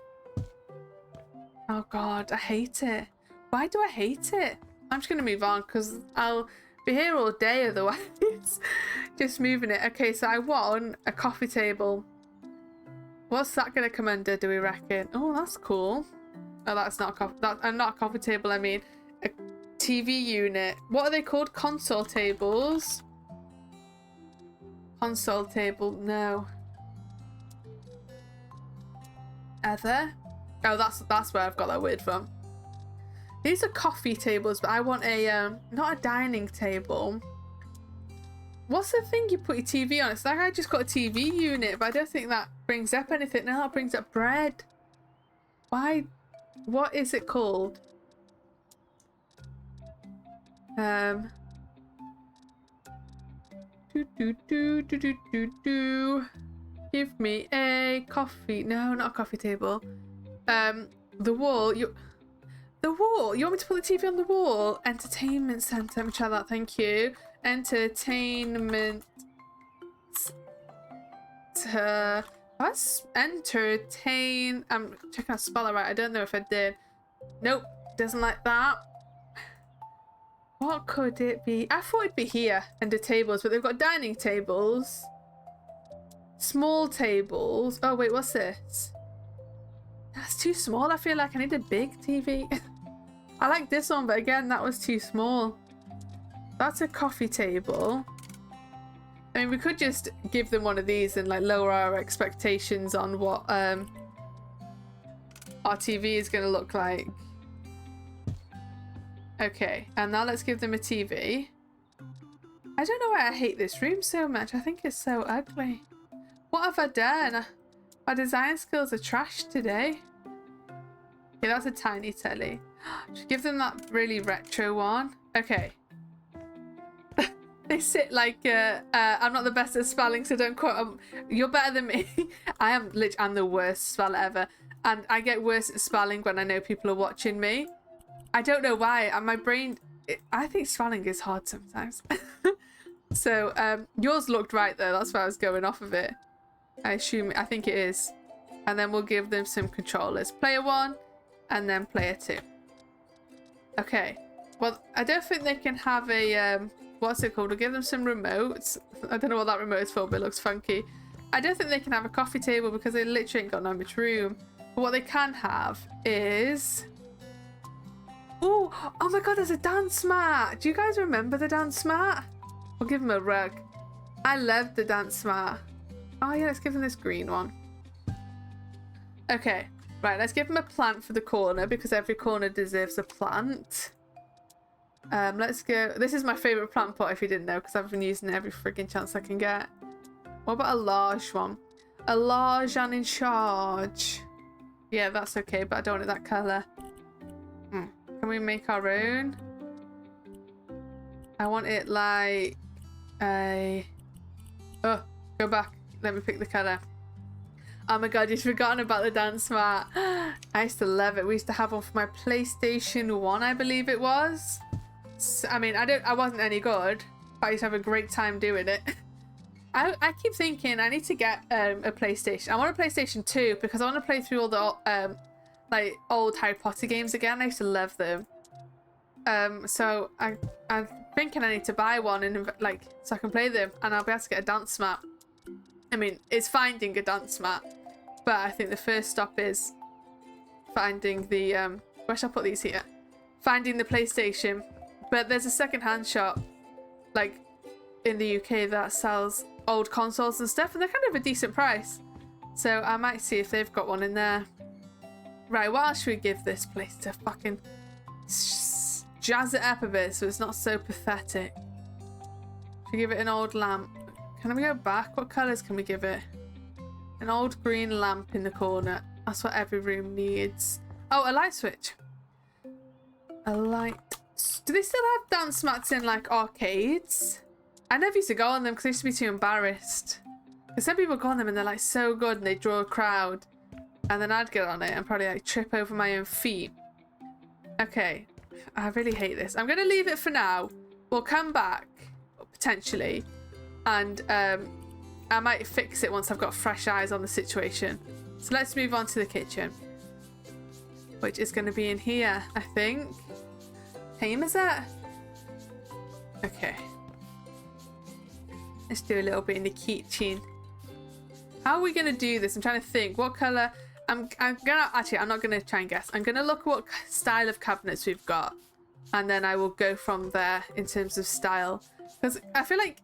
Oh god, I hate it. Why do I hate it? I'm just going to move on because I'll be here all day otherwise. Just moving it. Okay, so I want a coffee table. What's that going to come under, do we reckon? Oh, that's cool. Oh, that's not a coffee... not a coffee table, I mean. A TV unit. What are they called? Console tables? Console table, no. Other? Oh, that's where I've got that word from. These are coffee tables, but I want a, not a dining table. What's the thing you put your TV on? It's like I just got a TV unit, but I don't think that brings up anything. No, that brings up bread. Why? What is it called? Give me a coffee. No, not a coffee table. The wall. The wall. You want me to put the TV on the wall? Entertainment center. Let me try that. Thank you. Entertainment. Let's entertain. I'm checking how to spell it right. I don't know if I did. Nope. Doesn't like that. What could it be? I thought it'd be here under tables, but they've got dining tables. Small tables. Oh, wait, what's this? That's too small. I feel like I need a big TV. I like this one, but again, that was too small. That's a coffee table. I mean, we could just give them one of these and like lower our expectations on what our TV is going to look like. Okay, and now let's give them a TV. I don't know why I hate this room so much. I think it's so ugly. What have I done? My design skills are trash today. Okay, that's a tiny telly. Should give them that really retro one. Okay. They sit like, I'm not the best at spelling, so don't quote them. You're better than me. I'm the worst speller ever. And I get worse at spelling when I know people are watching me. I don't know why. My brain, I think spelling is hard sometimes. So, yours looked right though. That's why I was going off of it. I think it is. And then we'll give them some controllers. Player 1 and then player 2. Okay. Well, I don't think they can have a, what's it called? We'll give them some remotes. I don't know what that remote is for, but it looks funky. I don't think they can have a coffee table because they literally ain't got no much room. But what they can have is... Ooh, oh my god, there's a dance mat. Do you guys remember the dance mat? We'll give them a rug. I love the dance mat. Oh yeah, let's give them this green one. Okay, right, let's give them a plant for the corner because every corner deserves a plant. Let's go. This is my favourite plant pot if you didn't know because I've been using it every frigging chance I can get. What about a large one? A large and in charge. Yeah, that's okay, but I don't want it that colour. Can we make our own? I want it like a... Oh, go back. Let me pick the colour. Oh my god, you've forgotten about the dance mat. I used to love it. We used to have one for my PlayStation 1, I believe it was. So, I mean, I wasn't any good, but I used to have a great time doing it. I keep thinking I need to get a PlayStation. I want a PlayStation 2 because I want to play through all the like old Harry Potter games again. I used to love them. So I'm thinking I need to buy one and like so I can play them, and I'll be able to get a dance mat. I mean, it's finding a dance mat, but I think the first stop is finding the where should I put these here? Finding the PlayStation. But there's a second-hand shop like in the UK that sells old consoles and stuff, and they're kind of a decent price. So I might see if they've got one in there. Right, what else should we give this place to fucking jazz it up a bit so it's not so pathetic? Should we give it an old lamp? Can we go back? What colours can we give it? An old green lamp in the corner. That's what every room needs. Oh, a light switch. A light. Do they still have dance mats in like arcades? I never used to go on them because I used to be too embarrassed. Because some people go on them and they're like so good and they draw a crowd. And then I'd get on it and probably like trip over my own feet. Okay. I really hate this. I'm going to leave it for now. We'll come back, potentially. And I might fix it once I've got fresh eyes on the situation. So let's move on to the kitchen. Which is going to be in here, I think. Time is it? Okay. Let's do a little bit in the kitchen. How are we going to do this? I'm trying to think. What colour? I'm not going to try and guess. I'm going to look at what style of cabinets we've got. And then I will go from there in terms of style. Because I feel like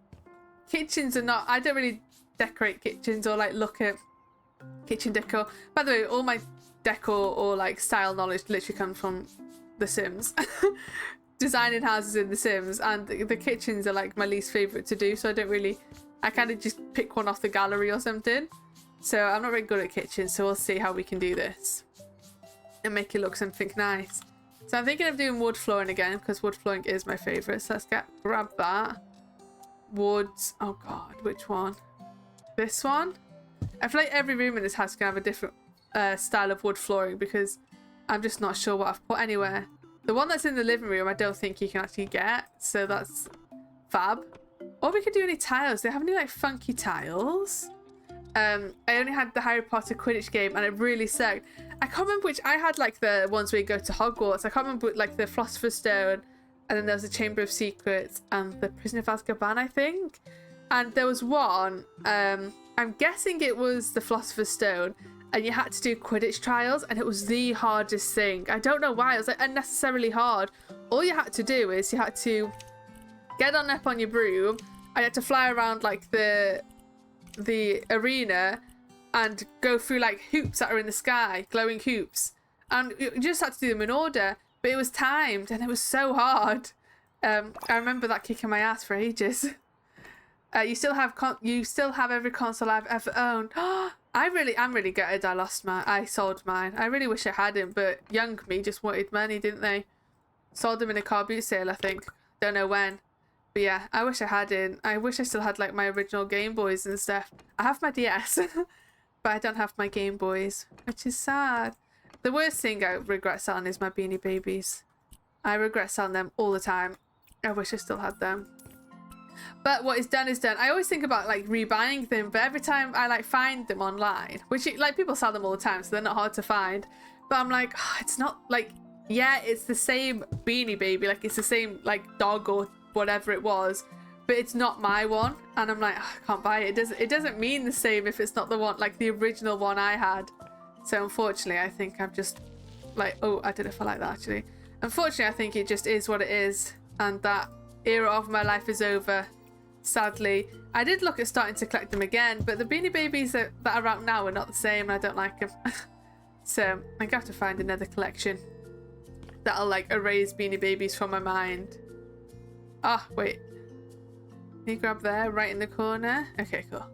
kitchens are not... I don't really decorate kitchens or like look at kitchen decor. By the way, all my decor or like style knowledge literally comes from The Sims. Designing houses in The Sims, and the kitchens are like my least favourite to do, so I don't really... I kind of just pick one off the gallery or something. So I'm not very good at kitchens, so we'll see how we can do this and make it look something nice. So I'm thinking of doing wood flooring again because wood flooring is my favourite. So let's grab that. Woods. Oh god, which one? This one? I feel like every room in this house can have a different style of wood flooring because I'm just not sure what I've put anywhere. The one that's in the living room I don't think you can actually get, so that's fab. Or we could do any tiles. Do they have any like funky tiles? I only had the Harry Potter Quidditch game and it really sucked. I can't remember which... I had like the ones where you go to Hogwarts. I can't remember like the Philosopher's Stone, and then there was the Chamber of Secrets and the Prisoner of Azkaban, I think. And there was one, I'm guessing it was the Philosopher's Stone, and you had to do Quidditch trials, and it was the hardest thing. I don't know why. It was like unnecessarily hard. All you had to do is you had to get on up on your broom, and you had to fly around like the arena and go through like hoops that are in the sky, glowing hoops, and you just had to do them in order, but it was timed and it was so hard. I remember that kicking my ass for ages. You still have every console I've ever owned. I'm really gutted I sold mine. I really wish I hadn't, but young me just wanted money, didn't they? Sold them in a car boot sale, I think. Don't know when. But yeah, I wish I hadn't. I wish I still had like my original Game Boys and stuff. I have my DS, but I don't have my Game Boys, which is sad. The worst thing I regret selling is my Beanie Babies. I regret selling them all the time. I wish I still had them. But what is done is done. I always think about like rebuying them, but every time I like find them online, which like people sell them all the time, so they're not hard to find. But I'm like, oh, it's not like, yeah, it's the same Beanie Baby, like it's the same like dog or whatever it was, but it's not my one. And I'm like, oh, I can't buy it. It doesn't mean the same if it's not the one, like the original one I had. So unfortunately, I think I'm just like, oh, I don't know if I like that actually. Unfortunately, I think it just is what it is, and that era of my life is over, sadly. I did look at starting to collect them again, but the Beanie Babies that are out now are not the same, and I don't like them. So I'm gonna have to find another collection that'll like erase Beanie Babies from my mind. Ah, wait. Can you grab there, right in the corner? Okay, cool.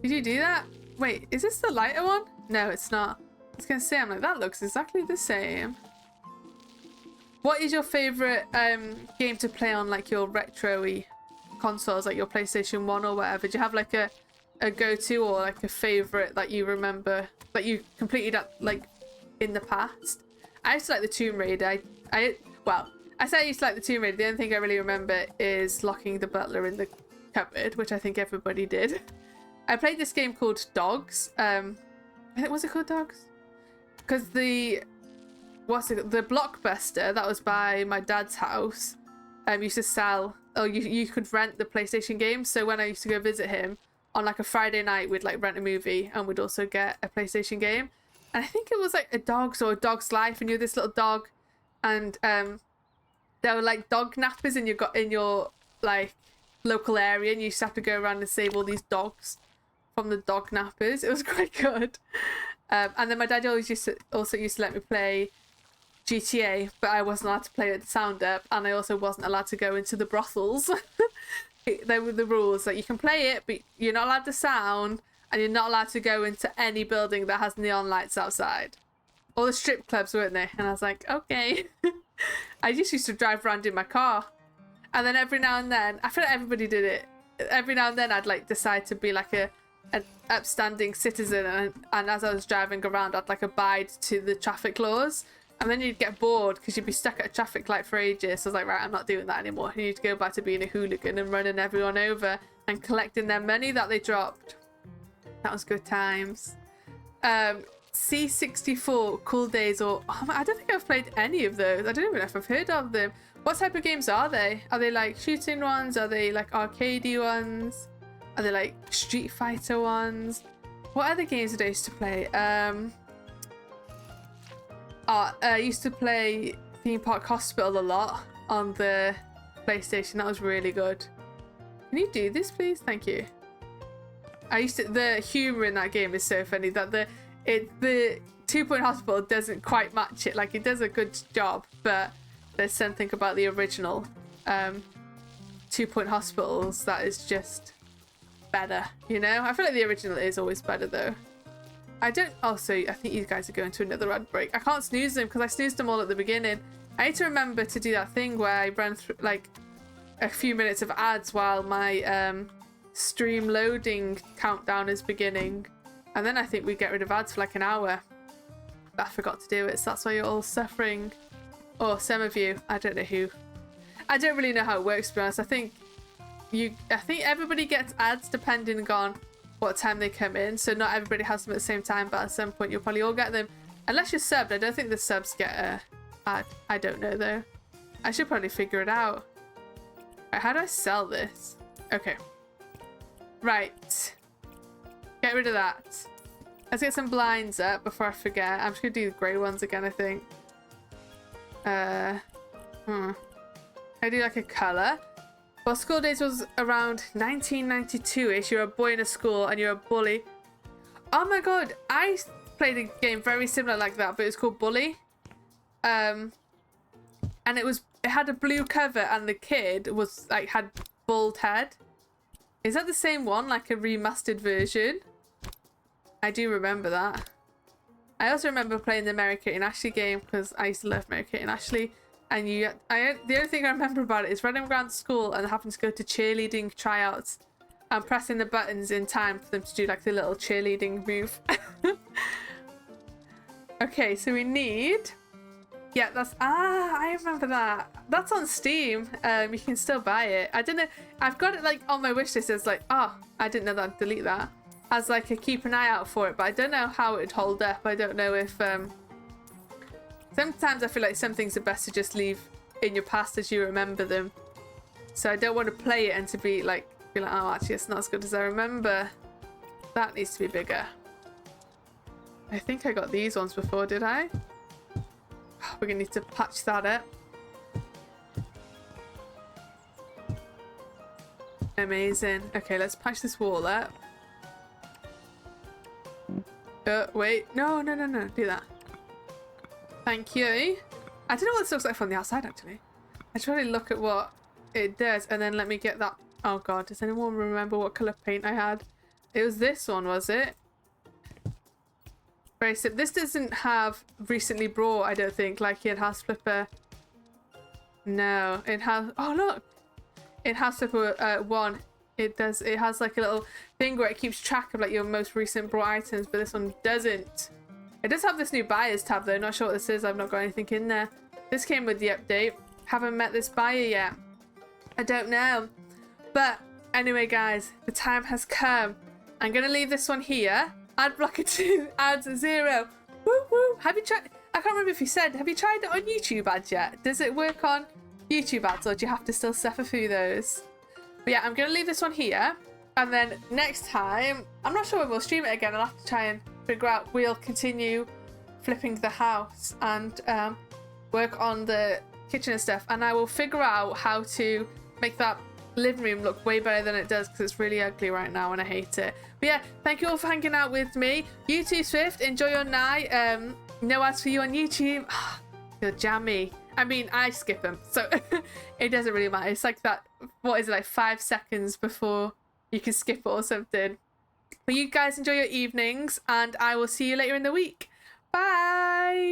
Did you do that? Wait, is this the lighter one? No, it's not. I was gonna say, I'm like, that looks exactly the same. What is your favourite game to play on like your retro-y consoles, like your PlayStation 1 or whatever? Do you have like a a go-to or like a favorite that you remember that you completed at like in the past? I used to like the Tomb Raider. Well, I say I used to like the Tomb Raider. The only thing I really remember is locking the butler in the cupboard, which I think everybody did. I played this game called Dogs. Was it called Dogs? Because the Blockbuster that was by my dad's house used to sell, or you could rent the PlayStation games. So when I used to go visit him on like a Friday night, we'd like rent a movie and we'd also get a PlayStation game. And I think it was like a Dog's or a Dog's Life, and you're this little dog, and there were like dog nappers in your like local area, and you used to have to go around and save all these dogs from the dog nappers. It was quite good. And then my dad always used to let me play GTA, but I wasn't allowed to play it with the sound up, and I also wasn't allowed to go into the brothels. They were the rules that you can play it, but you're not allowed to sound, and you're not allowed to go into any building that has neon lights outside. All the strip clubs, weren't they? And I was like, okay. I just used to drive around in my car, and then every now and then, I feel like everybody did it. Every now and then, I'd like decide to be like an upstanding citizen, and as I was driving around, I'd like abide to the traffic laws. And then you'd get bored because you'd be stuck at a traffic light for ages. So I was like, right, I'm not doing that anymore. You need to go back to being a hooligan and running everyone over and collecting their money that they dropped. That was good times. C64, Cool Days, or I don't think I've played any of those. I don't even know if I've heard of them. What type of games are they? Are they like shooting ones? Are they like arcadey ones? Are they like Street Fighter ones? What other games did I used to play? I used to play Theme Park Hospital a lot on the PlayStation. That was really good. Can you do this, please? Thank you. The humor in that game is so funny that the 2 Point Hospital doesn't quite match it. Like, it does a good job, but there's something about the original 2 Point Hospitals that is just better, you know? I feel like the original is always better though. I think you guys are going to another ad break. I can't snooze them because I snoozed them all at the beginning. I need to remember to do that thing where I run through like a few minutes of ads while my stream loading countdown is beginning. And then I think we get rid of ads for like an hour. But I forgot to do it, so that's why you're all suffering. Or some of you. I don't know who. I don't really know how it works, to be honest. I think everybody gets ads depending on what time they come in, so not everybody has them at the same time, but at some point you'll probably all get them. Unless you're subbed. I don't think the subs get a ad. I don't know though. I should probably figure it out. Right, how do I sell this? Okay. Right. Get rid of that. Let's get some blinds up before I forget. I'm just gonna do the grey ones again, I think. I do like a colour. Well, School Days was around 1992-ish. You're a boy in a school and you're a bully. Oh my god, I played a game very similar like that, but it was called Bully. And it had a blue cover, and the kid was like had bald head. Is that the same one, like a remastered version? I do remember that. I also remember playing the Mary Kate and Ashley game because I used to love Mary Kate and Ashley. And the only thing I remember about it is running around school and having to go to cheerleading tryouts and pressing the buttons in time for them to do like the little cheerleading move. Okay, so we need... Yeah, I remember that. That's on Steam. You can still buy it. I don't know. I've got it like on my wish list as like, oh, I didn't know that I'd delete that. As like a keep an eye out for it, but I don't know how it'd hold up. I don't know if... Sometimes I feel like some things are best to just leave in your past as you remember them. So I don't want to play it and to be like, oh, actually it's not as good as I remember. That needs to be bigger. I think I got these ones before, did I? We're gonna need to patch that up. Amazing. Okay, let's patch this wall up. Wait. No. Do that. Thank you. I don't know what this looks like from the outside, actually. I should probably look at what it does and then let me get that. Oh god, does anyone remember what colour paint I had? It was this one, was it? Very simple. This doesn't have recently brought, I don't think, like in House Flipper. No, it has... Oh, look! In House Flipper 1, It does. It has like a little thing where it keeps track of like your most recent brought items, but this one doesn't. It does have this new buyers tab though. Not sure what this is. I've not got anything in there. This came with the update. Haven't met this buyer yet. I don't know. But anyway, guys, the time has come. I'm gonna leave this one here. Ad blocker 2 adds 0. Woo woo. Have you tried? I can't remember if you said. Have you tried it on YouTube ads yet? Does it work on YouTube ads, or do you have to still suffer through those? But yeah, I'm gonna leave this one here, and then next time, I'm not sure when we'll stream it again. I'll have to try and figure out. We'll continue flipping the house and work on the kitchen and stuff, and I will figure out how to make that living room look way better than it does, because it's really ugly right now and I hate it. But yeah, thank you all for hanging out with me. You too, Swift. Enjoy your night. No ads for you on YouTube. You're jammy. I mean, I skip them, so it doesn't really matter. It's like that, what is it, like 5 seconds before you can skip it or something. But you guys enjoy your evenings, and I will see you later in the week. Bye!